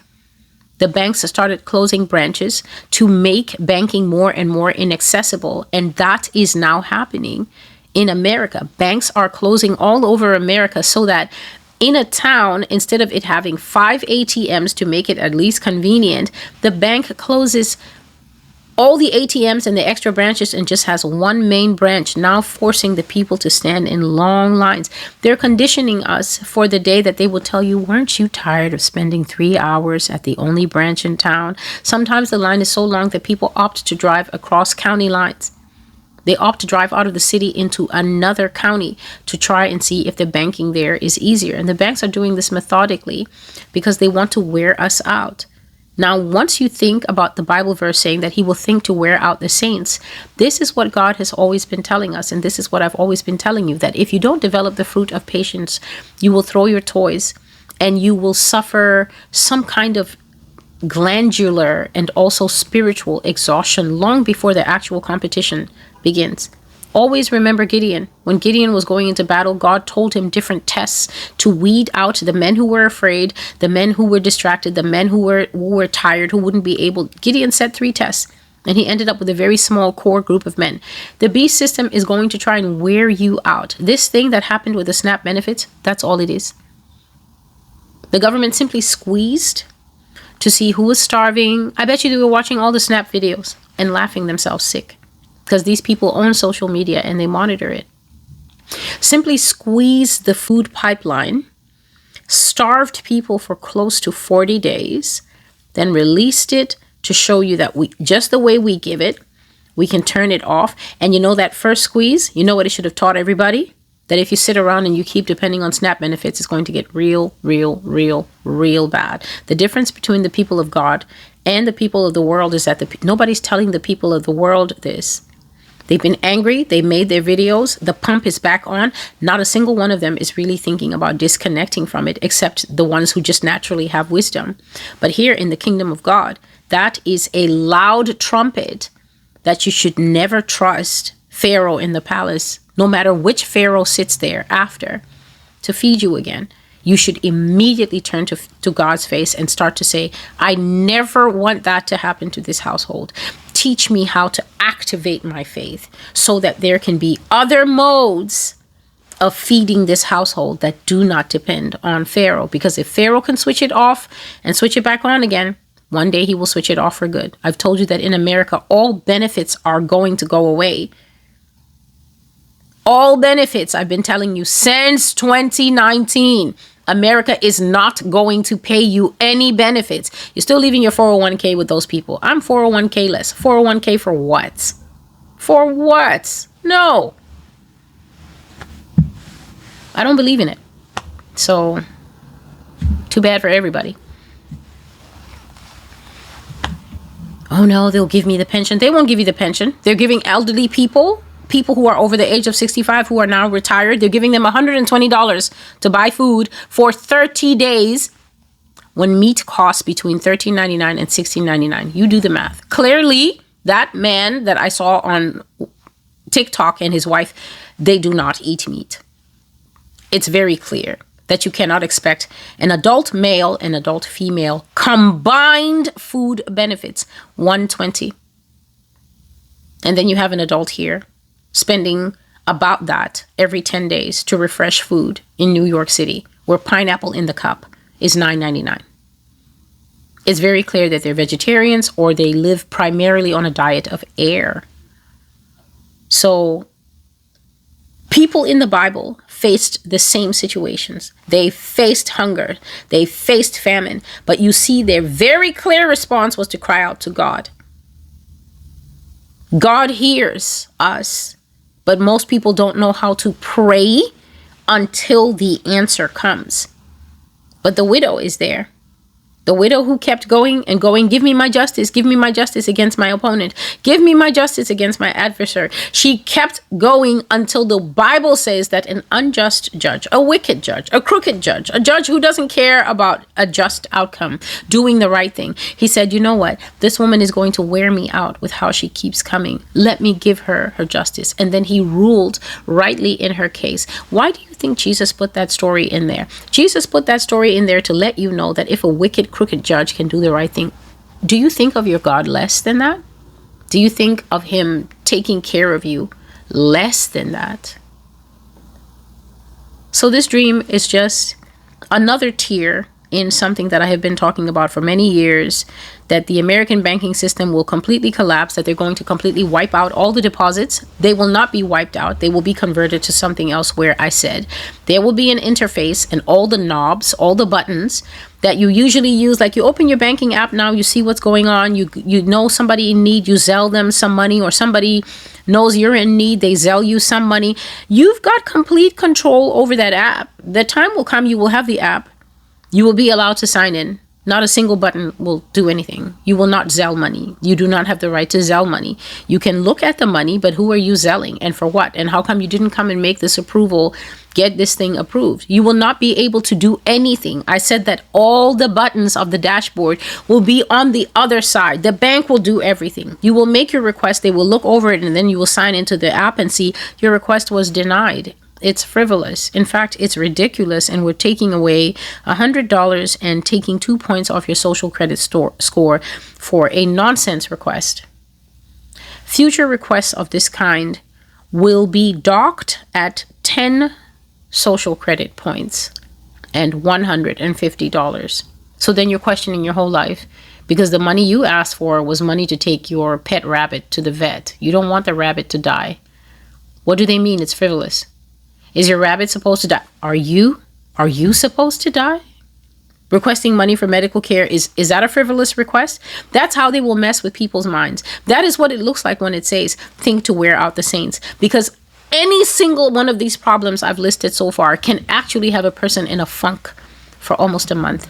A: The banks started closing branches to make banking more and more inaccessible. And that is now happening in America. Banks are closing all over America so that in a town, instead of it having 5 ATMs to make it at least convenient, the bank closes all the ATMs and the extra branches and just has one main branch, now forcing the people to stand in long lines. They're conditioning us for the day that they will tell you, weren't you tired of spending 3 hours at the only branch in town? Sometimes the line is so long that people opt to drive across county lines. They opt to drive out of the city into another county to try and see if the banking there is easier. And the banks are doing this methodically because they want to wear us out. Now, once you think about the Bible verse saying that he will think to wear out the saints, this is what God has always been telling us. And this is what I've always been telling you, that if you don't develop the fruit of patience, you will throw your toys and you will suffer some kind of glandular and also spiritual exhaustion long before the actual competition begins. Always remember Gideon. When Gideon was going into battle, God told him different tests to weed out the men who were afraid, the men who were distracted, the men who were tired, who wouldn't be able. Gideon set 3 tests, and he ended up with a very small core group of men. The beast system is going to try and wear you out. This thing that happened with the SNAP benefits, that's all it is. The government simply squeezed to see who was starving. I bet you they were watching all the SNAP videos and laughing themselves sick, because these people own social media and they monitor it. Simply squeezed the food pipeline, starved people for close to 40 days, then released it to show you that we, just the way we give it, we can turn it off. And you know that first squeeze, you know what it should have taught everybody? That if you sit around and you keep depending on SNAP benefits, it's going to get real bad. The difference between the people of God and the people of the world is that nobody's telling the people of the world this. They've been angry. They made their videos. The pump is back on. Not a single one of them is really thinking about disconnecting from it, except the ones who just naturally have wisdom. But here in the kingdom of God, that is a loud trumpet that you should never trust Pharaoh in the palace, no matter which Pharaoh sits there after, to feed you again. You should immediately turn to God's face and start to say, I never want that to happen to this household. Teach me how to activate my faith so that there can be other modes of feeding this household that do not depend on Pharaoh. Because if Pharaoh can switch it off and switch it back on again, one day he will switch it off for good. I've told you that in America, all benefits are going to go away. All benefits, I've been telling you since 2019. America is not going to pay you any benefits. You're still leaving your 401k with those people. I'm 401k less. 401k for what? For what? No. I don't believe in it. So, too bad for everybody. Oh no, they'll give me the pension. They won't give you the pension. They're giving elderly people who are over the age of 65 who are now retired, they're giving them $120 to buy food for 30 days when meat costs between $13.99 and $16.99. You do the math. Clearly, that man that I saw on TikTok and his wife, they do not eat meat. It's very clear that you cannot expect an adult male and adult female combined food benefits, $120. And then you have an adult here spending about that every 10 days to refresh food in New York City, where pineapple in the cup is $9.99. It's very clear that they're vegetarians or they live primarily on a diet of air. So people in the Bible faced the same situations. They faced hunger. They faced famine. But you see their very clear response was to cry out to God. God hears us. But most people don't know how to pray until the answer comes. But the widow is there. The widow who kept going and going, give me my justice against my opponent. Give me my justice against my adversary. She kept going until the Bible says that an unjust judge, a wicked judge, a crooked judge, a judge who doesn't care about a just outcome, doing the right thing. He said, you know what? This woman is going to wear me out with how she keeps coming. Let me give her her justice. And then he ruled rightly in her case. Why do you think Jesus put that story in there? Jesus put that story in there to let you know that if a wicked, crooked judge can do the right thing, do you think of your God less than that? Do you think of him taking care of you less than that? So this dream is just another tear in something that I have been talking about for many years, that the American banking system will completely collapse, that they're going to completely wipe out all the deposits. They will not be wiped out. They will be converted to something else, where I said there will be an interface and all the knobs, all the buttons that you usually use. Like, you open your banking app now, you see what's going on. You know somebody in need, you Zelle them some money, or somebody knows you're in need, they Zelle you some money. You've got complete control over that app. The time will come, you will have the app. You will be allowed to sign in. Not a single button will do anything. You will not Zelle money. You do not have the right to Zelle money. You can look at the money, but who are you Zelling and for what? And how come you didn't come and make this approval, get this thing approved? You will not be able to do anything. I said that all the buttons of the dashboard will be on the other side. The bank will do everything. You will make your request. They will look over it, and then you will sign into the app and see your request was denied. It's frivolous. In fact, it's ridiculous, and we're taking away $100 and taking 2 points off your social credit score for a nonsense request. Future requests of this kind will be docked at 10 social credit points and $150. So then you're questioning your whole life, because the money you asked for was money to take your pet rabbit to the vet. You don't want the rabbit to die. What do they mean it's frivolous? Is your rabbit supposed to die? Are you supposed to die? Requesting money for medical care, is that a frivolous request? That's how they will mess with people's minds. That is what it looks like when it says, think to wear out the saints. Because any single one of these problems I've listed so far can actually have a person in a funk for almost a month.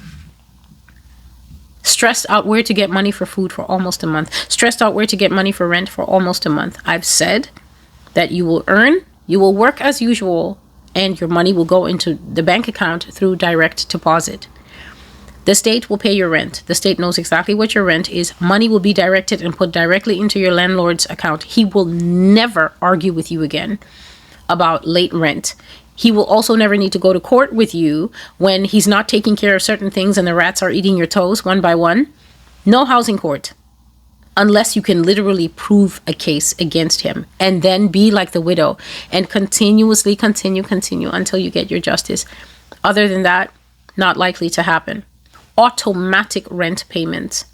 A: Stressed out where to get money for food for almost a month. Stressed out where to get money for rent for almost a month. I've said that you will earn, you will work as usual, and your money will go into the bank account through direct deposit. The state will pay your rent. The state knows exactly what your rent is. Money will be directed and put directly into your landlord's account. He will never argue with you again about late rent. He will also never need to go to court with you when he's not taking care of certain things and the rats are eating your toes one by one. No housing court, unless you can literally prove a case against him, and then be like the widow and continuously continue until you get your justice. Other than that, not likely to happen. Automatic rent payments.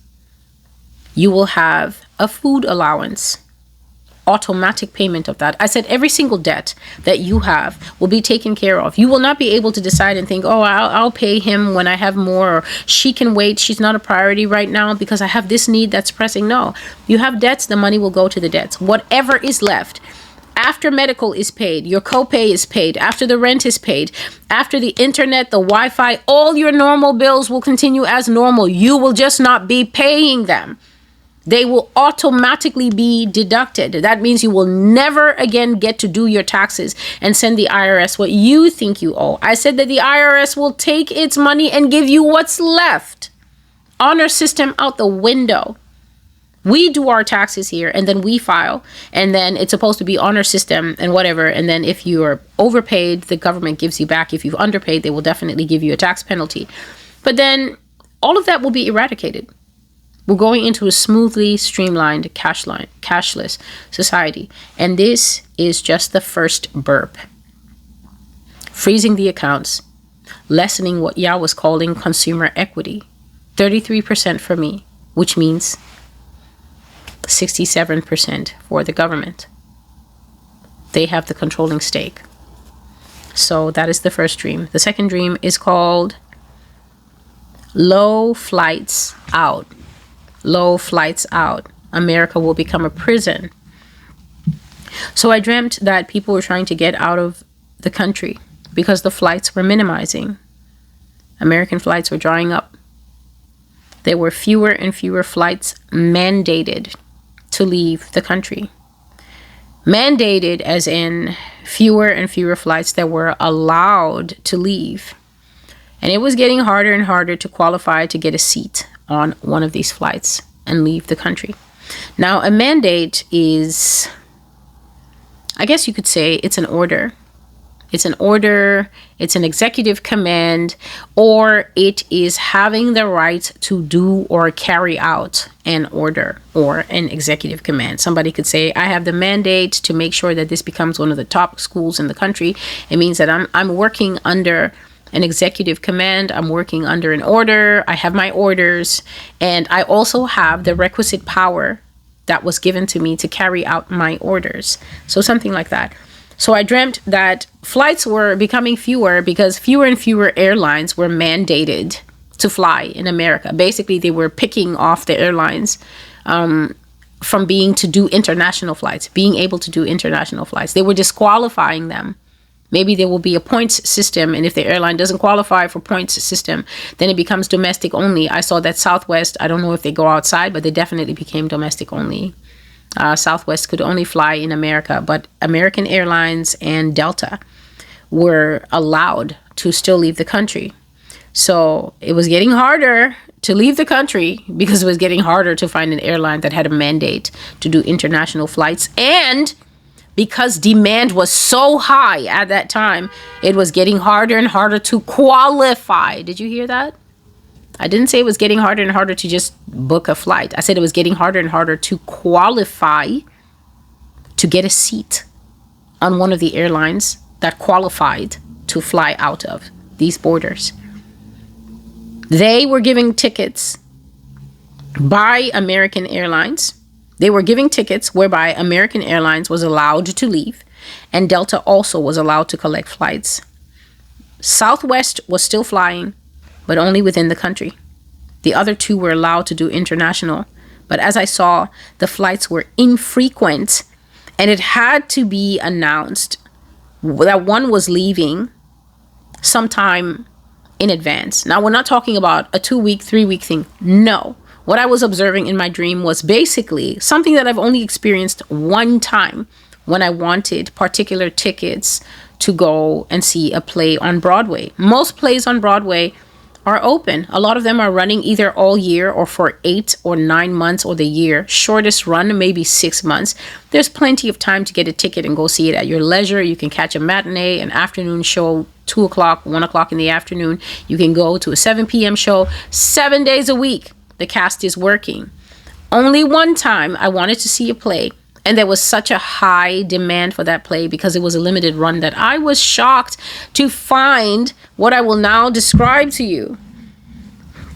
A: You will have a food allowance. Automatic payment of that. I said every single debt that you have will be taken care of. You will not be able to decide and think, oh, I'll pay him when I have more, or she can wait, she's not a priority right now because I have this need that's pressing. No, you have debts, the money will go to the debts. Whatever is left after medical is paid, your copay is paid, after the rent is paid, after the internet, the Wi-Fi, all your normal bills will continue as normal. You will just not be paying them. They will automatically be deducted. That means you will never again get to do your taxes and send the IRS what you think you owe. I said that the IRS will take its money and give you what's left. Honor system out the window. We do our taxes here, and then we file, and then it's supposed to be honor system and whatever. And then if you are overpaid, the government gives you back. If you've underpaid, they will definitely give you a tax penalty. But then all of that will be eradicated. We're going into a smoothly streamlined cashless society. And this is just the first burp. Freezing the accounts, lessening what Yah was calling consumer equity. 33% for me, which means 67% for the government. They have the controlling stake. So that is the first dream. The second dream is called low flights out. Low flights out. America will become a prison. So I dreamt that people were trying to get out of the country because the flights were minimizing. American flights were drying up. There were fewer and fewer flights mandated to leave the country. Mandated as in fewer and fewer flights that were allowed to leave. And it was getting harder and harder to qualify to get a seat on one of these flights and leave the country. Now, a mandate is, I guess you could say, it's an order. It's an order, it's an executive command, or it is having the right to do or carry out an order or an executive command. Somebody could say, I have the mandate to make sure that this becomes one of the top schools in the country. It means that I'm working under an executive command. I'm working under an order. I have my orders, and I also have the requisite power that was given to me to carry out my orders. So something like that. So I dreamt that flights were becoming fewer because fewer and fewer airlines were mandated to fly in America. Basically, they were picking off the airlines from being to do international flights, being able to do international flights. They were disqualifying them. Maybe there will be a points system, and if the airline doesn't qualify for points system, then it becomes domestic only. I saw that Southwest, I don't know if they go outside, but they definitely became domestic only. Southwest could only fly in America, but American Airlines and Delta were allowed to still leave the country. So it was getting harder to leave the country because it was getting harder to find an airline that had a mandate to do international flights. And because demand was so high at that time, it was getting harder and harder to qualify. Did you hear that? I didn't say it was getting harder and harder to just book a flight. I said it was getting harder and harder to qualify to get a seat on one of the airlines that qualified to fly out of these borders. They were giving tickets by American Airlines. They were giving tickets whereby American Airlines was allowed to leave, and Delta also was allowed to collect flights. Southwest was still flying, but only within the country. The other two were allowed to do international. But as I saw, the flights were infrequent, and it had to be announced that one was leaving sometime in advance. Now, we're not talking about a 2-week, 3-week thing. No. What I was observing in my dream was basically something that I've only experienced one time when I wanted particular tickets to go and see a play on Broadway. Most plays on Broadway are open. A lot of them are running either all year or for 8 or 9 months or the year. Shortest run, maybe 6 months. There's plenty of time to get a ticket and go see it at your leisure. You can catch a matinee, an afternoon show, 2 o'clock, 1 o'clock in the afternoon. You can go to a 7 p.m. show 7 days a week. The cast is working. Only one time I wanted to see a play, and there was such a high demand for that play because it was a limited run that I was shocked to find what I will now describe to you.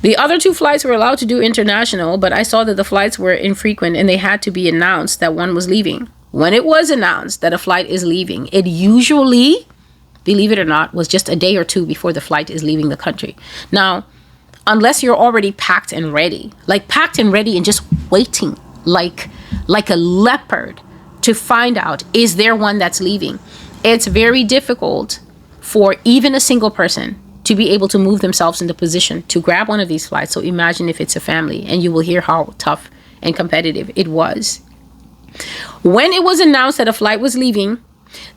A: The other two flights were allowed to do international, but I saw that the flights were infrequent and they had to be announced that one was leaving. When it was announced that a flight is leaving, it usually, believe it or not, was just a day or two before the flight is leaving the country. Now, unless you're already packed and ready and just waiting like a leopard to find out, is there one that's leaving? It's very difficult for even a single person to be able to move themselves into position to grab one of these flights. So imagine if it's a family, and you will hear how tough and competitive it was. When it was announced that a flight was leaving,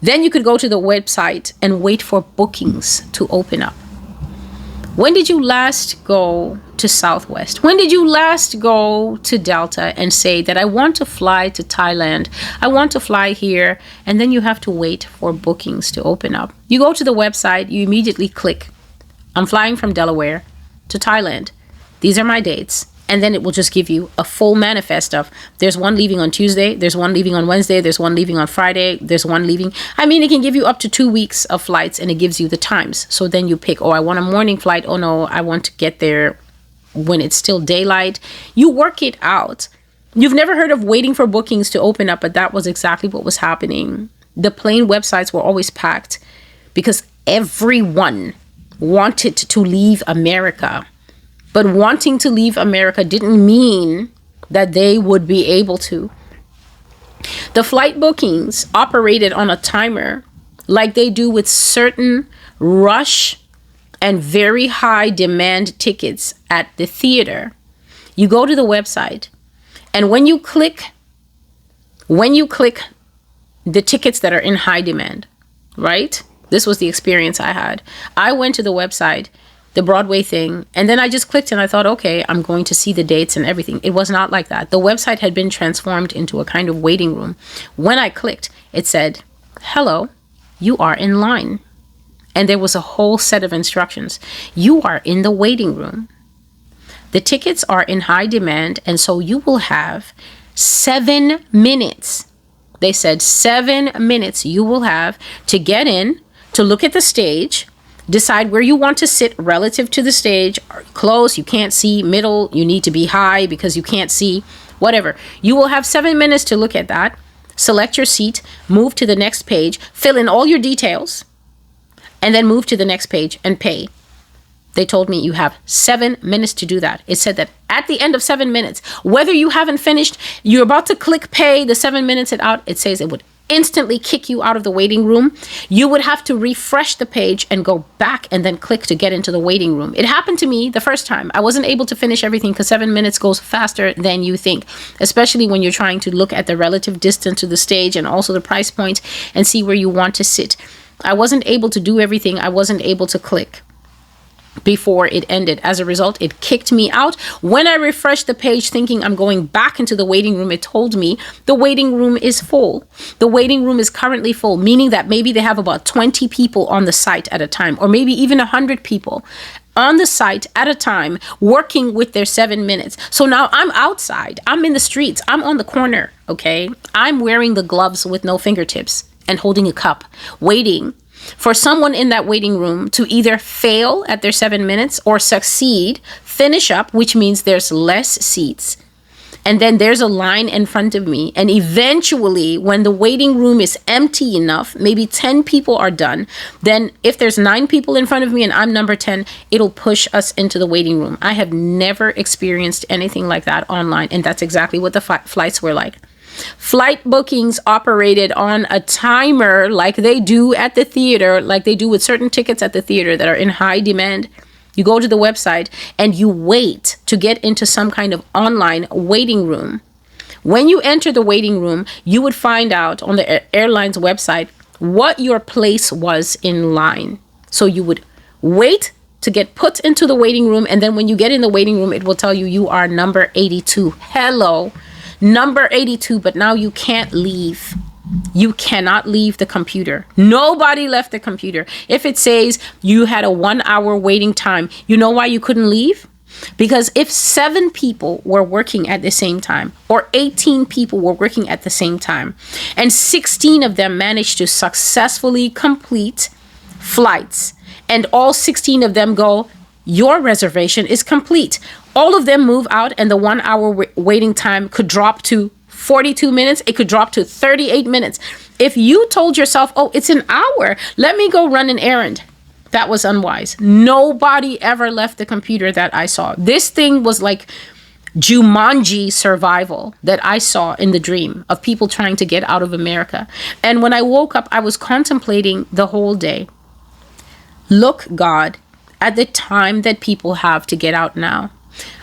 A: then you could go to the website and wait for bookings to open up. When did you last go to Southwest? When did you last go to Delta and say that I want to fly to Thailand? I want to fly here. And then you have to wait for bookings to open up. You go to the website, you immediately click, I'm flying from Delaware to Thailand. These are my dates. And then it will just give you a full manifest of there's one leaving on Tuesday, there's one leaving on Wednesday, there's one leaving on Friday, there's one leaving. I mean, it can give you up to 2 weeks of flights, and it gives you the times. So then you pick, oh, I want a morning flight. Oh, no, I want to get there when it's still daylight. You work it out. You've never heard of waiting for bookings to open up, but that was exactly what was happening. The plane websites were always packed because everyone wanted to leave America. But wanting to leave America didn't mean that they would be able to. The flight bookings operated on a timer like they do with certain rush and very high demand tickets at the theater. You go to the website, and when you click the tickets that are in high demand, right? This was the experience I had. I went to the website, the Broadway thing, and then I just clicked and I thought, okay, I'm going to see the dates and everything. It was not like that. The website had been transformed into a kind of waiting room. When I clicked, it said, hello, you are in line. And there was a whole set of instructions. You are in the waiting room. The tickets are in high demand, and so you will have 7 minutes. They said 7 minutes you will have to get in, to look at the stage, decide where you want to sit relative to the stage. Close, you can't see. Middle, you need to be high because you can't see. Whatever. You will have 7 minutes to look at that. Select your seat, move to the next page, fill in all your details, and then move to the next page and pay. They told me you have 7 minutes to do that. It said that at the end of 7 minutes, whether you haven't finished, you're about to click pay, the 7 minutes it out, it says it would instantly kick you out of the waiting room. You would have to refresh the page and go back and then click to get into the waiting room. It happened to me the first time. I wasn't able to finish everything because 7 minutes goes faster than you think, especially when you're trying to look at the relative distance to the stage and also the price point and see where you want to sit. I wasn't able to do everything. I wasn't able to click before it ended. As a result, it kicked me out. When I refreshed the page thinking I'm going back into the waiting room, it told me the waiting room is full. The waiting room is currently full, meaning that maybe they have about 20 people on the site at a time, or maybe even 100 people on the site at a time working with their 7 minutes. So now I'm outside. I'm in the streets. I'm on the corner. Okay. I'm wearing the gloves with no fingertips and holding a cup, waiting for someone in that waiting room to either fail at their 7 minutes or succeed, finish up, which means there's less seats. And then there's a line in front of me. And eventually, when the waiting room is empty enough, maybe 10 people are done, then if there's 9 people in front of me and I'm number 10, it'll push us into the waiting room. I have never experienced anything like that online. And that's exactly what the flights were like. Flight bookings operated on a timer like they do at the theater, like they do with certain tickets at the theater that are in high demand. You go to the website and you wait to get into some kind of online waiting room. When you enter the waiting room, you would find out on the airline's website what your place was in line. So you would wait to get put into the waiting room. And then when you get in the waiting room, it will tell you you are number 82. Hello. Number 82, but now you can't leave. You cannot leave the computer. Nobody left the computer. If it says you had a 1 hour waiting time, you know why you couldn't leave? Because if 7 people were working at the same time, or 18 people were working at the same time, and 16 of them managed to successfully complete flights, and all 16 of them go, your reservation is complete. All of them move out and the 1 hour waiting time could drop to 42 minutes. It could drop to 38 minutes. If you told yourself, oh, it's an hour, let me go run an errand. That was unwise. Nobody ever left the computer that I saw. This thing was like Jumanji survival that I saw in the dream of people trying to get out of America. And when I woke up, I was contemplating the whole day. Look, God, at the time that people have to get out now.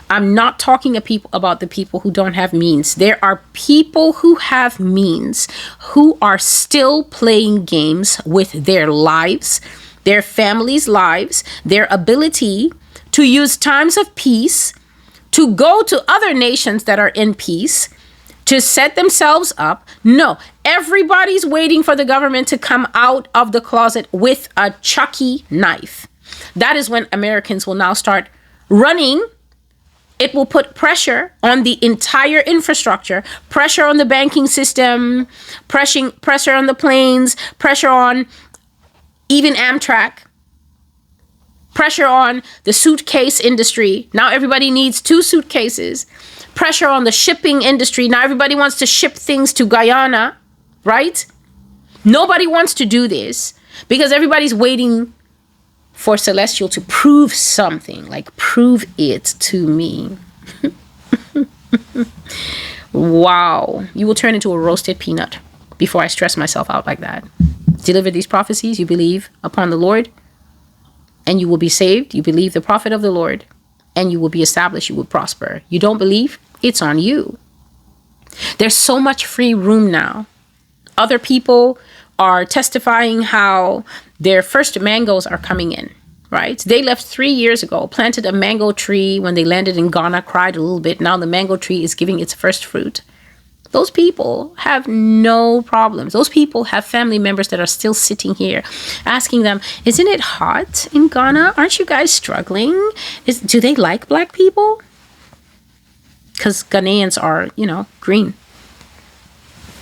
A: I'm not talking about the people who don't have means. There are people who have means who are still playing games with their lives, their families' lives, their ability to use times of peace, to go to other nations that are in peace, to set themselves up. No, everybody's waiting for the government to come out of the closet with a Chucky knife. That is when Americans will now start running. It will put pressure on the entire infrastructure, pressure on the banking system, pressure on the planes, pressure on even Amtrak, pressure on the suitcase industry. Now everybody needs 2 suitcases. Pressure on the shipping industry. Now everybody wants to ship things to Guyana, right? Nobody wants to do this because everybody's waiting for Celestial to prove something, like prove it to me. Wow. You will turn into a roasted peanut before I stress myself out like that. Deliver these prophecies. You believe upon the Lord and you will be saved. You believe the prophet of the Lord and you will be established. You will prosper. You don't believe? It's on you. There's so much free room now. Other people are testifying how their first mangoes are coming in, right? They left 3 years ago, planted a mango tree when they landed in Ghana, cried a little bit. Now the mango tree is giving its first fruit. Those people have no problems. Those people have family members that are still sitting here asking them, isn't it hot in Ghana? Aren't you guys struggling? Do they like black people? Because Ghanaians are, green.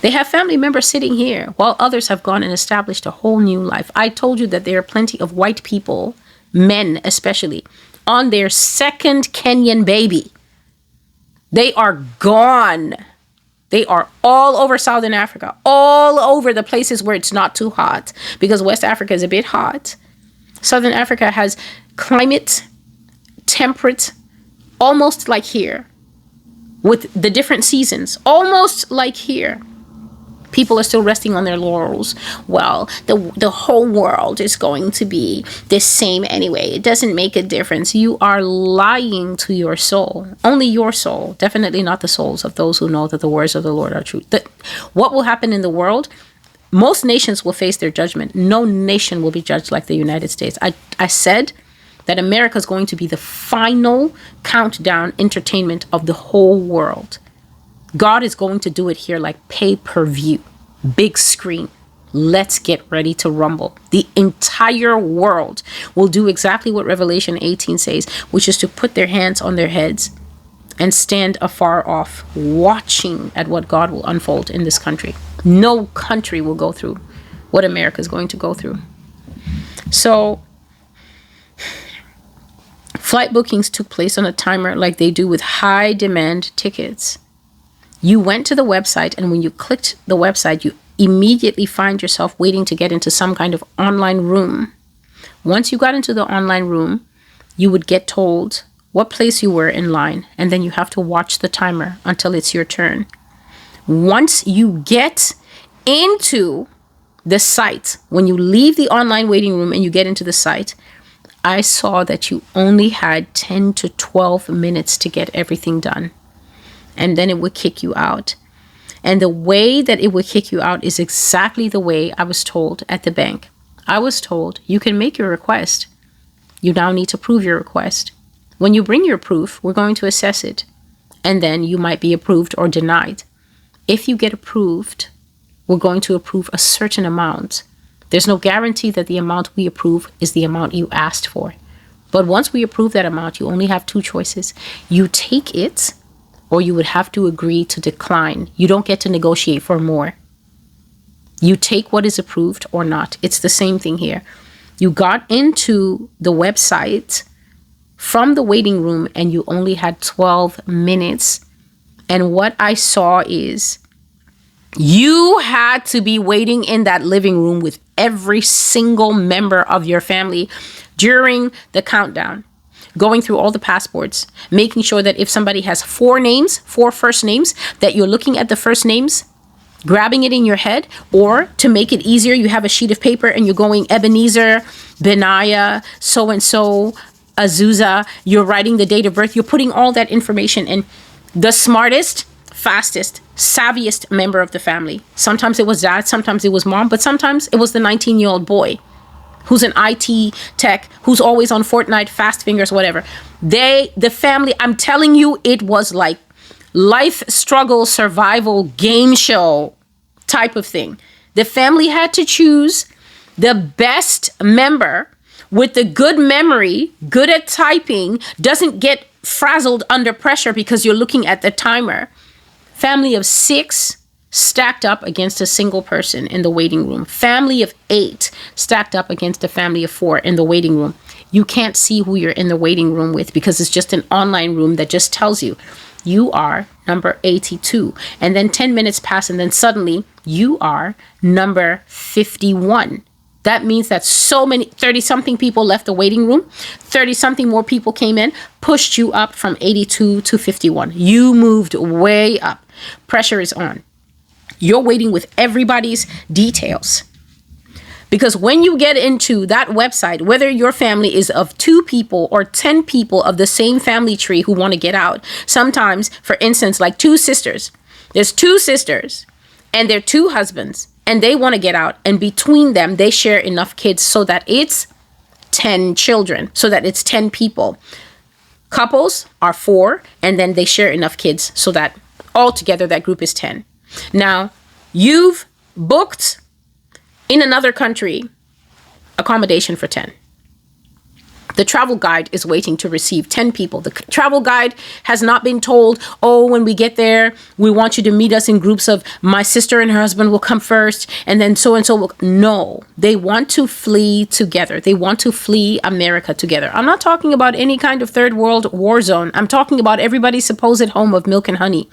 A: They have family members sitting here while others have gone and established a whole new life. I told you that there are plenty of white people, men especially, on their second Kenyan baby. They are gone. They are all over Southern Africa, all over the places where it's not too hot, because West Africa is a bit hot. Southern Africa has climate, temperate, almost like here, with the different seasons, almost like here. People are still resting on their laurels. Well, the whole world is going to be the same anyway. It doesn't make a difference. You are lying to your soul. Only your soul. Definitely not the souls of those who know that the words of the Lord are true. What will happen in the world? Most nations will face their judgment. No nation will be judged like the United States. I said that America is going to be the final countdown entertainment of the whole world. God is going to do it here like pay-per-view, big screen. Let's get ready to rumble. The entire world will do exactly what Revelation 18 says, which is to put their hands on their heads and stand afar off, watching at what God will unfold in this country. No country will go through what America is going to go through. So, flight bookings took place on a timer like they do with high demand tickets. You went to the website, and when you clicked the website, you immediately find yourself waiting to get into some kind of online room. Once you got into the online room, you would get told what place you were in line, and then you have to watch the timer until it's your turn. Once you get into the site, when you leave the online waiting room and you get into the site, I saw that you only had 10 to 12 minutes to get everything done. And then it would kick you out. And the way that it would kick you out is exactly the way I was told at the bank. I was told, you can make your request. You now need to prove your request. When you bring your proof, we're going to assess it. And then you might be approved or denied. If you get approved, we're going to approve a certain amount. There's no guarantee that the amount we approve is the amount you asked for. But once we approve that amount, you only have two choices. You take it, or you would have to agree to decline. You don't get to negotiate for more. You take what is approved or not. It's the same thing here. You got into the website from the waiting room and you only had 12 minutes. And what I saw is you had to be waiting in that living room with every single member of your family during the countdown, going through all the passports, making sure that if somebody has four first names, that you're looking at the first names, grabbing it in your head, or to make it easier, you have a sheet of paper and you're going Ebenezer, Benaiah, so-and-so, Azusa, you're writing the date of birth, you're putting all that information in. The smartest, fastest, savviest member of the family. Sometimes it was dad, sometimes it was mom, but sometimes it was the 19-year-old boy who's an IT tech, who's always on Fortnite, Fast Fingers, whatever. The family, I'm telling you, it was like life struggle, survival, game show type of thing. The family had to choose the best member with the good memory, good at typing, doesn't get frazzled under pressure because you're looking at the timer. Family of 6 stacked up against a single person in the waiting room. Family of 8 stacked up against a family of 4 in the waiting room. You can't see who you're in the waiting room with because it's just an online room that just tells you, you are number 82. And then 10 minutes pass and then suddenly you are number 51. That means that so many 30-something people left the waiting room. 30-something more people came in, pushed you up from 82 to 51. You moved way up. Pressure is on. You're waiting with everybody's details. Because when you get into that website, whether your family is of 2 people or 10 people of the same family tree who want to get out, sometimes, for instance, like 2 sisters, there's 2 sisters and their 2 husbands, and they want to get out. And between them, they share enough kids so that it's 10 children, so that it's 10 people. Couples are 4, and then they share enough kids so that altogether that group is 10. Now, you've booked in another country accommodation for 10. The travel guide is waiting to receive 10 people. The travel guide has not been told, oh, when we get there, we want you to meet us in groups of my sister and her husband will come first, and then so and so will. No, they want to flee together. They want to flee America together. I'm not talking about any kind of third world war zone. I'm talking about everybody's supposed home of milk and honey.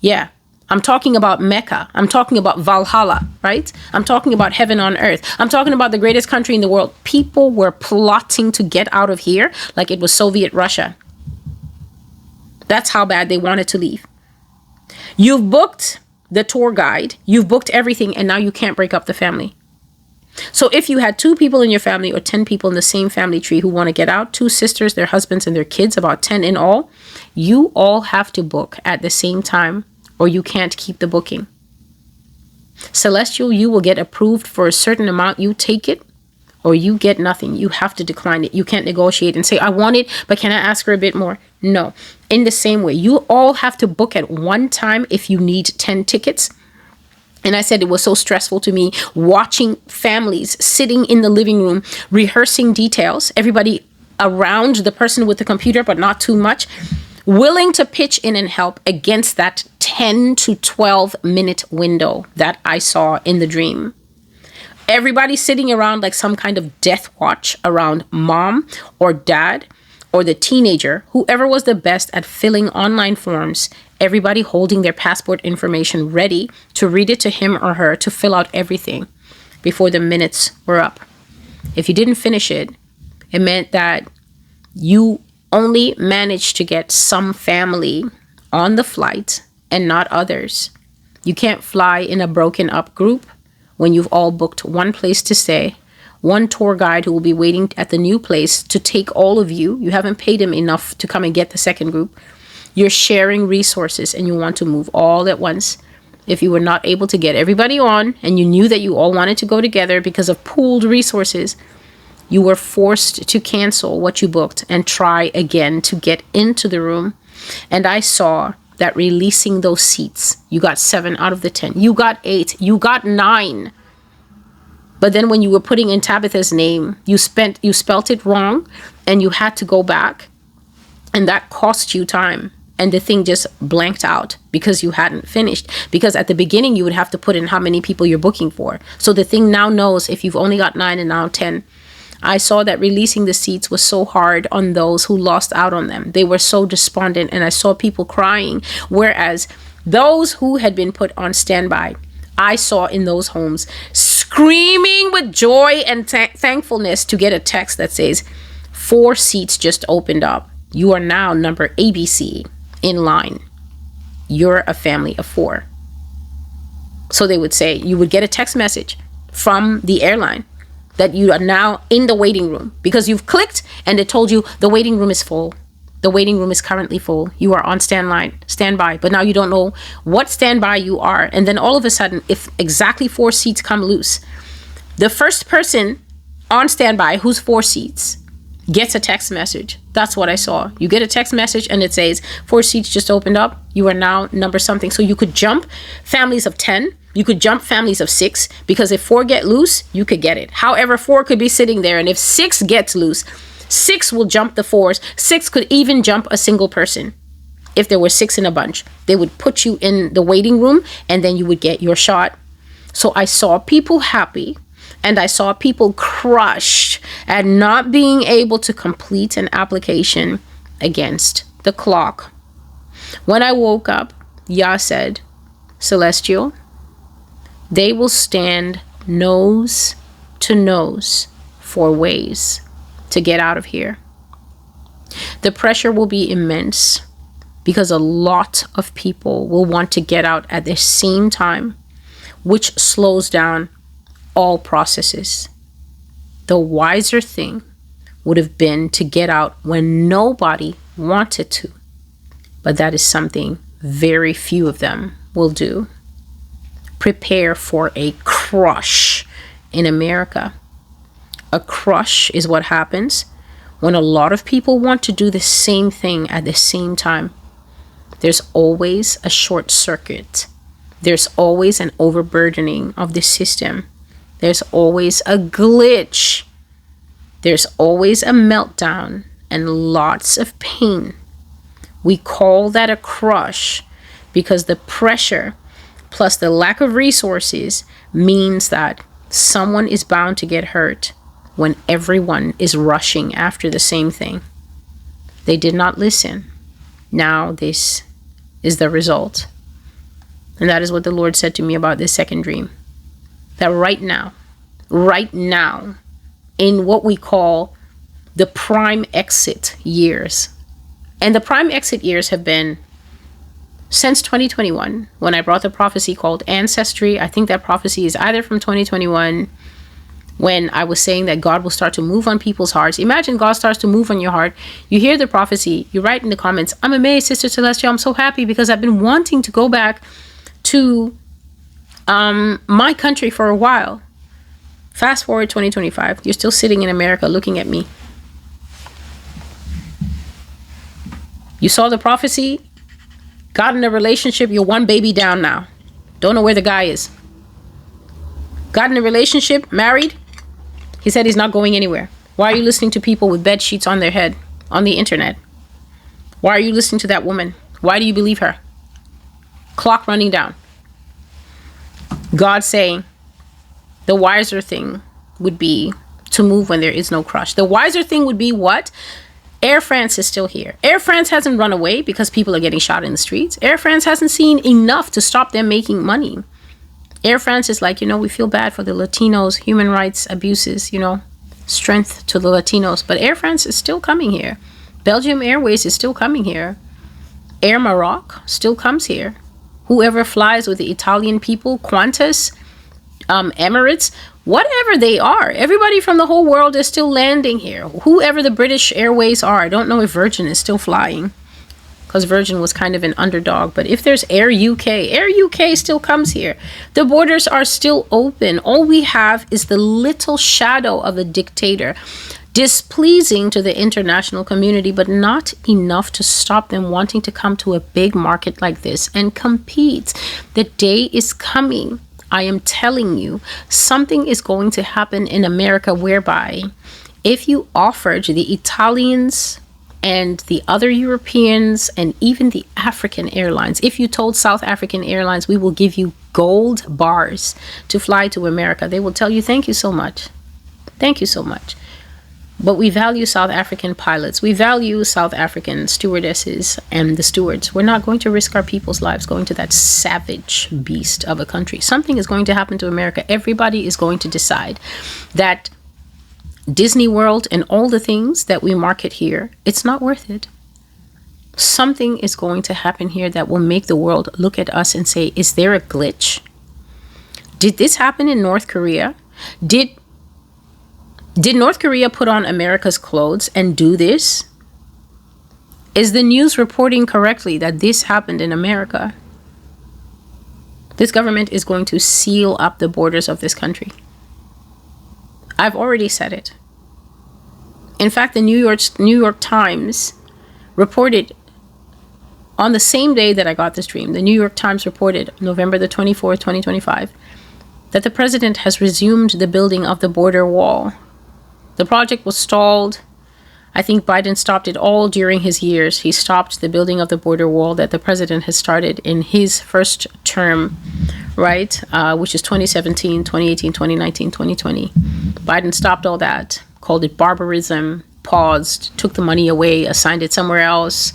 A: Yeah. I'm talking about Mecca. I'm talking about Valhalla, right? I'm talking about heaven on earth. I'm talking about the greatest country in the world. People were plotting to get out of here like it was Soviet Russia. That's how bad they wanted to leave. You've booked the tour guide. You've booked everything, and now you can't break up the family. So if you had 2 people in your family or 10 people in the same family tree who want to get out, 2 sisters, their husbands, and their kids, about 10 in all, you all have to book at the same time, or you can't keep the booking. Celestial, you will get approved for a certain amount. You take it or you get nothing. You have to decline it. You can't negotiate and say, I want it, but can I ask for a bit more? No. In the same way, you all have to book at one time if you need 10 tickets. And I said it was so stressful to me watching families sitting in the living room, rehearsing details, everybody around the person with the computer, but not too much, willing to pitch in and help against that 10 to 12 minute window that I saw in the dream. Everybody sitting around like some kind of death watch around mom or dad or the teenager, whoever was the best at filling online forms, everybody holding their passport information ready to read it to him or her to fill out everything before the minutes were up. If you didn't finish it, it meant that you only managed to get some family on the flight and not others. You can't fly in a broken up group when you've all booked one place to stay, one tour guide who will be waiting at the new place to take all of you. You haven't paid him enough to come and get the second group. You're sharing resources and you want to move all at once. If you were not able to get everybody on and you knew that you all wanted to go together because of pooled resources, you were forced to cancel what you booked and try again to get into the room. And I saw that releasing those seats, you got 7 out of the 10. You got 8. You got 9. But then when you were putting in Tabitha's name, you spelt it wrong and you had to go back. And that cost you time. And the thing just blanked out because you hadn't finished. Because at the beginning, you would have to put in how many people you're booking for. So the thing now knows if you've only got 9 and now 10. I saw that releasing the seats was so hard on those who lost out on them. They were so despondent and I saw people crying. Whereas those who had been put on standby, I saw in those homes screaming with joy and thankfulness to get a text that says, 4 seats just opened up. You are now number ABC in line. You're a family of 4. So they would say, you would get a text message from the airline that you are now in the waiting room because you've clicked and it told you the waiting room is full. The waiting room is currently full. You are on standby, but now you don't know what standby you are. And then all of a sudden, if exactly 4 seats come loose, the first person on standby who's 4 seats gets a text message. That's what I saw. You get a text message and it says 4 seats just opened up. You are now number something. So you could jump families of 10. You could jump families of 6 because if 4 get loose, you could get it. However, 4 could be sitting there. And if 6 gets loose, 6 will jump the 4s. 6 could even jump a single person. If there were 6 in a bunch, they would put you in the waiting room and then you would get your shot. So I saw people happy and I saw people crushed at not being able to complete an application against the clock. When I woke up, Yah said, Celestial, they will stand nose to nose for ways to get out of here. The pressure will be immense because a lot of people will want to get out at the same time, which slows down all processes. The wiser thing would have been to get out when nobody wanted to, but that is something very few of them will do. Prepare for a crush in America. A crush is what happens when a lot of people want to do the same thing at the same time. There's always a short circuit. There's always an overburdening of the system. There's always a glitch. There's always a meltdown and lots of pain. We call that a crush because the pressure plus the lack of resources means that someone is bound to get hurt when everyone is rushing after the same thing. They did not listen. Now this is the result. And that is what the Lord said to me about this second dream. That right now, in what we call the prime exit years, and the prime exit years have been since 2021, when I brought the prophecy called Ancestry. I think that prophecy is either from 2021, when I was saying that God will start to move on people's hearts. Imagine God starts to move on your heart. You hear the prophecy, you write in the comments, I'm amazed, Sister Celestia, I'm so happy because I've been wanting to go back to my country for a while. Fast forward 2025, you're still sitting in America looking at me. You saw the prophecy, got in a relationship, you're one baby down now. Don't know where the guy is. Got in a relationship, married. He said he's not going anywhere. Why are you listening to people with bed sheets on their head on the internet? Why are you listening to that woman? Why do you believe her? Clock running down. God saying the wiser thing would be to move when there is no crush. The wiser thing would be what? Air France is still here. Air France hasn't run away because people are getting shot in the streets. Air France hasn't seen enough to stop them making money. Air France is like, we feel bad for the Latinos, human rights abuses, strength to the Latinos. But Air France is still coming here. Belgium Airways is still coming here. Air Maroc still comes here. Whoever flies with the Italian people, Qantas, Emirates, whatever they are, everybody from the whole world is still landing here. Whoever the British Airways are, I don't know if Virgin is still flying, because Virgin was kind of an underdog. But if there's Air UK still comes here. The borders are still open. All we have is the little shadow of a dictator, displeasing to the international community, but not enough to stop them wanting to come to a big market like this and compete. The day is coming. I am telling you, something is going to happen in America whereby if you offered the Italians and the other Europeans and even the African airlines, if you told South African Airlines, we will give you gold bars to fly to America, they will tell you, thank you so much. Thank you so much. But we value South African pilots. We value South African stewardesses and the stewards. We're not going to risk our people's lives going to that savage beast of a country. Something is going to happen to America. Everybody is going to decide that Disney World and all the things that we market here, it's not worth it. Something is going to happen here that will make the world look at us and say, is there a glitch? Did this happen in North Korea? Did North Korea put on America's clothes and do this? Is the news reporting correctly that this happened in America? This government is going to seal up the borders of this country. I've already said it. In fact, the New York Times reported on the same day that I got this dream. The New York Times reported November the 24th, 2025, that the president has resumed the building of the border wall. The project was stalled. I think Biden stopped it all during his years. He stopped the building of the border wall that the president has started in his first term, right? Which is 2017, 2018, 2019, 2020. Biden stopped all that, called it barbarism, paused, took the money away, assigned it somewhere else.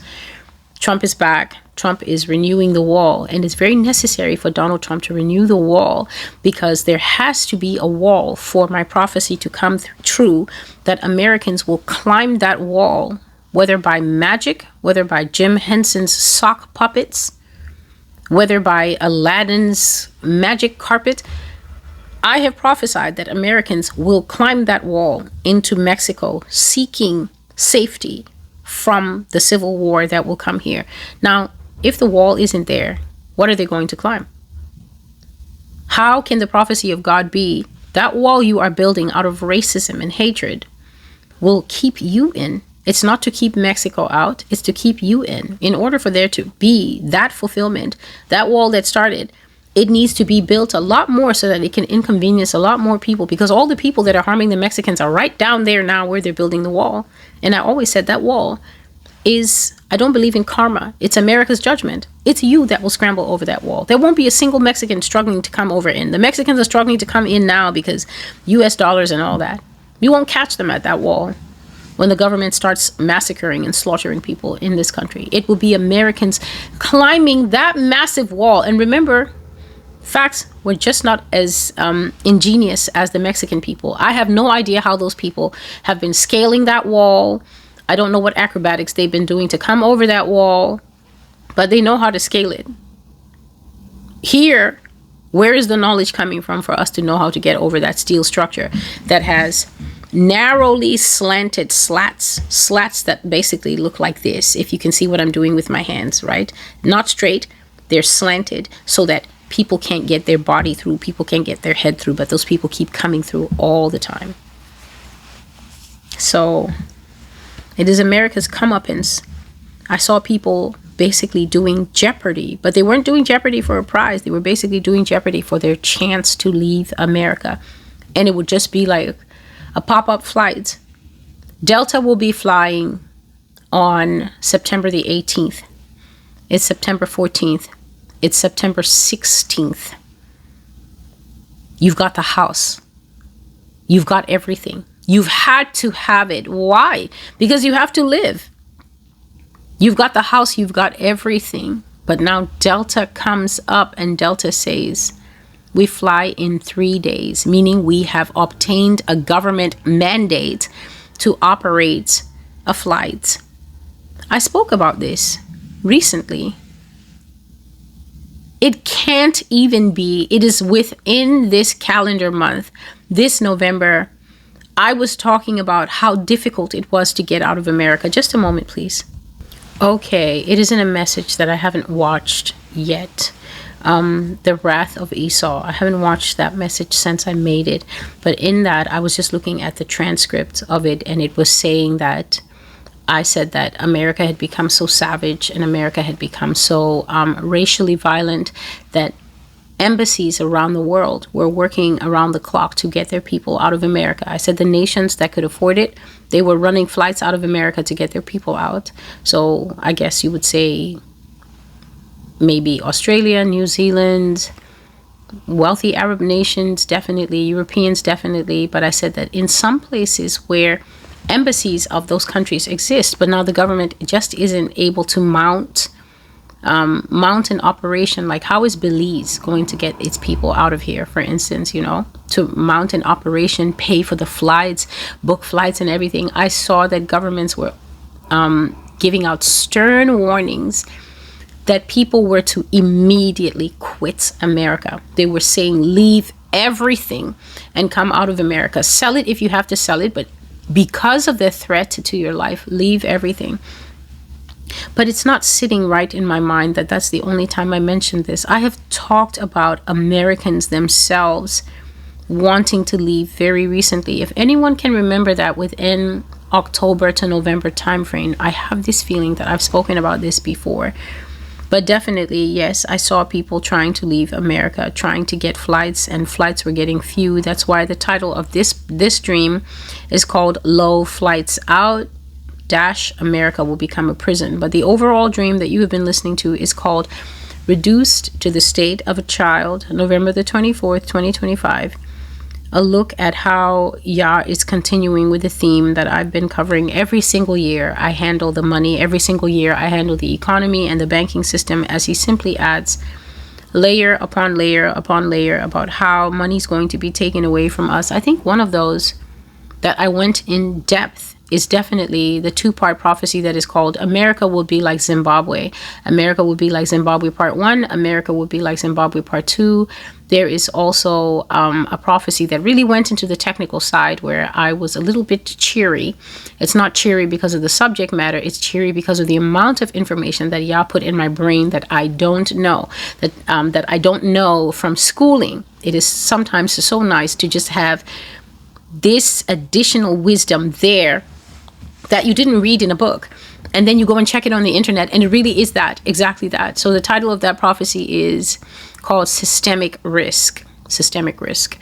A: Trump is back. Trump is renewing the wall, and it's very necessary for Donald Trump to renew the wall because there has to be a wall for my prophecy to come true, that Americans will climb that wall, whether by magic, whether by Jim Henson's sock puppets, whether by Aladdin's magic carpet. I have prophesied that Americans will climb that wall into Mexico, seeking safety from the civil war that will come here. Now, if the wall isn't there, what are they going to climb? How can the prophecy of God be that wall you are building out of racism and hatred will keep you in? It's not to keep Mexico out, it's to keep you in. In order for there to be that fulfillment, that wall that started it needs to be built a lot more so that it can inconvenience a lot more people, because all the people that are harming the Mexicans are right down there now where they're building the wall. And I always said that wall is, I don't believe in karma. It's America's judgment. It's you that will scramble over that wall. There won't be a single Mexican struggling to come over in. The Mexicans are struggling to come in now because US dollars and all that. You won't catch them at that wall when the government starts massacring and slaughtering people in this country. It will be Americans climbing that massive wall. And remember, facts were just not as ingenious as the Mexican people. I have no idea how those people have been scaling that wall. I don't know what acrobatics they've been doing to come over that wall, but they know how to scale it. Here, where is the knowledge coming from for us to know how to get over that steel structure that has narrowly slanted slats that basically look like this, if you can see what I'm doing with my hands, right? Not straight, they're slanted so that people can't get their body through, people can't get their head through, but those people keep coming through all the time. So it is America's comeuppance. I saw people basically doing Jeopardy, but they weren't doing Jeopardy for a prize. They were basically doing Jeopardy for their chance to leave America. And it would just be like a pop-up flight. Delta will be flying on September the 18th. It's September 14th. It's September 16th. You've got the house. You've got everything. You've had to have it. Why? Because you have to live. You've got the house. You've got everything. But now Delta comes up and Delta says, we fly in 3 days, meaning we have obtained a government mandate to operate a flight. I spoke about this recently. It can't even be. It is within this calendar month, this November. I was talking about how difficult it was to get out of America. Just a moment, please. Okay, it is in a message that I haven't watched yet. The Wrath of Esau. I haven't watched that message since I made it. But in that, I was just looking at the transcript of it, and it was saying that I said that America had become so savage and America had become so racially violent that embassies around the world were working around the clock to get their people out of America. I said the nations that could afford it, they were running flights out of America to get their people out. So I guess you would say maybe Australia, New Zealand, wealthy Arab nations, definitely, Europeans, definitely. But I said that in some places where embassies of those countries exist, but now the government just isn't able to mount an operation. Like, how is Belize going to get its people out of here, for instance, to mount an operation, pay for the flights, book flights and everything? I saw that governments were giving out stern warnings that people were to immediately quit America. They were saying, leave everything and come out of America. Sell it if you have to sell it, but because of the threat to your life, leave everything. But it's not sitting right in my mind that that's the only time I mentioned this. I have talked about Americans themselves wanting to leave very recently. If anyone can remember that within October to November timeframe, I have this feeling that I've spoken about this before. But definitely, yes, I saw people trying to leave America, trying to get flights, and flights were getting few. That's why the title of this dream is called Low Flights Out - America Will Become a Prison. But the overall dream that you have been listening to is called Reduced to the State of a Child, November the 24th, 2025. A look at how Yah is continuing with the theme that I've been covering every single year. I handle the money every single year. I handle the economy and the banking system, as he simply adds layer upon layer upon layer about how money is going to be taken away from us. I think one of those that I went in depth is definitely the two-part prophecy that is called America Will Be Like Zimbabwe. America will be like Zimbabwe Part 1. America will be like Zimbabwe Part 2. There is also a prophecy that really went into the technical side where I was a little bit cheery. It's not cheery because of the subject matter. It's cheery because of the amount of information that Yah put in my brain that I don't know, that I don't know from schooling. It is sometimes so nice to just have this additional wisdom there that you didn't read in a book. And then you go and check it on the internet, and it really is that, exactly that. So the title of that prophecy is called Systemic Risk. Systemic Risk.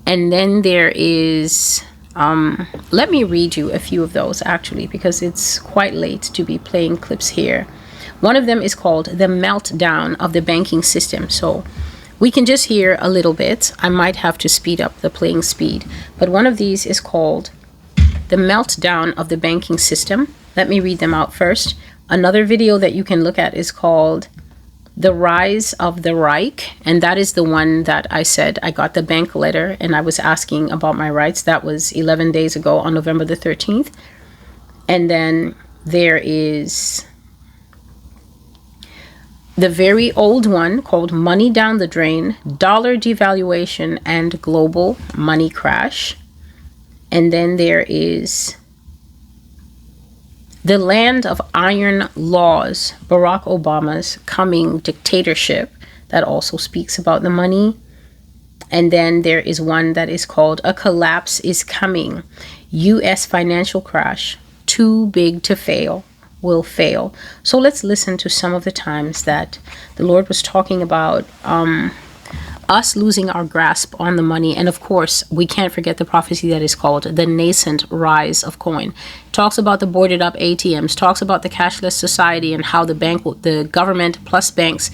A: And then there is, let me read you a few of those actually, because it's quite late to be playing clips here. One of them is called The Meltdown of the Banking System. So we can just hear a little bit. I might have to speed up the playing speed. But one of these is called The Meltdown of the Banking System. Let me read them out first. Another video that you can look at is called The Rise of the Reich. And that is the one that I said I got the bank letter and I was asking about my rights. That was 11 days ago on November the 13th. And then there is the very old one called Money Down the Drain, Dollar Devaluation and Global Money Crash. And then there is The Land of Iron Laws, Barack Obama's coming dictatorship. That also speaks about the money. And then there is one that is called A Collapse is Coming, U.S. Financial Crash, Too Big to Fail, Will Fail. So let's listen to some of the times that the Lord was talking about us losing our grasp on the money. And of course, we can't forget the prophecy that is called The Nascent Rise of Coin. Talks about the boarded up ATMs, talks about the cashless society and how the government plus banks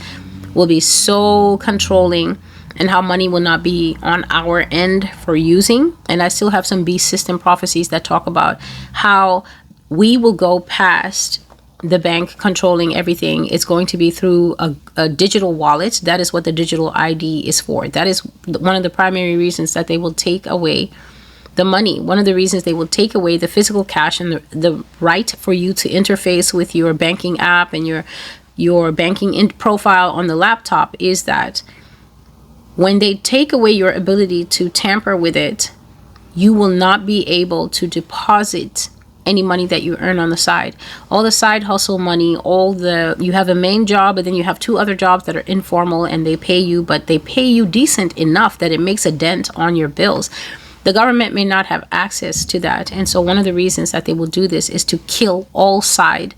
A: will be so controlling and how money will not be on our end for using. And I still have some beast system prophecies that talk about how we will go past the bank controlling everything. It's going to be through a digital wallet. That is what the digital ID is for. That is one of the primary reasons that they will take away the money. One of the reasons they will take away the physical cash and the right for you to interface with your banking app and your banking profile on the laptop is that when they take away your ability to tamper with it, you will not be able to deposit any money that you earn on the side. All the side hustle money, you have a main job, but then you have two other jobs that are informal and they pay you, but they pay you decent enough that it makes a dent on your bills. The government may not have access to that. And so one of the reasons that they will do this is to kill all side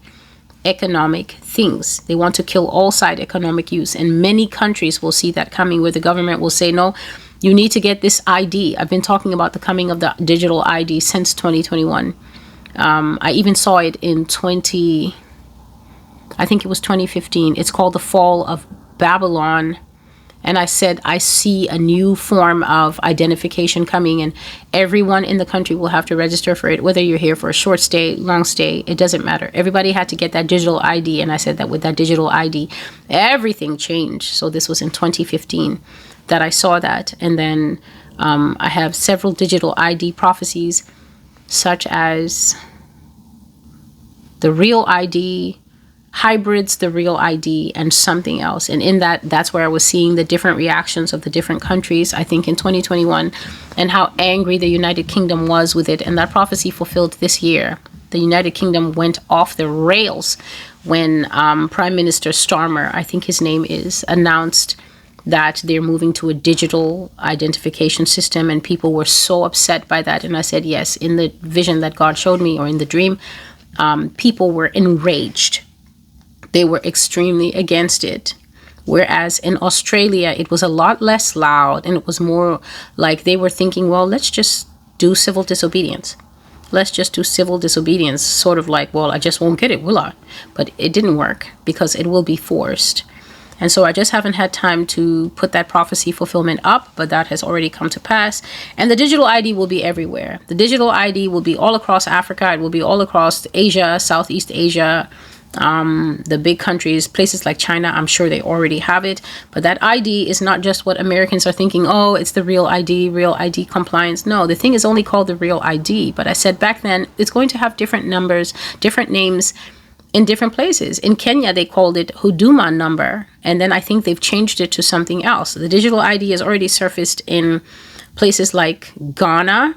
A: economic things. They want to kill all side economic use. And many countries will see that coming, where the government will say, no, you need to get this ID. I've been talking about the coming of the digital ID since 2021. I even saw it in 2015. It's called The Fall of Babylon. And I said, I see a new form of identification coming, and everyone in the country will have to register for it, whether you're here for a short stay, long stay, it doesn't matter. Everybody had to get that digital ID. And I said that with that digital ID, everything changed. So this was in 2015 that I saw that. And then I have several digital ID prophecies, such as the Real ID, hybrids, the Real ID, and something else. And in that's where I was seeing the different reactions of the different countries, I think in 2021, and how angry the United Kingdom was with it. And that prophecy fulfilled this year. The United Kingdom went off the rails when Prime Minister Starmer, I think his name is, announced that they're moving to a digital identification system, and people were so upset by that. And I said, yes, in the vision that God showed me, or in the dream, people were enraged. They were extremely against it. Whereas in Australia, it was a lot less loud, and it was more like they were thinking, well, let's just do civil disobedience. Let's just do civil disobedience, sort of like, well, I just won't get it, will I? But it didn't work, because it will be forced. And so I just haven't had time to put that prophecy fulfillment up, but that has already come to pass. And the digital ID will be everywhere. The digital ID will be all across Africa. It will be all across Asia, Southeast Asia, the big countries, places like China. I'm sure they already have it. But that ID is not just what Americans are thinking, oh, it's the Real ID compliance. No, the thing is only called the Real ID. But I said back then, it's going to have different numbers, different names in different places. In Kenya, they called it Huduma number. And then I think they've changed it to something else. The digital ID has already surfaced in places like Ghana.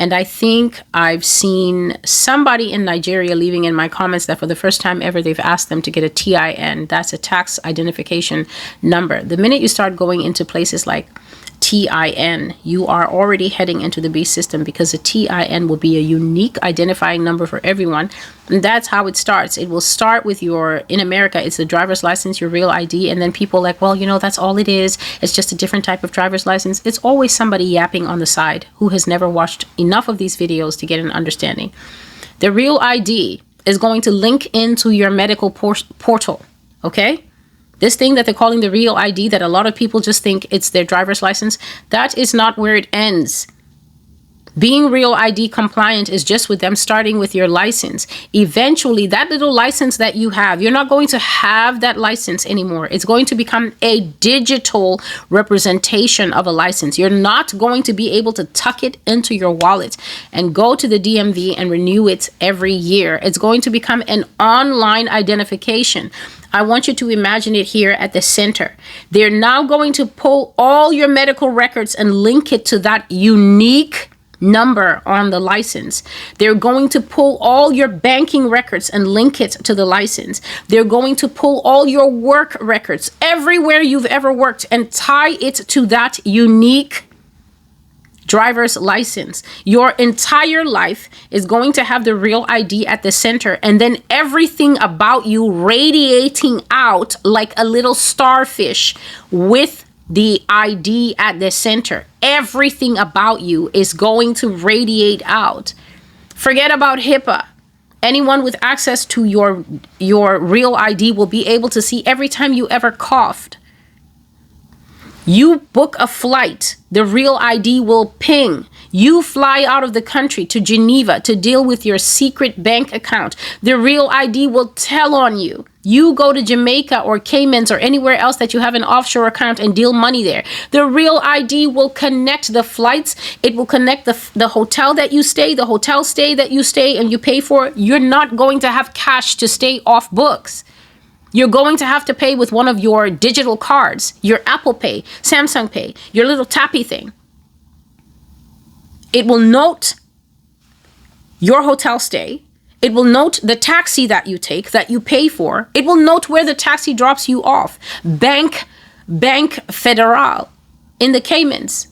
A: And I think I've seen somebody in Nigeria leaving in my comments that for the first time ever, they've asked them to get a TIN. That's a tax identification number. The minute you start going into places like TIN. You are already heading into the beast system because the TIN will be a unique identifying number for everyone. And that's how it starts. It will start with in America, it's the driver's license, your real ID. And then people like, well, that's all it is. It's just a different type of driver's license. It's always somebody yapping on the side who has never watched enough of these videos to get an understanding. The real ID is going to link into your medical portal. Okay? This thing that they're calling the real ID, that a lot of people just think it's their driver's license, that is not where it ends. Being real ID compliant is just with them starting with your license. Eventually, that little license that you have, you're not going to have that license anymore. It's going to become a digital representation of a license. You're not going to be able to tuck it into your wallet and go to the DMV and renew it every year. It's going to become an online identification. I want you to imagine it here at the center. They're now going to pull all your medical records and link it to that unique number on the license. They're going to pull all your banking records and link it to the license. They're going to pull all your work records, everywhere you've ever worked, and tie it to that unique driver's license. Your entire life is going to have the real ID at the center, and then everything about you radiating out like a little starfish with the ID at the center. Everything about you is going to radiate out. Forget about HIPAA. Anyone with access to your real ID will be able to see every time you ever coughed. You book a flight, the real ID will ping. You fly out of the country to Geneva to deal with your secret bank account. The real ID will tell on you. You go to Jamaica or Caymans or anywhere else that you have an offshore account and deal money there. The real ID will connect the flights. It will connect the hotel that you stay, the hotel stay that you stay and you pay for. You're not going to have cash to stay off books. You're going to have to pay with one of your digital cards, your Apple Pay, Samsung Pay, your little tappy thing. It will note your hotel stay. It will note the taxi that you take, that you pay for. It will note where the taxi drops you off. Bank Federal in the Caymans.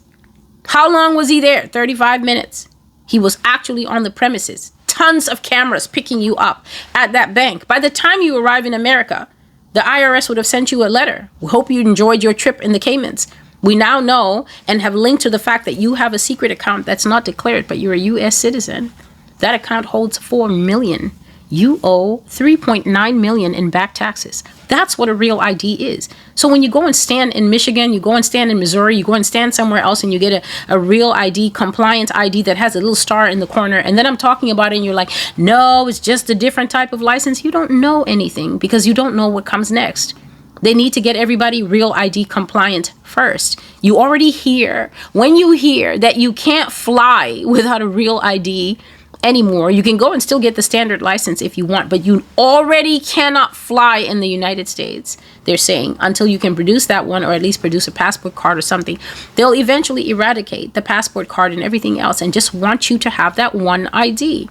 A: How long was he there? 35 minutes. He was actually on the premises. Tons of cameras picking you up at that bank. By the time you arrive in America, the IRS would have sent you a letter. We hope you enjoyed your trip in the Caymans. We now know and have linked to the fact that you have a secret account that's not declared, but you're a U.S. citizen. That account holds $4 million. You owe $3.9 million in back taxes. That's what a real ID is. So when you go and stand in Michigan, you go and stand in Missouri, you go and stand somewhere else and you get a real ID, compliant ID that has a little star in the corner. And then I'm talking about it and you're like, no, it's just a different type of license. You don't know anything because you don't know what comes next. They need to get everybody real ID compliant first. You already hear, when you hear that you can't fly without a real ID anymore, you can go and still get the standard license if you want, but you already cannot fly in the United States, they're saying, until you can produce that one or at least produce a passport card or something. They'll eventually eradicate the passport card and everything else and just want you to have that one ID.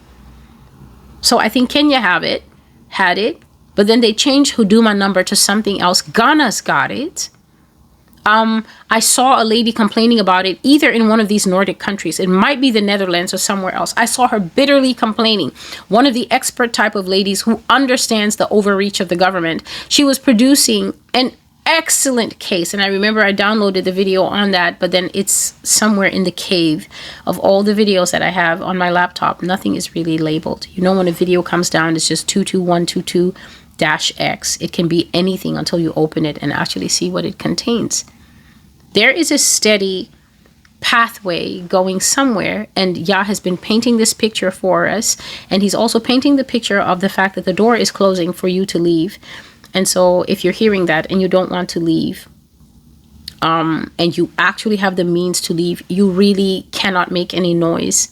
A: So I think Kenya had it, but then they changed Huduma number to something else. Ghana's got it. I saw a lady complaining about it either in one of these Nordic countries. It might be the Netherlands or somewhere else. I saw her bitterly complaining. One of the expert type of ladies who understands the overreach of the government. She was producing an excellent case. And I remember I downloaded the video on that, but then it's somewhere in the cave of all the videos that I have on my laptop. Nothing is really labeled. You know, when a video comes down, it's just 22122-X. It can be anything until you open it and actually see what it contains. There is a steady pathway going somewhere, and Yah has been painting this picture for us, and he's also painting the picture of the fact that the door is closing for you to leave. And so if you're hearing that and you don't want to leave, and you actually have the means to leave, you really cannot make any noise.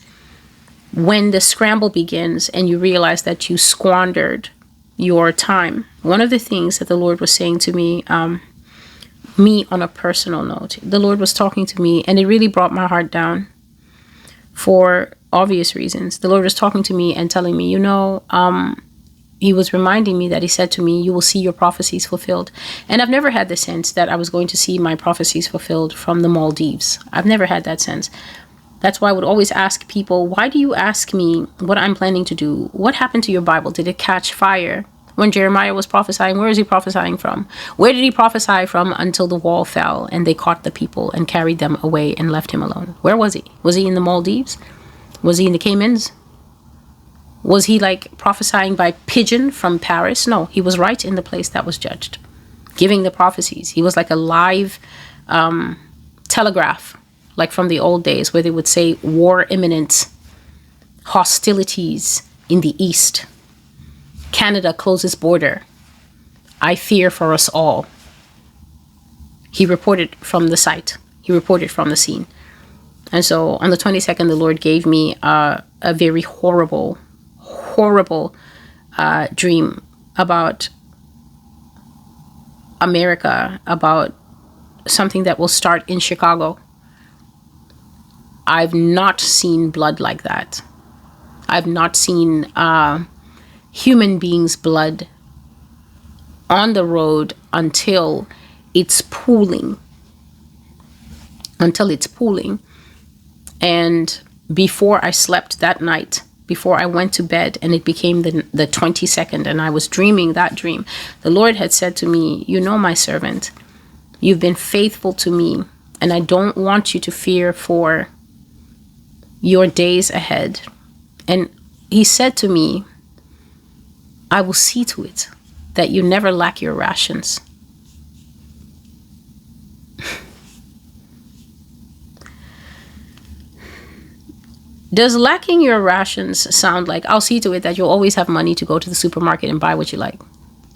A: When the scramble begins and you realize that you squandered your time, one of the things that the Lord was saying to me on a personal note, the Lord was talking to me and it really brought my heart down for obvious reasons. The Lord was talking to me and telling me, he was reminding me that he said to me, you will see your prophecies fulfilled. And I've never had the sense that I was going to see my prophecies fulfilled from the Maldives. I've never had that sense. That's why I would always ask people, why do you ask me what I'm planning to do? What happened to your Bible? Did it catch fire? When Jeremiah was prophesying, where is he prophesying from? Where did he prophesy from until the wall fell and they caught the people and carried them away and left him alone? Where was he? Was he in the Maldives? Was he in the Caymans? Was he like prophesying by pigeon from Paris? No, he was right in the place that was judged, giving the prophecies. He was like a live telegraph, like from the old days where they would say war imminent, hostilities in the east. Canada closes border. I fear for us all. He reported from the site. He reported from the scene. And so on the 22nd, the Lord gave me a very horrible dream about America, about something that will start in Chicago. I've not seen blood like that. I've not seen human beings' blood on the road until it's pooling. And before I slept that night, before I went to bed, and it became the 22nd, and I was dreaming that dream, the Lord had said to me, you know, my servant, you've been faithful to me, and I don't want you to fear for your days ahead. And he said to me, I will see to it that you never lack your rations. Does lacking your rations sound like, I'll see to it that you'll always have money to go to the supermarket and buy what you like?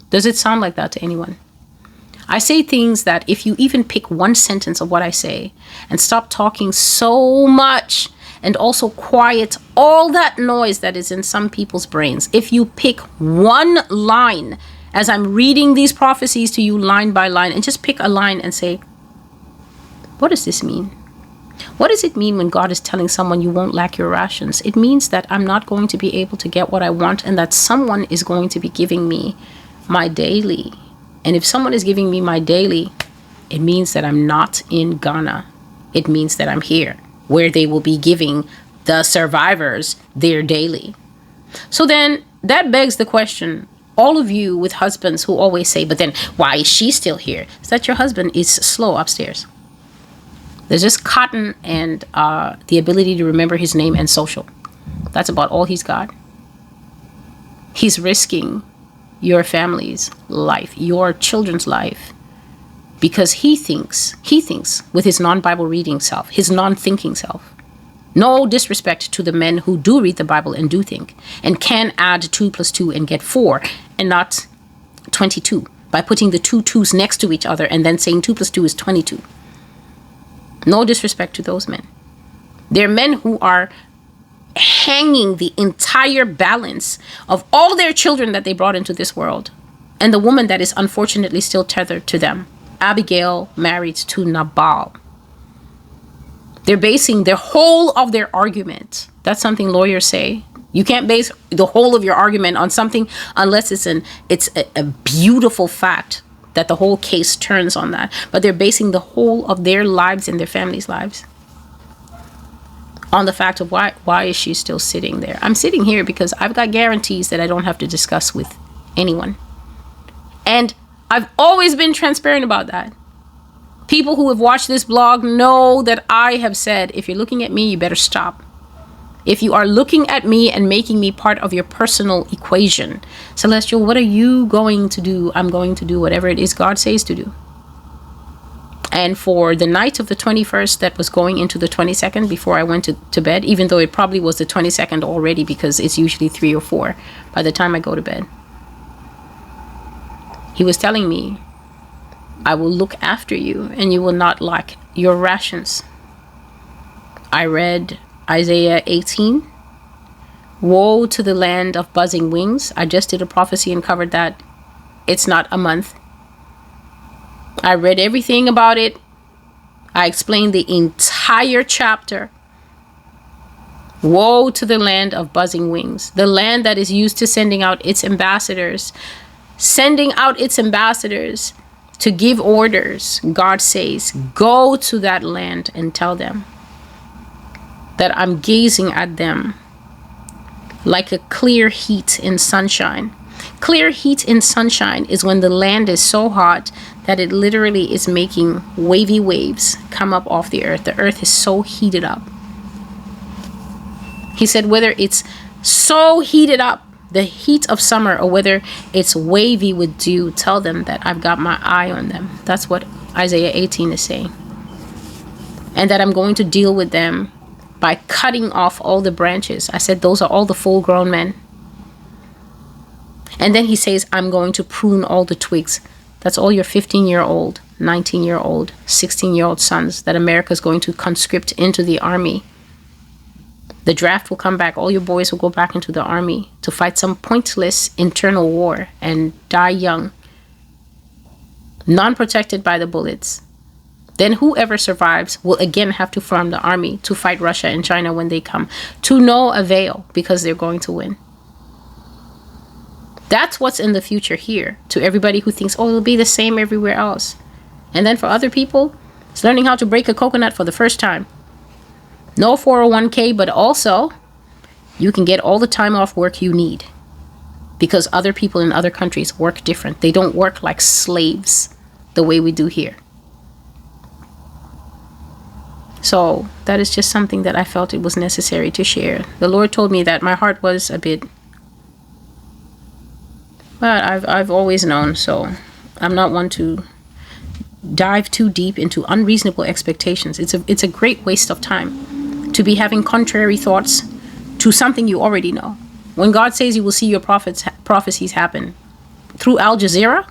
A: Does it sound like that to anyone? I say things that if you even pick one sentence of what I say and stop talking so much, and also quiet all that noise that is in some people's brains. If you pick one line as I'm reading these prophecies to you line by line, and just pick a line and say, what does this mean? What does it mean when God is telling someone you won't lack your rations? It means that I'm not going to be able to get what I want, and that someone is going to be giving me my daily. And if someone is giving me my daily, it means that I'm not in Ghana. It means that I'm here, where they will be giving the survivors their daily. So then that begs the question, all of you with husbands who always say, but then why is she still here? Is that your husband is slow upstairs. There's just cotton and the ability to remember his name and social. That's about all he's got. He's risking your family's life, your children's life, because he thinks with his non-Bible reading self, his non-thinking self. No disrespect to the men who do read the Bible and do think, and can add 2 + 2 and get 4 and not 22 by putting the two twos next to each other and then saying 2 + 2 is 22. No disrespect to those men. They're men who are hanging the entire balance of all their children that they brought into this world, and the woman that is unfortunately still tethered to them. Abigail married to Nabal. They're basing their whole of their argument. That's something lawyers say. You can't base the whole of your argument on something unless it's a beautiful fact that the whole case turns on that. But they're basing the whole of their lives and their families' lives on the fact of why is she still sitting there? I'm sitting here because I've got guarantees that I don't have to discuss with anyone. And I've always been transparent about that. People who have watched this blog know that I have said, if you're looking at me, you better stop. If you are looking at me and making me part of your personal equation, Celestial, what are you going to do? I'm going to do whatever it is God says to do. And for the night of the 21st that was going into the 22nd before I went to bed, even though it probably was the 22nd already because it's usually 3 or 4 by the time I go to bed, he was telling me, I will look after you and you will not lack your rations. I read Isaiah 18. Woe to the land of buzzing wings. I just did a prophecy and covered that. It's not a month. I read everything about it. I explained the entire chapter. Woe to the land of buzzing wings, the land that is used to sending out its ambassadors to give orders. God says, go to that land and tell them that I'm gazing at them like a clear heat in sunshine. Clear heat in sunshine is when the land is so hot that it literally is making wavy waves come up off the earth. The earth is so heated up. He said whether it's so heated up, the heat of summer, or whether it's wavy with dew, tell them that I've got my eye on them. That's what Isaiah 18 is saying. And that I'm going to deal with them by cutting off all the branches. I said those are all the full-grown men. And then he says, I'm going to prune all the twigs. That's all your 15-year-old, 19-year-old, 16-year-old sons that America is going to conscript into the army. The draft will come back. All your boys will go back into the army to fight some pointless internal war and die young, non-protected by the bullets. Then whoever survives will again have to form the army to fight Russia and China when they come, to no avail, because they're going to win. That's what's in the future here to everybody who thinks, oh, it'll be the same everywhere else. And then for other people, it's learning how to break a coconut for the first time. No 401k, but also you can get all the time off work you need because other people in other countries work different. They don't work like slaves the way we do here. So that is just something that I felt it was necessary to share. The Lord told me that my heart was a bit, but I've always known, so I'm not one to dive too deep into unreasonable expectations. It's a great waste of time to be having contrary thoughts to something you already know. When God says you will see your prophecies happen through Al Jazeera.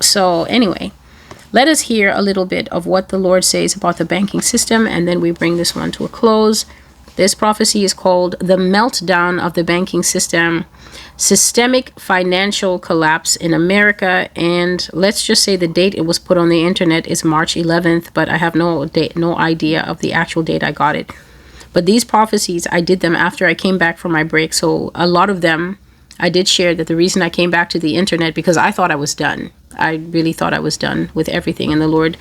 A: So anyway, let us hear a little bit of what the Lord says about the banking system, and then we bring this one to a close. This prophecy is called The Meltdown of the Banking System, Systemic Financial Collapse in America. And let's just say the date it was put on the internet is March 11th, but I have no idea of the actual date I got it. But these prophecies, I did them after I came back from my break. So a lot of them, I did share that the reason I came back to the internet, because I thought I was done. I really thought I was done with everything. And the Lord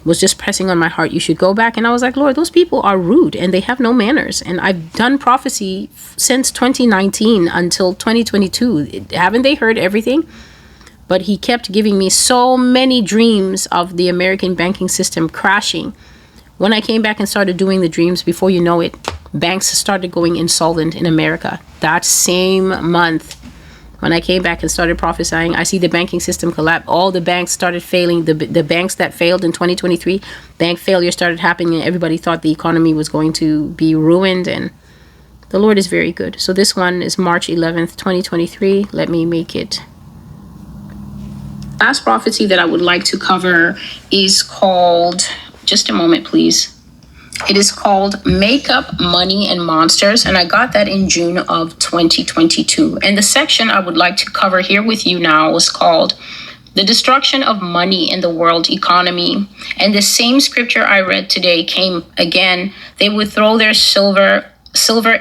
A: was just pressing on my heart, you should go back. And I was like, Lord, those people are rude and they have no manners. And I've done prophecy since 2019 until 2022. Haven't they heard everything? But he kept giving me so many dreams of the American banking system crashing. When I came back and started doing the dreams, before you know it, banks started going insolvent in America. That same month, when I came back and started prophesying, I see the banking system collapse. All the banks started failing. The banks that failed in 2023, bank failure started happening, and everybody thought the economy was going to be ruined. And the Lord is very good. So this one is March 11th, 2023. Let me make it. Last prophecy that I would like to cover is called, just a moment, please. It is called Makeup, Money, and Monsters, and I got that in June of 2022. And the section I would like to cover here with you now is called The Destruction of Money in the World Economy. And the same scripture I read today came again. They would throw their silver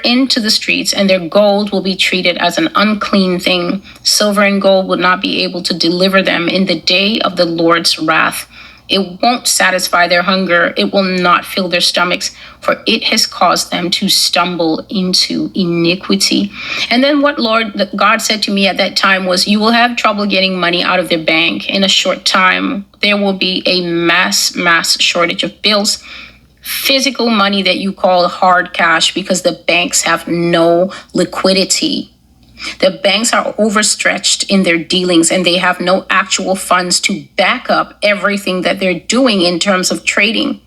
A: into the streets, and their gold will be treated as an unclean thing. Silver and gold would not be able to deliver them in the day of the Lord's wrath. It won't satisfy their hunger. It will not fill their stomachs, for it has caused them to stumble into iniquity. And then what God said to me at that time was, you will have trouble getting money out of their bank. In a short time, there will be a mass shortage of bills, physical money that you call hard cash, because the banks have no liquidity. The banks are overstretched in their dealings, and they have no actual funds to back up everything that they're doing in terms of trading.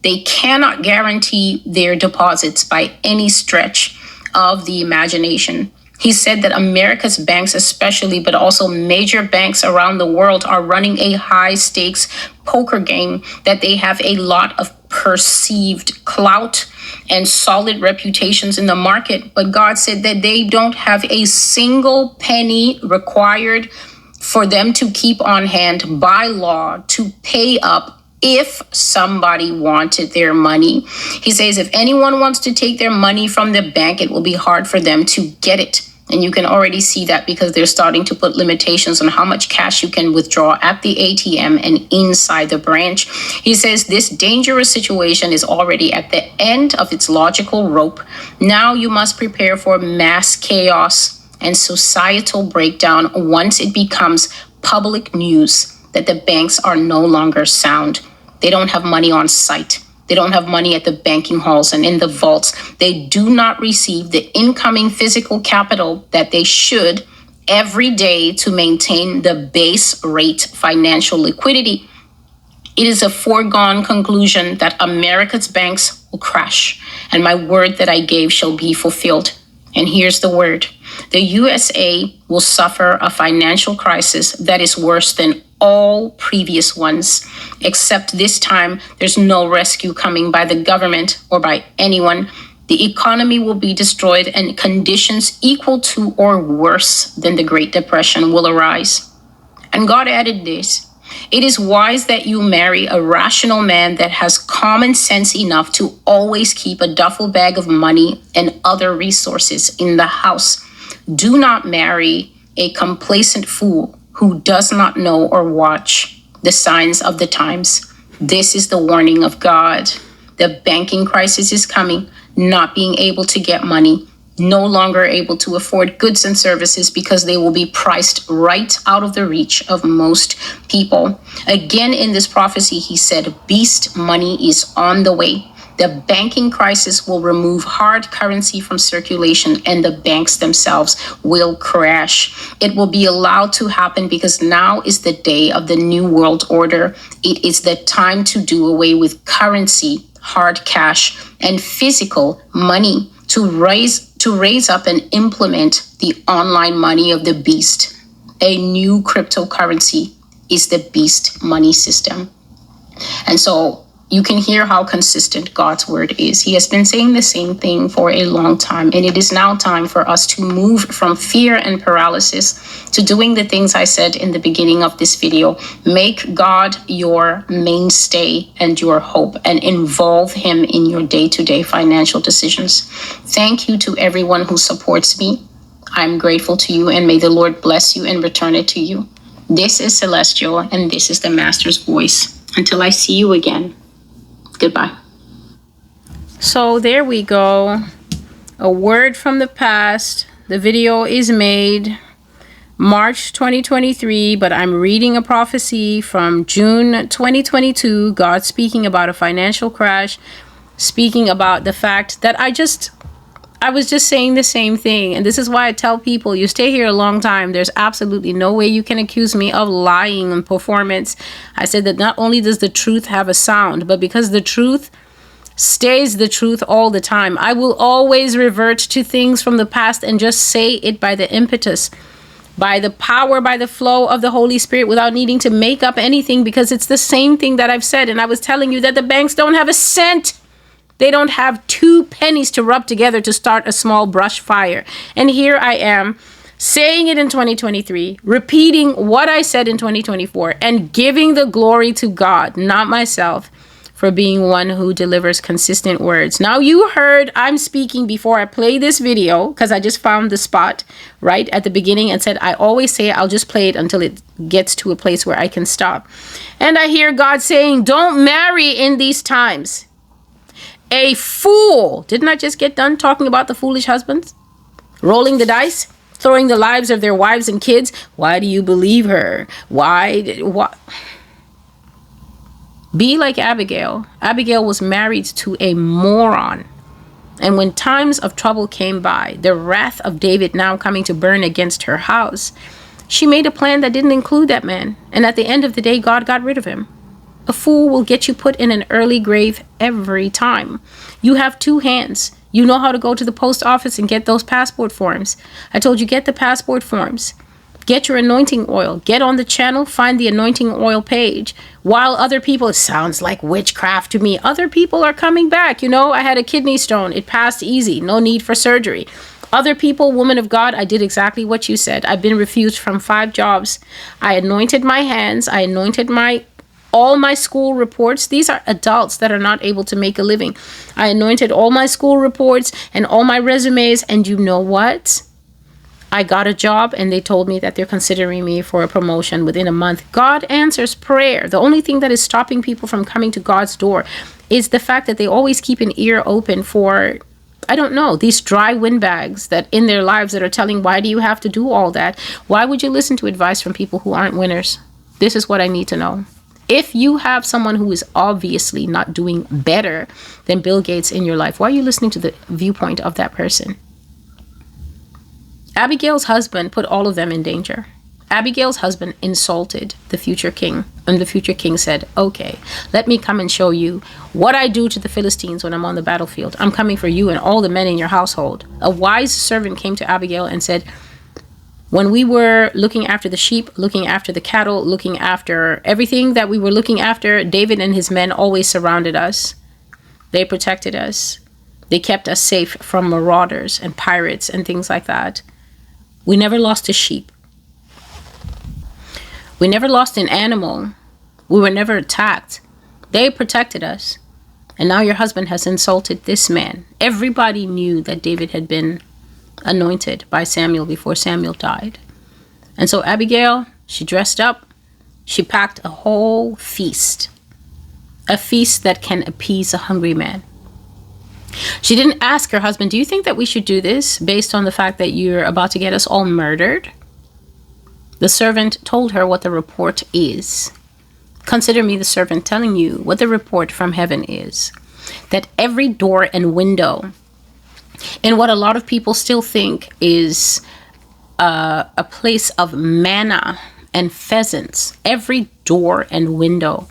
A: They cannot guarantee their deposits by any stretch of the imagination. He said that America's banks especially, but also major banks around the world, are running a high stakes poker game, that they have a lot of perceived clout and solid reputations in the market. But God said that they don't have a single penny required for them to keep on hand by law to pay up if somebody wanted their money. He says, if anyone wants to take their money from the bank, it will be hard for them to get it. And you can already see that because they're starting to put limitations on how much cash you can withdraw at the ATM and inside the branch. He says this dangerous situation is already at the end of its logical rope. Now you must prepare for mass chaos and societal breakdown once it becomes public news that the banks are no longer sound. They don't have money on site. They don't have money at the banking halls and in the vaults. They do not receive the incoming physical capital that they should every day to maintain the base rate financial liquidity. It is a foregone conclusion that America's banks will crash, and my word that I gave shall be fulfilled. And here's the word. The USA will suffer a financial crisis that is worse than all previous ones, except this time there's no rescue coming by the government or by anyone. The economy will be destroyed and conditions equal to or worse than the Great Depression will arise. And God added this. It is wise that you marry a rational man that has common sense enough to always keep a duffel bag of money and other resources in the house. Do not marry a complacent fool who does not know or watch the signs of the times. This is the warning of God. The banking crisis is coming, not being able to get money, no longer able to afford goods and services because they will be priced right out of the reach of most people. Again, in this prophecy, he said, beast money is on the way. The banking crisis will remove hard currency from circulation and the banks themselves will crash. It will be allowed to happen because now is the day of the new world order. It is the time to do away with currency, hard cash, and physical money to raise up and implement the online money of the beast. A new cryptocurrency is the beast money system. And so you can hear how consistent God's word is. He has been saying the same thing for a long time, and it is now time for us to move from fear and paralysis to doing the things I said in the beginning of this video. Make God your mainstay and your hope, and involve him in your day-to-day financial decisions. Thank you to everyone who supports me. I'm grateful to you, and may the Lord bless you and return it to you. This is Celestial, and this is the Master's Voice. Until I see you again. Goodbye. So there we go. A word from the past. The video is made March 2023, but I'm reading a prophecy from June 2022. God speaking about a financial crash, speaking about the fact that I was just saying the same thing. And this is why I tell people, you stay here a long time, there's absolutely no way you can accuse me of lying on performance. I said that not only does the truth have a sound, but because the truth stays the truth all the time, I will always revert to things from the past and just say it by the impetus, by the power, by the flow of the Holy Spirit, without needing to make up anything, because it's the same thing that I've said. And I was telling you that the banks don't have a cent. They don't have 2 pennies to rub together to start a small brush fire. And here I am saying it in 2023, repeating what I said in 2024, and giving the glory to God, not myself, for being one who delivers consistent words. Now you heard I'm speaking before I play this video, because I just found the spot right at the beginning and said, I always say I'll just play it until it gets to a place where I can stop. And I hear God saying, don't marry in these times. A fool. Didn't I just get done talking about the foolish husbands? Rolling the dice, throwing the lives of their wives and kids. Why do you believe her? Why? Be like Abigail. Abigail was married to a moron. And when times of trouble came by, the wrath of David now coming to burn against her house, she made a plan that didn't include that man. And at the end of the day, God got rid of him. A fool will get you put in an early grave every time. You have 2 hands. You know how to go to the post office and get those passport forms. I told you, get the passport forms. Get your anointing oil. Get on the channel, find the anointing oil page. While other people, it sounds like witchcraft to me. Other people are coming back. You know, I had a kidney stone. It passed easy. No need for surgery. Other people, woman of God, I did exactly what you said. I've been refused from 5 jobs. I anointed my hands. I anointed my all my school reports. These are adults that are not able to make a living. I anointed all my school reports and all my resumes. And you know what? I got a job and they told me that they're considering me for a promotion within a month. God answers prayer. The only thing that is stopping people from coming to God's door is the fact that they always keep an ear open for, I don't know, these dry windbags that in their lives that are telling, why do you have to do all that? Why would you listen to advice from people who aren't winners? This is what I need to know. If you have someone who is obviously not doing better than Bill Gates in your life, why are you listening to the viewpoint of that person? Abigail's husband put all of them in danger. Abigail's husband insulted the future king, and the future king said, okay, let me come and show you what I do to the Philistines when I'm on the battlefield. I'm coming for you and all the men in your household. A wise servant came to Abigail and said, when we were looking after the sheep, looking after the cattle, looking after everything that we were looking after, David and his men always surrounded us. They protected us. They kept us safe from marauders and pirates and things like that. We never lost a sheep. We never lost an animal. We were never attacked. They protected us. And now your husband has insulted this man. Everybody knew that David had been anointed by Samuel before Samuel died. And so Abigail, she dressed up. She packed a whole feast. A feast that can appease a hungry man. She didn't ask her husband, do you think that we should do this based on the fact that you're about to get us all murdered? The servant told her what the report is. Consider me the servant telling you what the report from heaven is. That every door and window in what a lot of people still think is a place of manna and pheasants, every door and window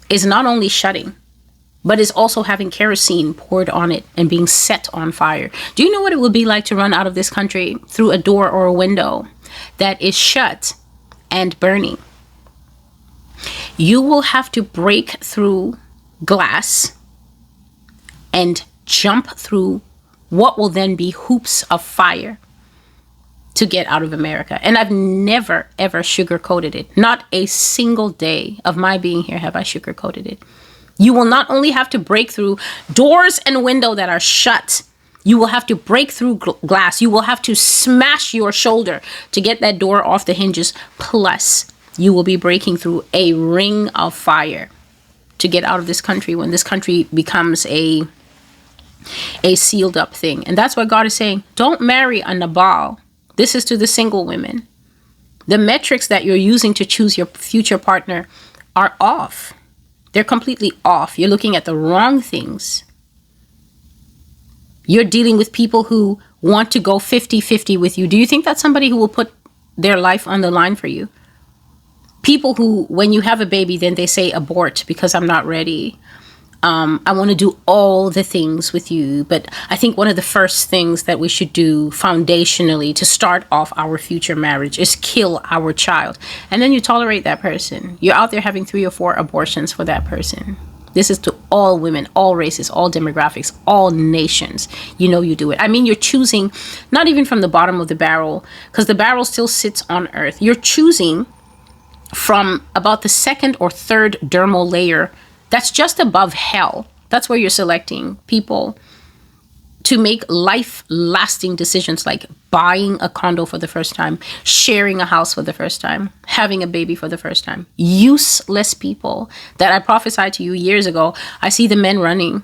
A: is not only shutting, but is also having kerosene poured on it and being set on fire. Do you know what it would be like to run out of this country through a door or a window that is shut and burning? You will have to break through glass and jump through what will then be hoops of fire to get out of America. And I've never, ever sugarcoated it. Not a single day of my being here have I sugarcoated it. You will not only have to break through doors and windows that are shut, you will have to break through glass. You will have to smash your shoulder to get that door off the hinges. Plus, you will be breaking through a ring of fire to get out of this country when this country becomes a sealed up thing. And that's why God is saying, don't marry a Nabal. This is to the single women. The metrics that you're using to choose your future partner are off. They're completely off. You're looking at the wrong things. You're dealing with people who want to go 50-50 with you. Do you think that's somebody who will put their life on the line for you? People who, when you have a baby, then they say abort because I'm not ready. I want to do all the things with you. But I think one of the first things that we should do foundationally to start off our future marriage is kill our child. And then you tolerate that person. You're out there having 3 or 4 abortions for that person. This is to all women, all races, all demographics, all nations. You know you do it. I mean, you're choosing not even from the bottom of the barrel, because the barrel still sits on earth. You're choosing from about the 2nd or 3rd dermal layer that's just above hell. That's where you're selecting people to make life-lasting decisions like buying a condo for the first time, sharing a house for the first time, having a baby for the first time. Useless people that I prophesied to you years ago. I see the men running.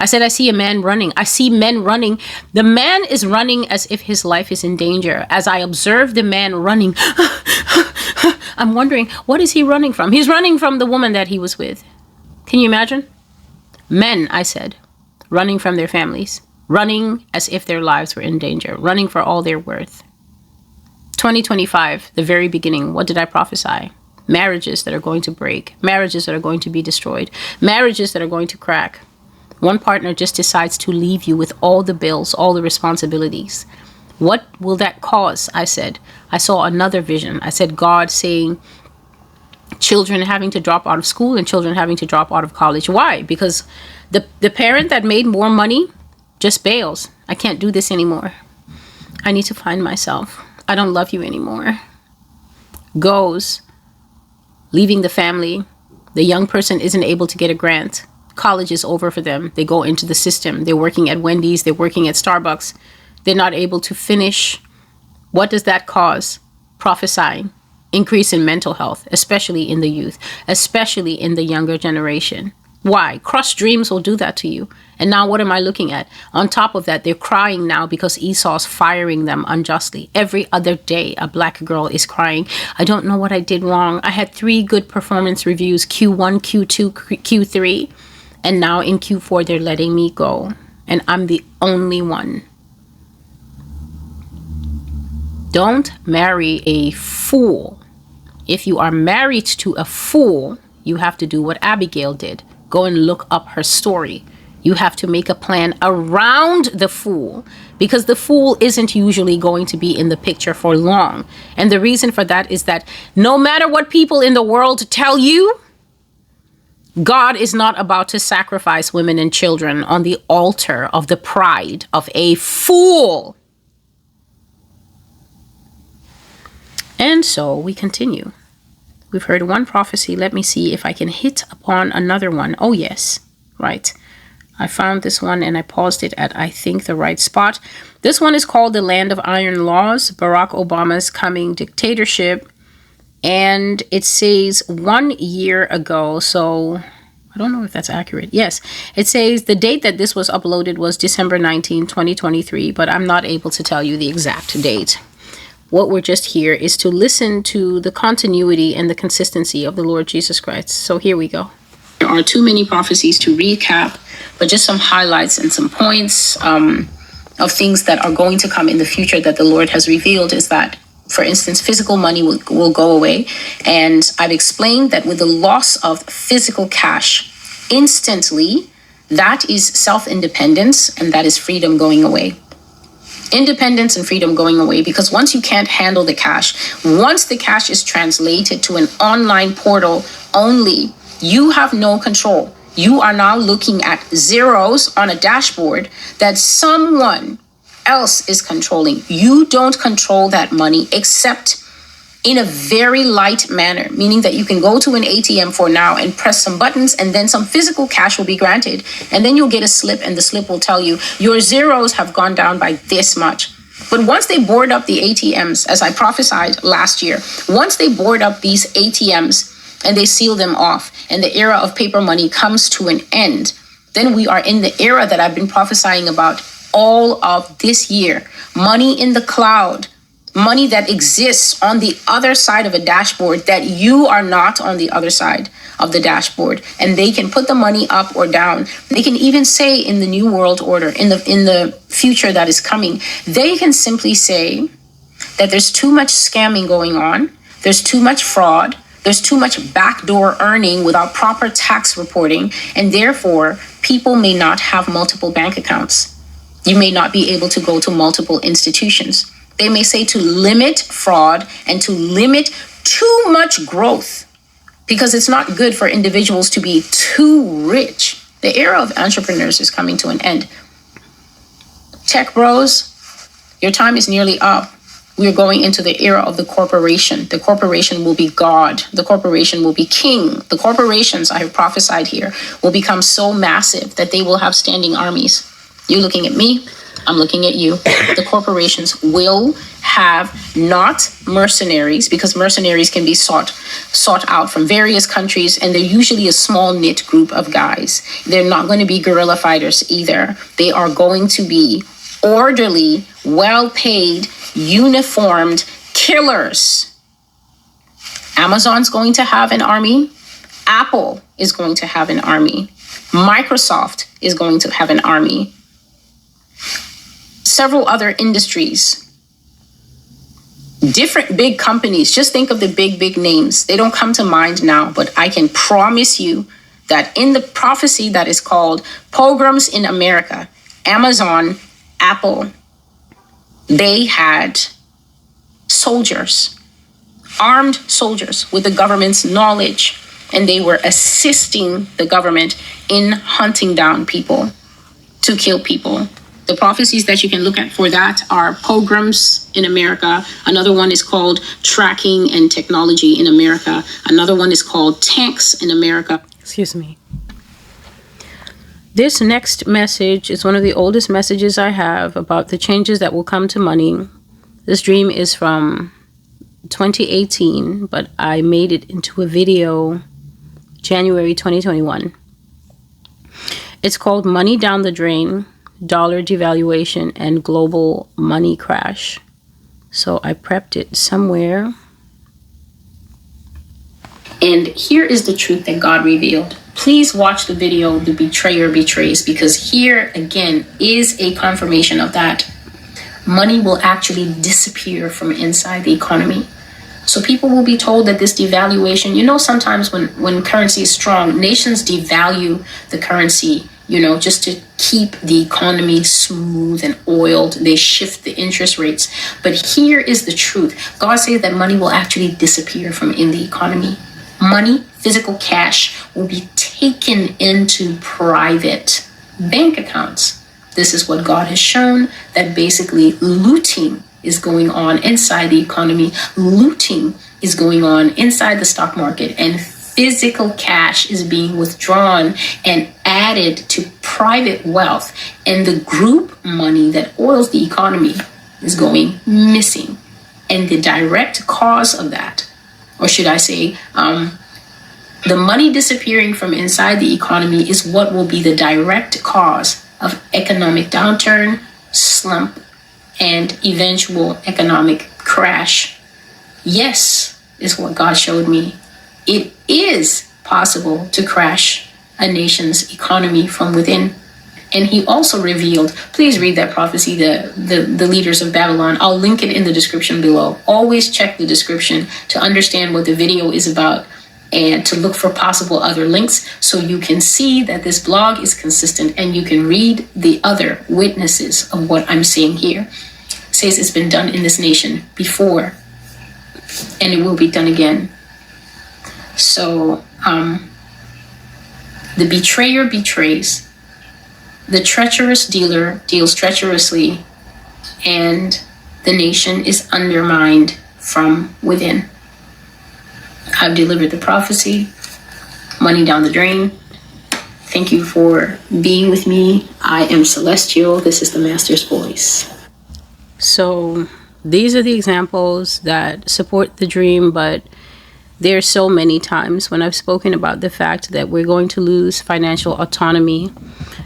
A: I said, I see a man running. I see men running. The man is running as if his life is in danger. As I observe the man running, I'm wondering, what is he running from? He's running from the woman that he was with. Can you imagine? Men, I said, running from their families, running as if their lives were in danger, running for all their worth. 2025, the very beginning, what did I prophesy? Marriages that are going to break, marriages that are going to be destroyed, marriages that are going to crack. One partner just decides to leave you with all the bills, all the responsibilities. What will that cause? I said. I saw another vision. I said, God saying, children having to drop out of school and children having to drop out of college. Why? Because the parent that made more money just bails. I can't do this anymore. I need to find myself. I don't love you anymore. Goes, leaving the family, The young person isn't able to get a grant. College is over for them. They go into the system. They're working at Wendy's. They're working at Starbucks. They're not able to finish. What does that cause? Prophesying. Increase in mental health, especially in the youth, especially in the younger generation. Why? Crushed dreams will do that to you. And now what am I looking at? On top of that, they're crying now because Esau's firing them unjustly. Every other day, a black girl is crying. I don't know what I did wrong. I had 3 good performance reviews, Q1, Q2, Q3. And now in Q4, they're letting me go. And I'm the only one. Don't marry a fool. If you are married to a fool, you have to do what Abigail did. Go and look up her story. You have to make a plan around the fool, because the fool isn't usually going to be in the picture for long. And the reason for that is that no matter what people in the world tell you, God is not about to sacrifice women and children on the altar of the pride of a fool. And so we continue. We've heard one prophecy. Let me see if I can hit upon another one. Oh, yes. Right. I found this one and I paused it at, I think, the right spot. This one is called The Land of Iron Laws, Barack Obama's Coming Dictatorship. And it says 1 year ago. So I don't know if that's accurate. Yes, it says the date that this was uploaded was December 19, 2023, but I'm not able to tell you the exact date. What we're just here is to listen to the continuity and the consistency of the Lord Jesus Christ. So here we go. There are too many prophecies to recap, but just some highlights and some points of things that are going to come in the future that the Lord has revealed is that, for instance, physical money will go away. And I've explained that with the loss of physical cash instantly, that is self-independence and that is freedom going away. Independence and freedom going away, because once you can't handle the cash, once the cash is translated to an online portal only, you have no control. You are now looking at zeros on a dashboard that someone else is controlling. You don't control that money except in a very light manner, meaning that you can go to an ATM for now and press some buttons and then some physical cash will be granted. And then you'll get a slip and the slip will tell you your zeros have gone down by this much. But once they board up the ATMs, as I prophesied last year, once they board up these ATMs and they seal them off and the era of paper money comes to an end, then we are in the era that I've been prophesying about all of this year. Money in the cloud. Money that exists on the other side of a dashboard that you are not on the other side of the dashboard. And they can put the money up or down. They can even say in the new world order, in the future that is coming, they can simply say that there's too much scamming going on. There's too much fraud. There's too much backdoor earning without proper tax reporting. And therefore, people may not have multiple bank accounts. You may not be able to go to multiple institutions. They may say to limit fraud and to limit too much growth, because it's not good for individuals to be too rich. The era of entrepreneurs is coming to an end. Tech bros, your time is nearly up. We are going into the era of the corporation. The corporation will be God. The corporation will be king. The corporations, I have prophesied here, will become so massive that they will have standing armies. You looking at me? I'm looking at you. The corporations will have not mercenaries, because mercenaries can be sought out from various countries, and they're usually a small knit group of guys. They're not going to be guerrilla fighters either. They are going to be orderly, well-paid, uniformed killers. Amazon's going to have an army. Apple is going to have an army. Microsoft is going to have an army. Several other industries, different big companies. Just think of the big names. They don't come to mind now, but I can promise you that in the prophecy that is called Pogroms in America, Amazon, Apple, they had soldiers, armed soldiers with the government's knowledge, and they were assisting the government in hunting down people to kill people. The prophecies that you can look at for that are pogroms in America. Another one is called tracking and technology in America. Another one is called tanks in America. Excuse me. This next message is one of the oldest messages I have about the changes that will come to money. This dream is from 2018, but I made it into a video January 2021. It's called Money Down the Drain, Dollar Devaluation, and Global Money Crash. So I prepped it somewhere. And here is the truth that God revealed. Please watch the video, The Betrayer Betrays, because here again is a confirmation of that. Money will actually disappear from inside the economy. So people will be told that this devaluation, sometimes when currency is strong, nations devalue the currency, just to keep the economy smooth and oiled. They shift the interest rates. But here is the truth. God says that money will actually disappear from in the economy. Money, physical cash, will be taken into private bank accounts. This is what God has shown, that basically looting is going on inside the economy. Looting is going on inside the stock market, and physical cash is being withdrawn and added to private wealth. And the group money that oils the economy is going missing. And the direct cause of that, or should I say, the money disappearing from inside the economy is what will be the direct cause of economic downturn, slump, and eventual economic crash. Yes, is what God showed me. It is possible to crash a nation's economy from within. And he also revealed, please read that prophecy, the leaders of Babylon. I'll link it in the description below. Always check the description to understand what the video is about and to look for possible other links so you can see that this blog is consistent and you can read the other witnesses of what I'm saying here. It says it's been done in this nation before and it will be done again. So the betrayer betrays, the treacherous dealer deals treacherously, and the nation is undermined from within. I've delivered the prophecy. Money down the drain. Thank you for being with me. I am Celestial. This is the Master's Voice. So these are the examples that support the dream, but there's so many times when I've spoken about the fact that we're going to lose financial autonomy.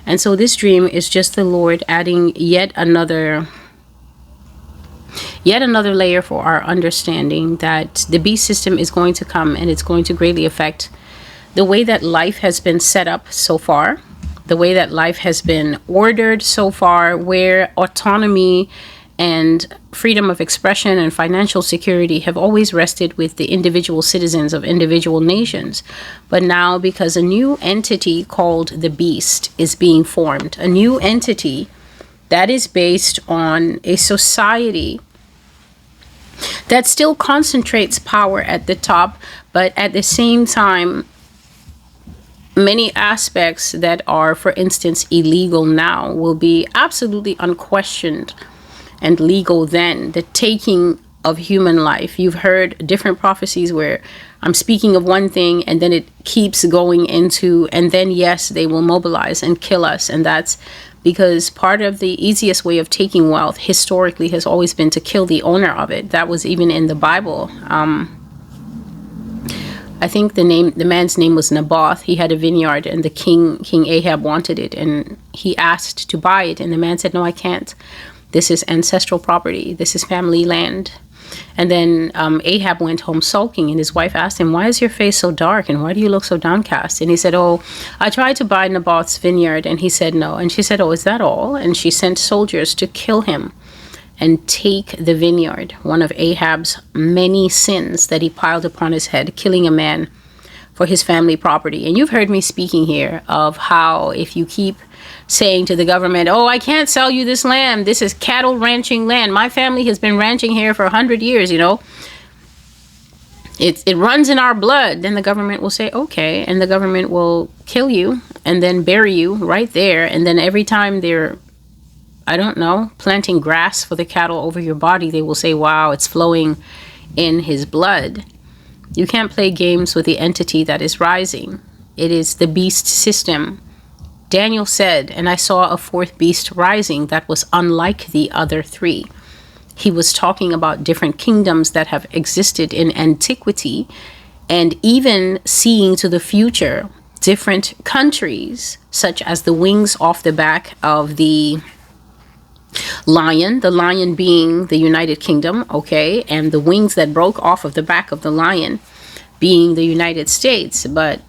A: And so this dream is just the Lord adding yet another layer for our understanding that the beast system is going to come, and it's going to greatly affect the way that life has been set up so far, the way that life has been ordered so far, where autonomy and freedom of expression and financial security have always rested with the individual citizens of individual nations. But now, because a new entity called the beast is being formed, a new entity that is based on a society that still concentrates power at the top, but at the same time, many aspects that are, for instance, illegal now will be absolutely unquestioned and legal then. The taking of human life. You've heard different prophecies where I'm speaking of one thing and then it keeps going into, and then yes, they will mobilize and kill us. And that's because part of the easiest way of taking wealth historically has always been to kill the owner of it. That was even in the Bible. I think the man's name was Naboth. He had a vineyard, and the King Ahab wanted it, and he asked to buy it, and the man said, "No, I can't. This is ancestral property. This is family land." And then Ahab went home sulking, and his wife asked him, "Why is your face so dark, and why do you look so downcast?" And he said, "Oh, I tried to buy Naboth's vineyard," and he said no. And she said, "Oh, is that all?" And she sent soldiers to kill him and take the vineyard, one of Ahab's many sins that he piled upon his head, killing a man for his family property. And you've heard me speaking here of how if you keep saying to the government, "Oh, I can't sell you this land. This is cattle ranching land. My family has been ranching here for 100 years, It runs in our blood." Then the government will say, "Okay." And the government will kill you and then bury you right there. And then every time they're I don't know, planting grass for the cattle over your body, they will say, wow, it's flowing in his blood. You can't play games with the entity that is rising. It is the beast system. Daniel said, and I saw a fourth beast rising that was unlike the other three. He was talking about different kingdoms that have existed in antiquity, and even seeing to the future, different countries, such as the wings off the back of the lion being the United Kingdom, okay, and the wings that broke off of the back of the lion being the United States. But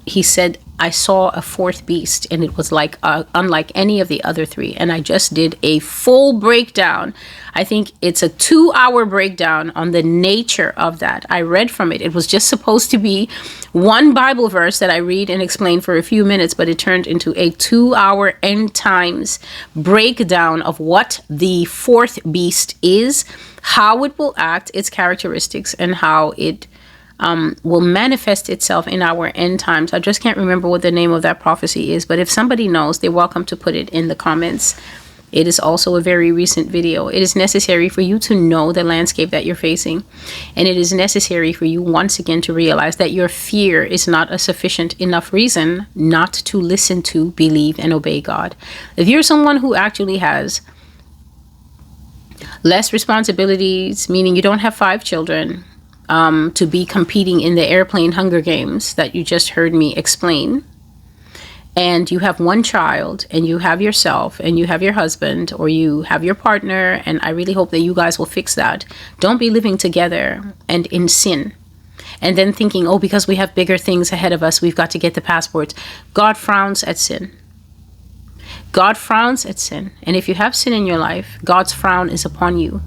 A: he said, I saw a fourth beast, and it was like unlike any of the other three. And I just did a full breakdown. I think it's a 2-hour breakdown on the nature of that. I read from it. It was just supposed to be one Bible verse that I read and explain for a few minutes, but it turned into a 2-hour end times breakdown of what the fourth beast is, how it will act, its characteristics, and how it will manifest itself in our end times. I just can't remember what the name of that prophecy is, but if somebody knows, they're welcome to put it in the comments. It is also a very recent video. It is necessary for you to know the landscape that you're facing. And it is necessary for you once again to realize that your fear is not a sufficient enough reason not to listen to, believe, and obey God. If you're someone who actually has less responsibilities, meaning you don't have 5 children, to be competing in the airplane Hunger Games that you just heard me explain, and you have 1 child, and you have yourself, and you have your husband, or you have your partner, and I really hope that you guys will fix that. Don't be living together and in sin, and then thinking, oh, because we have bigger things ahead of us, we've got to get the passports. God frowns at sin. God frowns at sin. And if you have sin in your life, God's frown is upon you.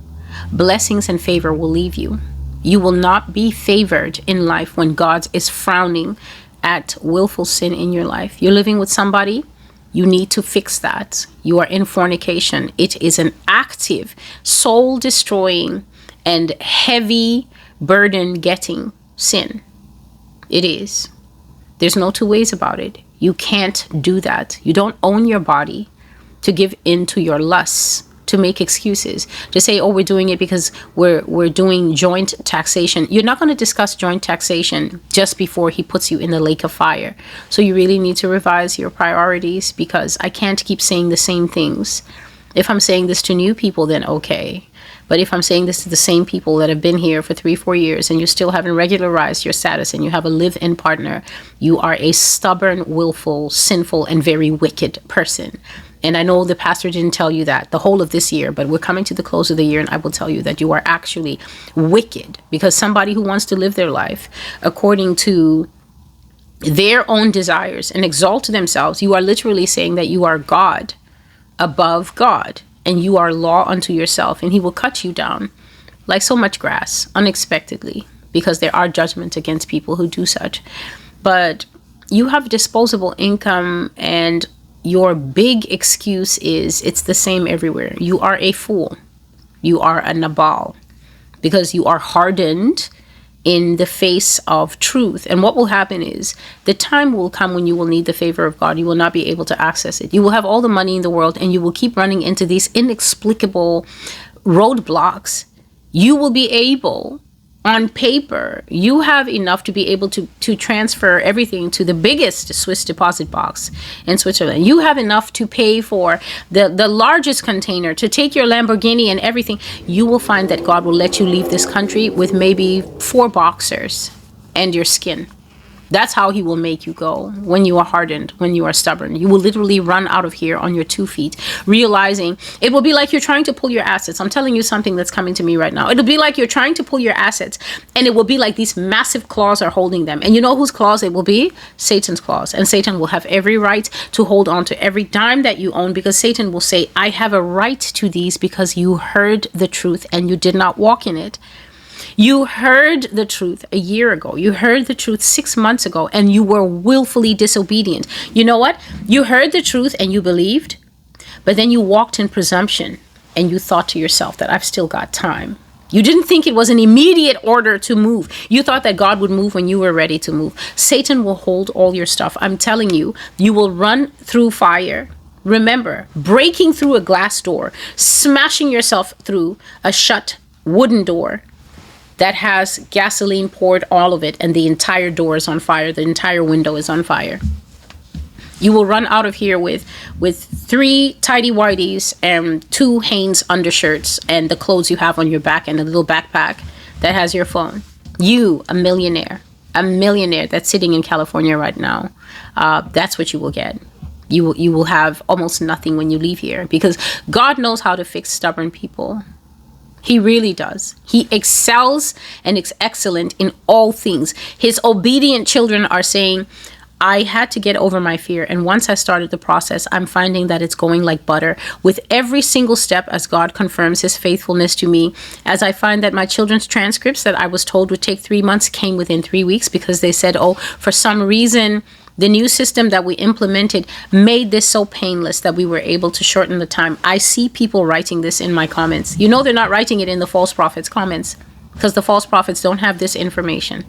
A: Blessings and favor will leave you. You will not be favored in life when God is frowning at willful sin in your life. You're living with somebody, you need to fix that. You are in fornication. It is an active, soul destroying, and heavy burden getting sin. It is. There's no 2 ways about it. You can't do that. You don't own your body to give in to your lusts, to make excuses, to say, oh, we're doing it because we're doing joint taxation. You're not going to discuss joint taxation just before he puts you in the lake of fire. So you really need to revise your priorities, because I can't keep saying the same things. If I'm saying this to new people, then okay. But if I'm saying this to the same people that have been here for 3-4 years, and you still haven't regularized your status, and you have a live-in partner, you are a stubborn, willful, sinful, and very wicked person. And I know the pastor didn't tell you that the whole of this year, but we're coming to the close of the year, and I will tell you that you are actually wicked, because somebody who wants to live their life according to their own desires and exalt themselves, you are literally saying that you are God above God, and you are law unto yourself, and he will cut you down like so much grass unexpectedly, because there are judgments against people who do such. But you have disposable income, and your big excuse is it's the same everywhere. You are a fool. You are a Nabal, because you are hardened in the face of truth. And what will happen is the time will come when you will need the favor of God. You will not be able to access it. You will have all the money in the world, and you will keep running into these inexplicable roadblocks. You will be able, on paper, you have enough to be able to transfer everything to the biggest Swiss deposit box in Switzerland. You have enough to pay for the largest container, to take your Lamborghini and everything. You will find that God will let you leave this country with maybe 4 boxers and your skin. That's how he will make you go when you are hardened, when you are stubborn. You will literally run out of here on your 2 feet, realizing it will be like you're trying to pull your assets. I'm telling you something that's coming to me right now. It'll be like you're trying to pull your assets, and it will be like these massive claws are holding them. And you know whose claws it will be? Satan's claws. And Satan will have every right to hold on to every dime that you own, because Satan will say, I have a right to these because you heard the truth and you did not walk in it. You heard the truth a year ago. You heard the truth 6 months ago, and you were willfully disobedient. You know what? You heard the truth and you believed, but then you walked in presumption, and you thought to yourself that I've still got time. You didn't think it was an immediate order to move. You thought that God would move when you were ready to move. Satan will hold all your stuff. I'm telling you, you will run through fire. Remember, breaking through a glass door, smashing yourself through a shut wooden door that has gasoline poured all of it, and the entire door is on fire, the entire window is on fire. You will run out of here with 3 tidy whities and 2 Hanes undershirts and the clothes you have on your back and a little backpack that has your phone. You, a millionaire that's sitting in California right now. That's what you will get. You will have almost nothing when you leave here, because God knows how to fix stubborn people. He really does. He excels and is excellent in all things. His obedient children are saying, I had to get over my fear. And once I started the process, I'm finding that it's going like butter with every single step as God confirms his faithfulness to me. As I find that my children's transcripts that I was told would take 3 months came within 3 weeks, because they said, oh, for some reason, the new system that we implemented made this so painless that we were able to shorten the time. I see people writing this in my comments. You know, they're not writing it in the false prophets comments, because the false prophets don't have this information.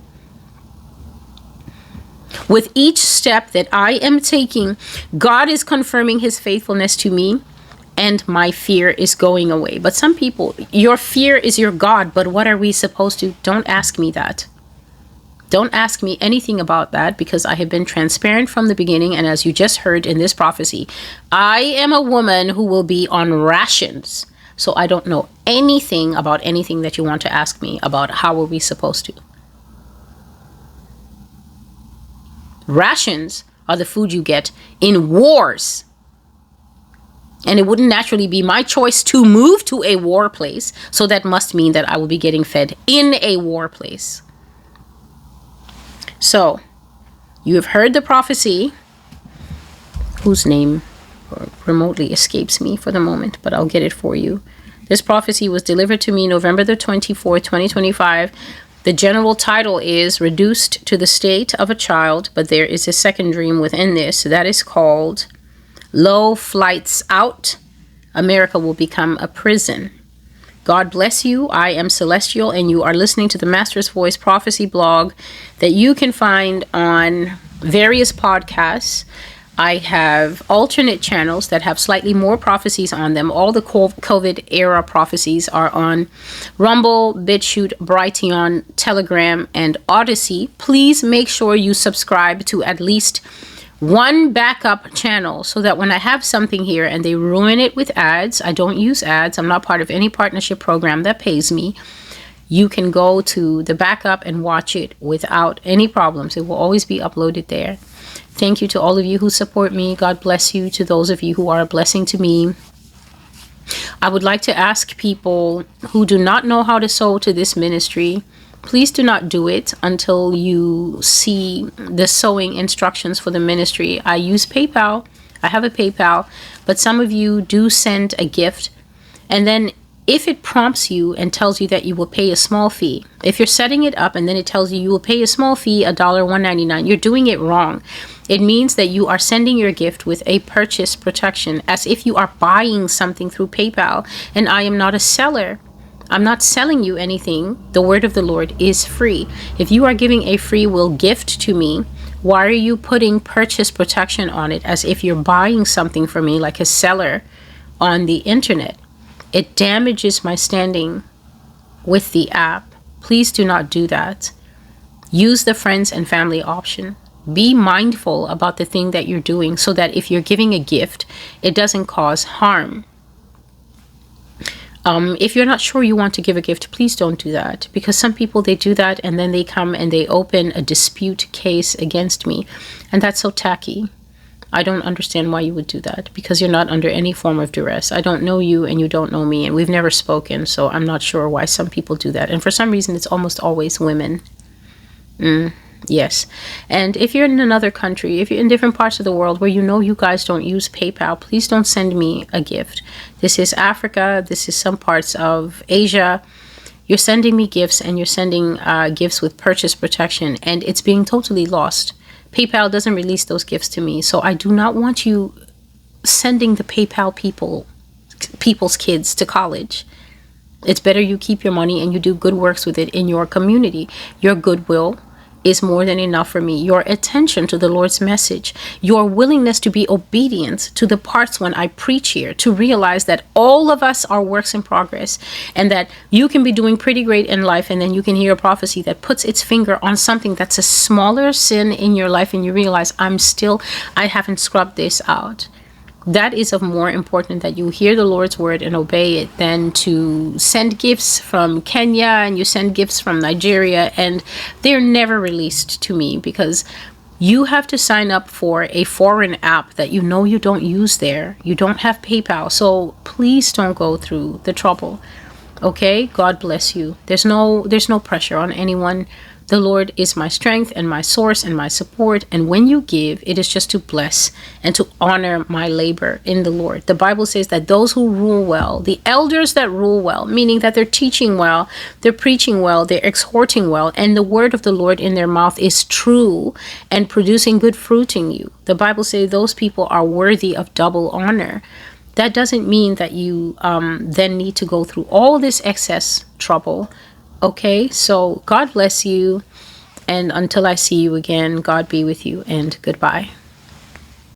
A: With each step that I am taking, God is confirming his faithfulness to me, and my fear is going away. But some people, your fear is your God, but what are we supposed to? Don't ask me that. Don't ask me anything about that, because I have been transparent from the beginning. And as you just heard in this prophecy, I am a woman who will be on rations. So I don't know anything about anything that you want to ask me about. How are we supposed to? Rations are the food you get in wars. And it wouldn't naturally be my choice to move to a war place. So that must mean that I will be getting fed in a war place. So, you have heard the prophecy, whose name remotely escapes me for the moment, but I'll get it for you. This prophecy was delivered to me November the 24th, 2025. The general title is Reduced to the State of a Child, but there is a second dream within this that is called Low Flights Out. America will become a prison. God bless you. I am Celestial, and you are listening to the Master's Voice Prophecy blog that you can find on various podcasts. I have alternate channels that have slightly more prophecies on them. All the COVID era prophecies are on Rumble, BitChute, Brighteon, Telegram, and Odyssey. Please make sure you subscribe to at least one backup channel, so that when I have something here and they ruin it with ads, I don't use ads. I'm not part of any partnership program that pays me. You can go to the backup and watch it without any problems. It will always be uploaded there. Thank you to all of you who support me. God bless you to those of you who are a blessing to me. I would like to ask people who do not know how to sow to this ministry, please do not do it until you see the sowing instructions for the ministry. I use PayPal. I have a PayPal, but some of you do send a gift. And then if it prompts you and tells you that you will pay a small fee, if you're setting it up and then it tells you you will pay a small fee, $1.99, you're doing it wrong. It means that you are sending your gift with a purchase protection, as if you are buying something through PayPal. And I am not a seller. I'm not selling you anything. The word of the Lord is free. If you are giving a free will gift to me, why are you putting purchase protection on it as if you're buying something from me like a seller on the internet? It damages my standing with the app. Please do not do that. Use the friends and family option. Be mindful about the thing that you're doing, so that if you're giving a gift, it doesn't cause harm. If you're not sure you want to give a gift, please don't do that, because some people, they do that and then they come and they open a dispute case against me, and that's so tacky. I don't understand why you would do that, because you're not under any form of duress. I don't know you and you don't know me, and we've never spoken, so I'm not sure why some people do that. And for some reason, it's almost always women. Yes. And if you're in another country, if you're in different parts of the world where you know you guys don't use PayPal, please don't send me a gift. This is Africa. This is some parts of Asia. You're sending me gifts, and you're sending gifts with purchase protection, and it's being totally lost. PayPal doesn't release those gifts to me, so I do not want you sending the PayPal people's kids to college. It's better you keep your money and you do good works with it in your community. Your goodwill is more than enough for me. Your attention to the Lord's message, your willingness to be obedient to the parts when I preach here, to realize that all of us are works in progress, and that you can be doing pretty great in life, and then you can hear a prophecy that puts its finger on something that's a smaller sin in your life, and you realize, I haven't scrubbed this out. That is of more important, that you hear the Lord's word and obey it, than to send gifts from Kenya and you send gifts from Nigeria and they're never released to me, because you have to sign up for a foreign app that you don't use there. You don't have PayPal. So please don't go through the trouble. Okay? God bless you. There's no pressure on anyone. The Lord is my strength and my source and my support. And when you give, it is just to bless and to honor my labor in the Lord. The Bible says that those who rule well, the elders that rule well, meaning that they're teaching well, they're preaching well, they're exhorting well, and the word of the Lord in their mouth is true and producing good fruit in you. The Bible says those people are worthy of double honor. That doesn't mean that you then need to go through all this excess trouble. Okay, so God bless you. And until I see you again, God be with you, and goodbye.